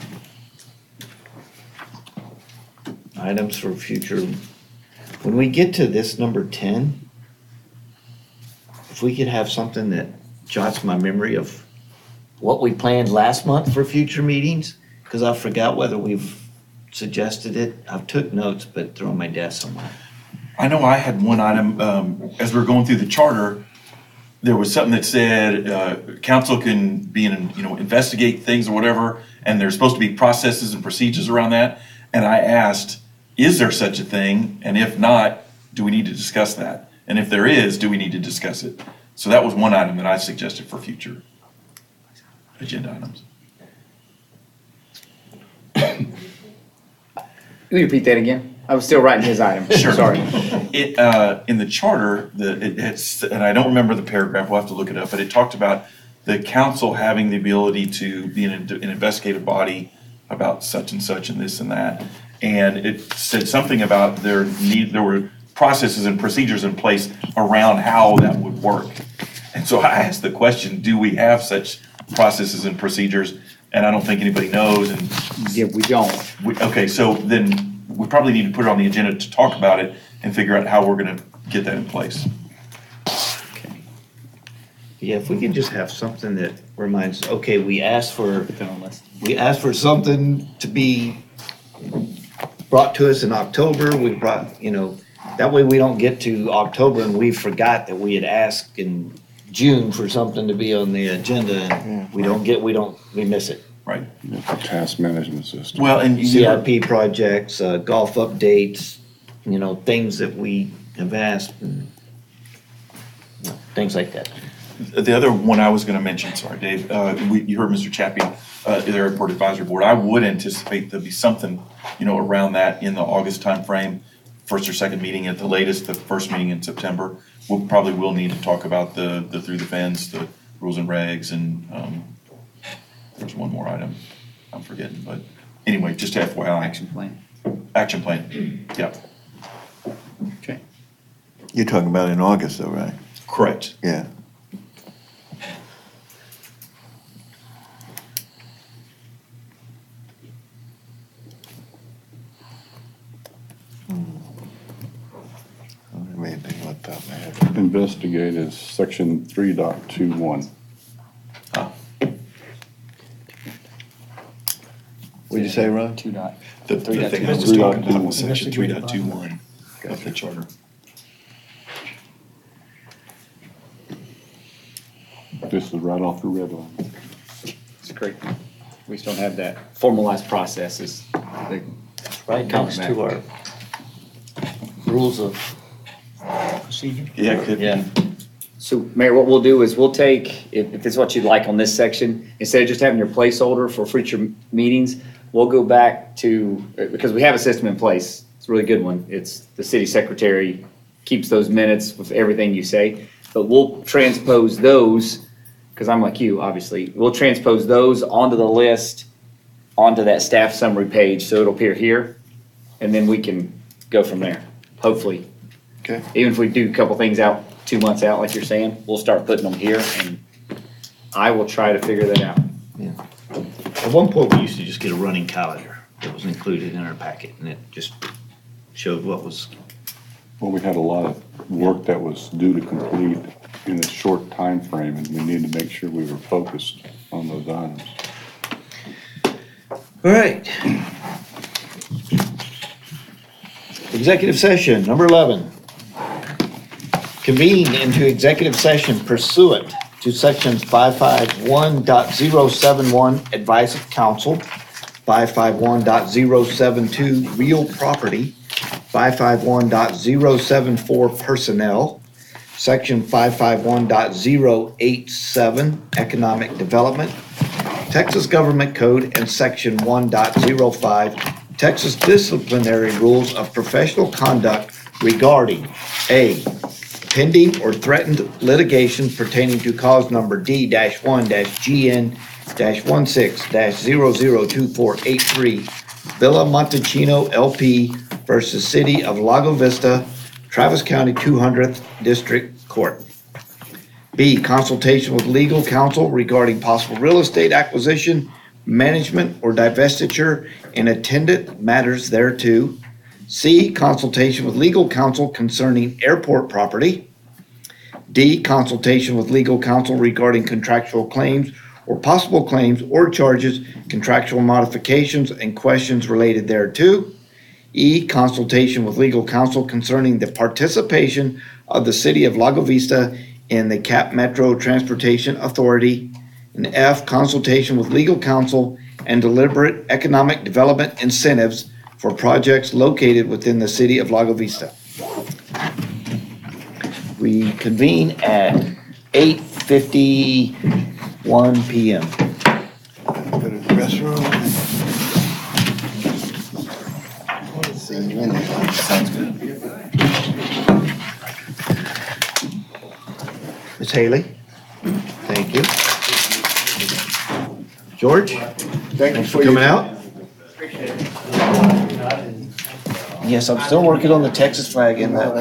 items for future, when we get to this number 10, if we could have something that jots my memory of what we planned last month for future meetings, because I forgot whether we've suggested it. I've took notes, but they're on my desk somewhere. I know I had one item, as we were going through the charter, there was something that said, council can be investigate things or whatever, and there's supposed to be processes and procedures around that. And I asked, is there such a thing? And if not, do we need to discuss that? And if there is, do we need to discuss it? So that was one item that I suggested for future agenda items. Can you repeat that again? I was still writing his item. Sure. Sorry. In the charter, and I don't remember the paragraph, we'll have to look it up, but it talked about the council having the ability to be an investigative body about such and such and this and that. And it said something about there were processes and procedures in place around how that would work. And so I asked the question, do we have such processes and procedures? And I don't think anybody knows. And yeah, we don't. Okay, so then we probably need to put it on the agenda to talk about it and figure out how we're going to get that in place. Okay. Yeah, if we could just have something that reminds, okay, we asked for something to be brought to us in October. We brought, that way we don't get to October and we forgot that we had asked in June for something to be on the agenda and we miss it. Right. It's a task management system. Well, and CIP projects, golf updates, things that we have asked, and things like that. The other one I was going to mention, sorry, Dave, you heard Mr. Chappie, the Airport Advisory Board. I would anticipate there'll be something, around that in the August timeframe, first or second meeting at the latest, the first meeting in September. We'll probably will need to talk about the through the fence, the rules and regs, and there's one more item I'm forgetting, but anyway, just FYI. Action plan. Action plan, yeah. Okay. You're talking about in August though, right? Correct. Yeah. Investigate is section 3.21. What'd you say, Ron? The thing I was talking about was section 3.21 of the charter. This is right off the red line. It's great. We just don't have that formalized processes. Right next to our rules of procedure. Yeah, it could be. So, Mayor, what we'll do is we'll take, if this is what you'd like on this section, instead of just having your placeholder for future meetings, we'll go back to, because we have a system in place. It's a really good one. It's the city secretary keeps those minutes with everything you say. But we'll transpose those, because I'm like you, obviously. We'll transpose those onto the list, onto that staff summary page, so it'll appear here. And then we can go from there, hopefully. Okay. Even if we do a couple things out, 2 months out, like you're saying, we'll start putting them here, and I will try to figure that out. At one point, we used to just get a running calendar that was included in our packet, and it just showed what was. Well, we had a lot of work that was due to complete in a short time frame, and we needed to make sure we were focused on those items. All right. Executive session, number 11. Convene into executive session pursuant to sections 551.071, advice of counsel, 551.072, real property, 551.074, personnel, section 551.087, economic development, Texas Government Code, and section 1.05, Texas disciplinary rules of professional conduct regarding A, pending or threatened litigation pertaining to cause number D-1-GN-16-002483, Villa Montecino LP versus City of Lago Vista, Travis County 200th District Court. B, consultation with legal counsel regarding possible real estate acquisition, management, or divestiture and attendant matters thereto. C, consultation with legal counsel concerning airport property. D, consultation with legal counsel regarding contractual claims or possible claims or charges, contractual modifications, and questions related thereto. E, consultation with legal counsel concerning the participation of the City of Lago Vista in the Cap Metro Transportation Authority. And F, consultation with legal counsel and deliberate economic development incentives for projects located within the City of Lago Vista. We convene at 8:51 p.m. Go to the restroom. See you in there. Sounds good. Ms. Haley, thank you. George, thanks for coming out. Yes, I'm still working on the Texas flag in that.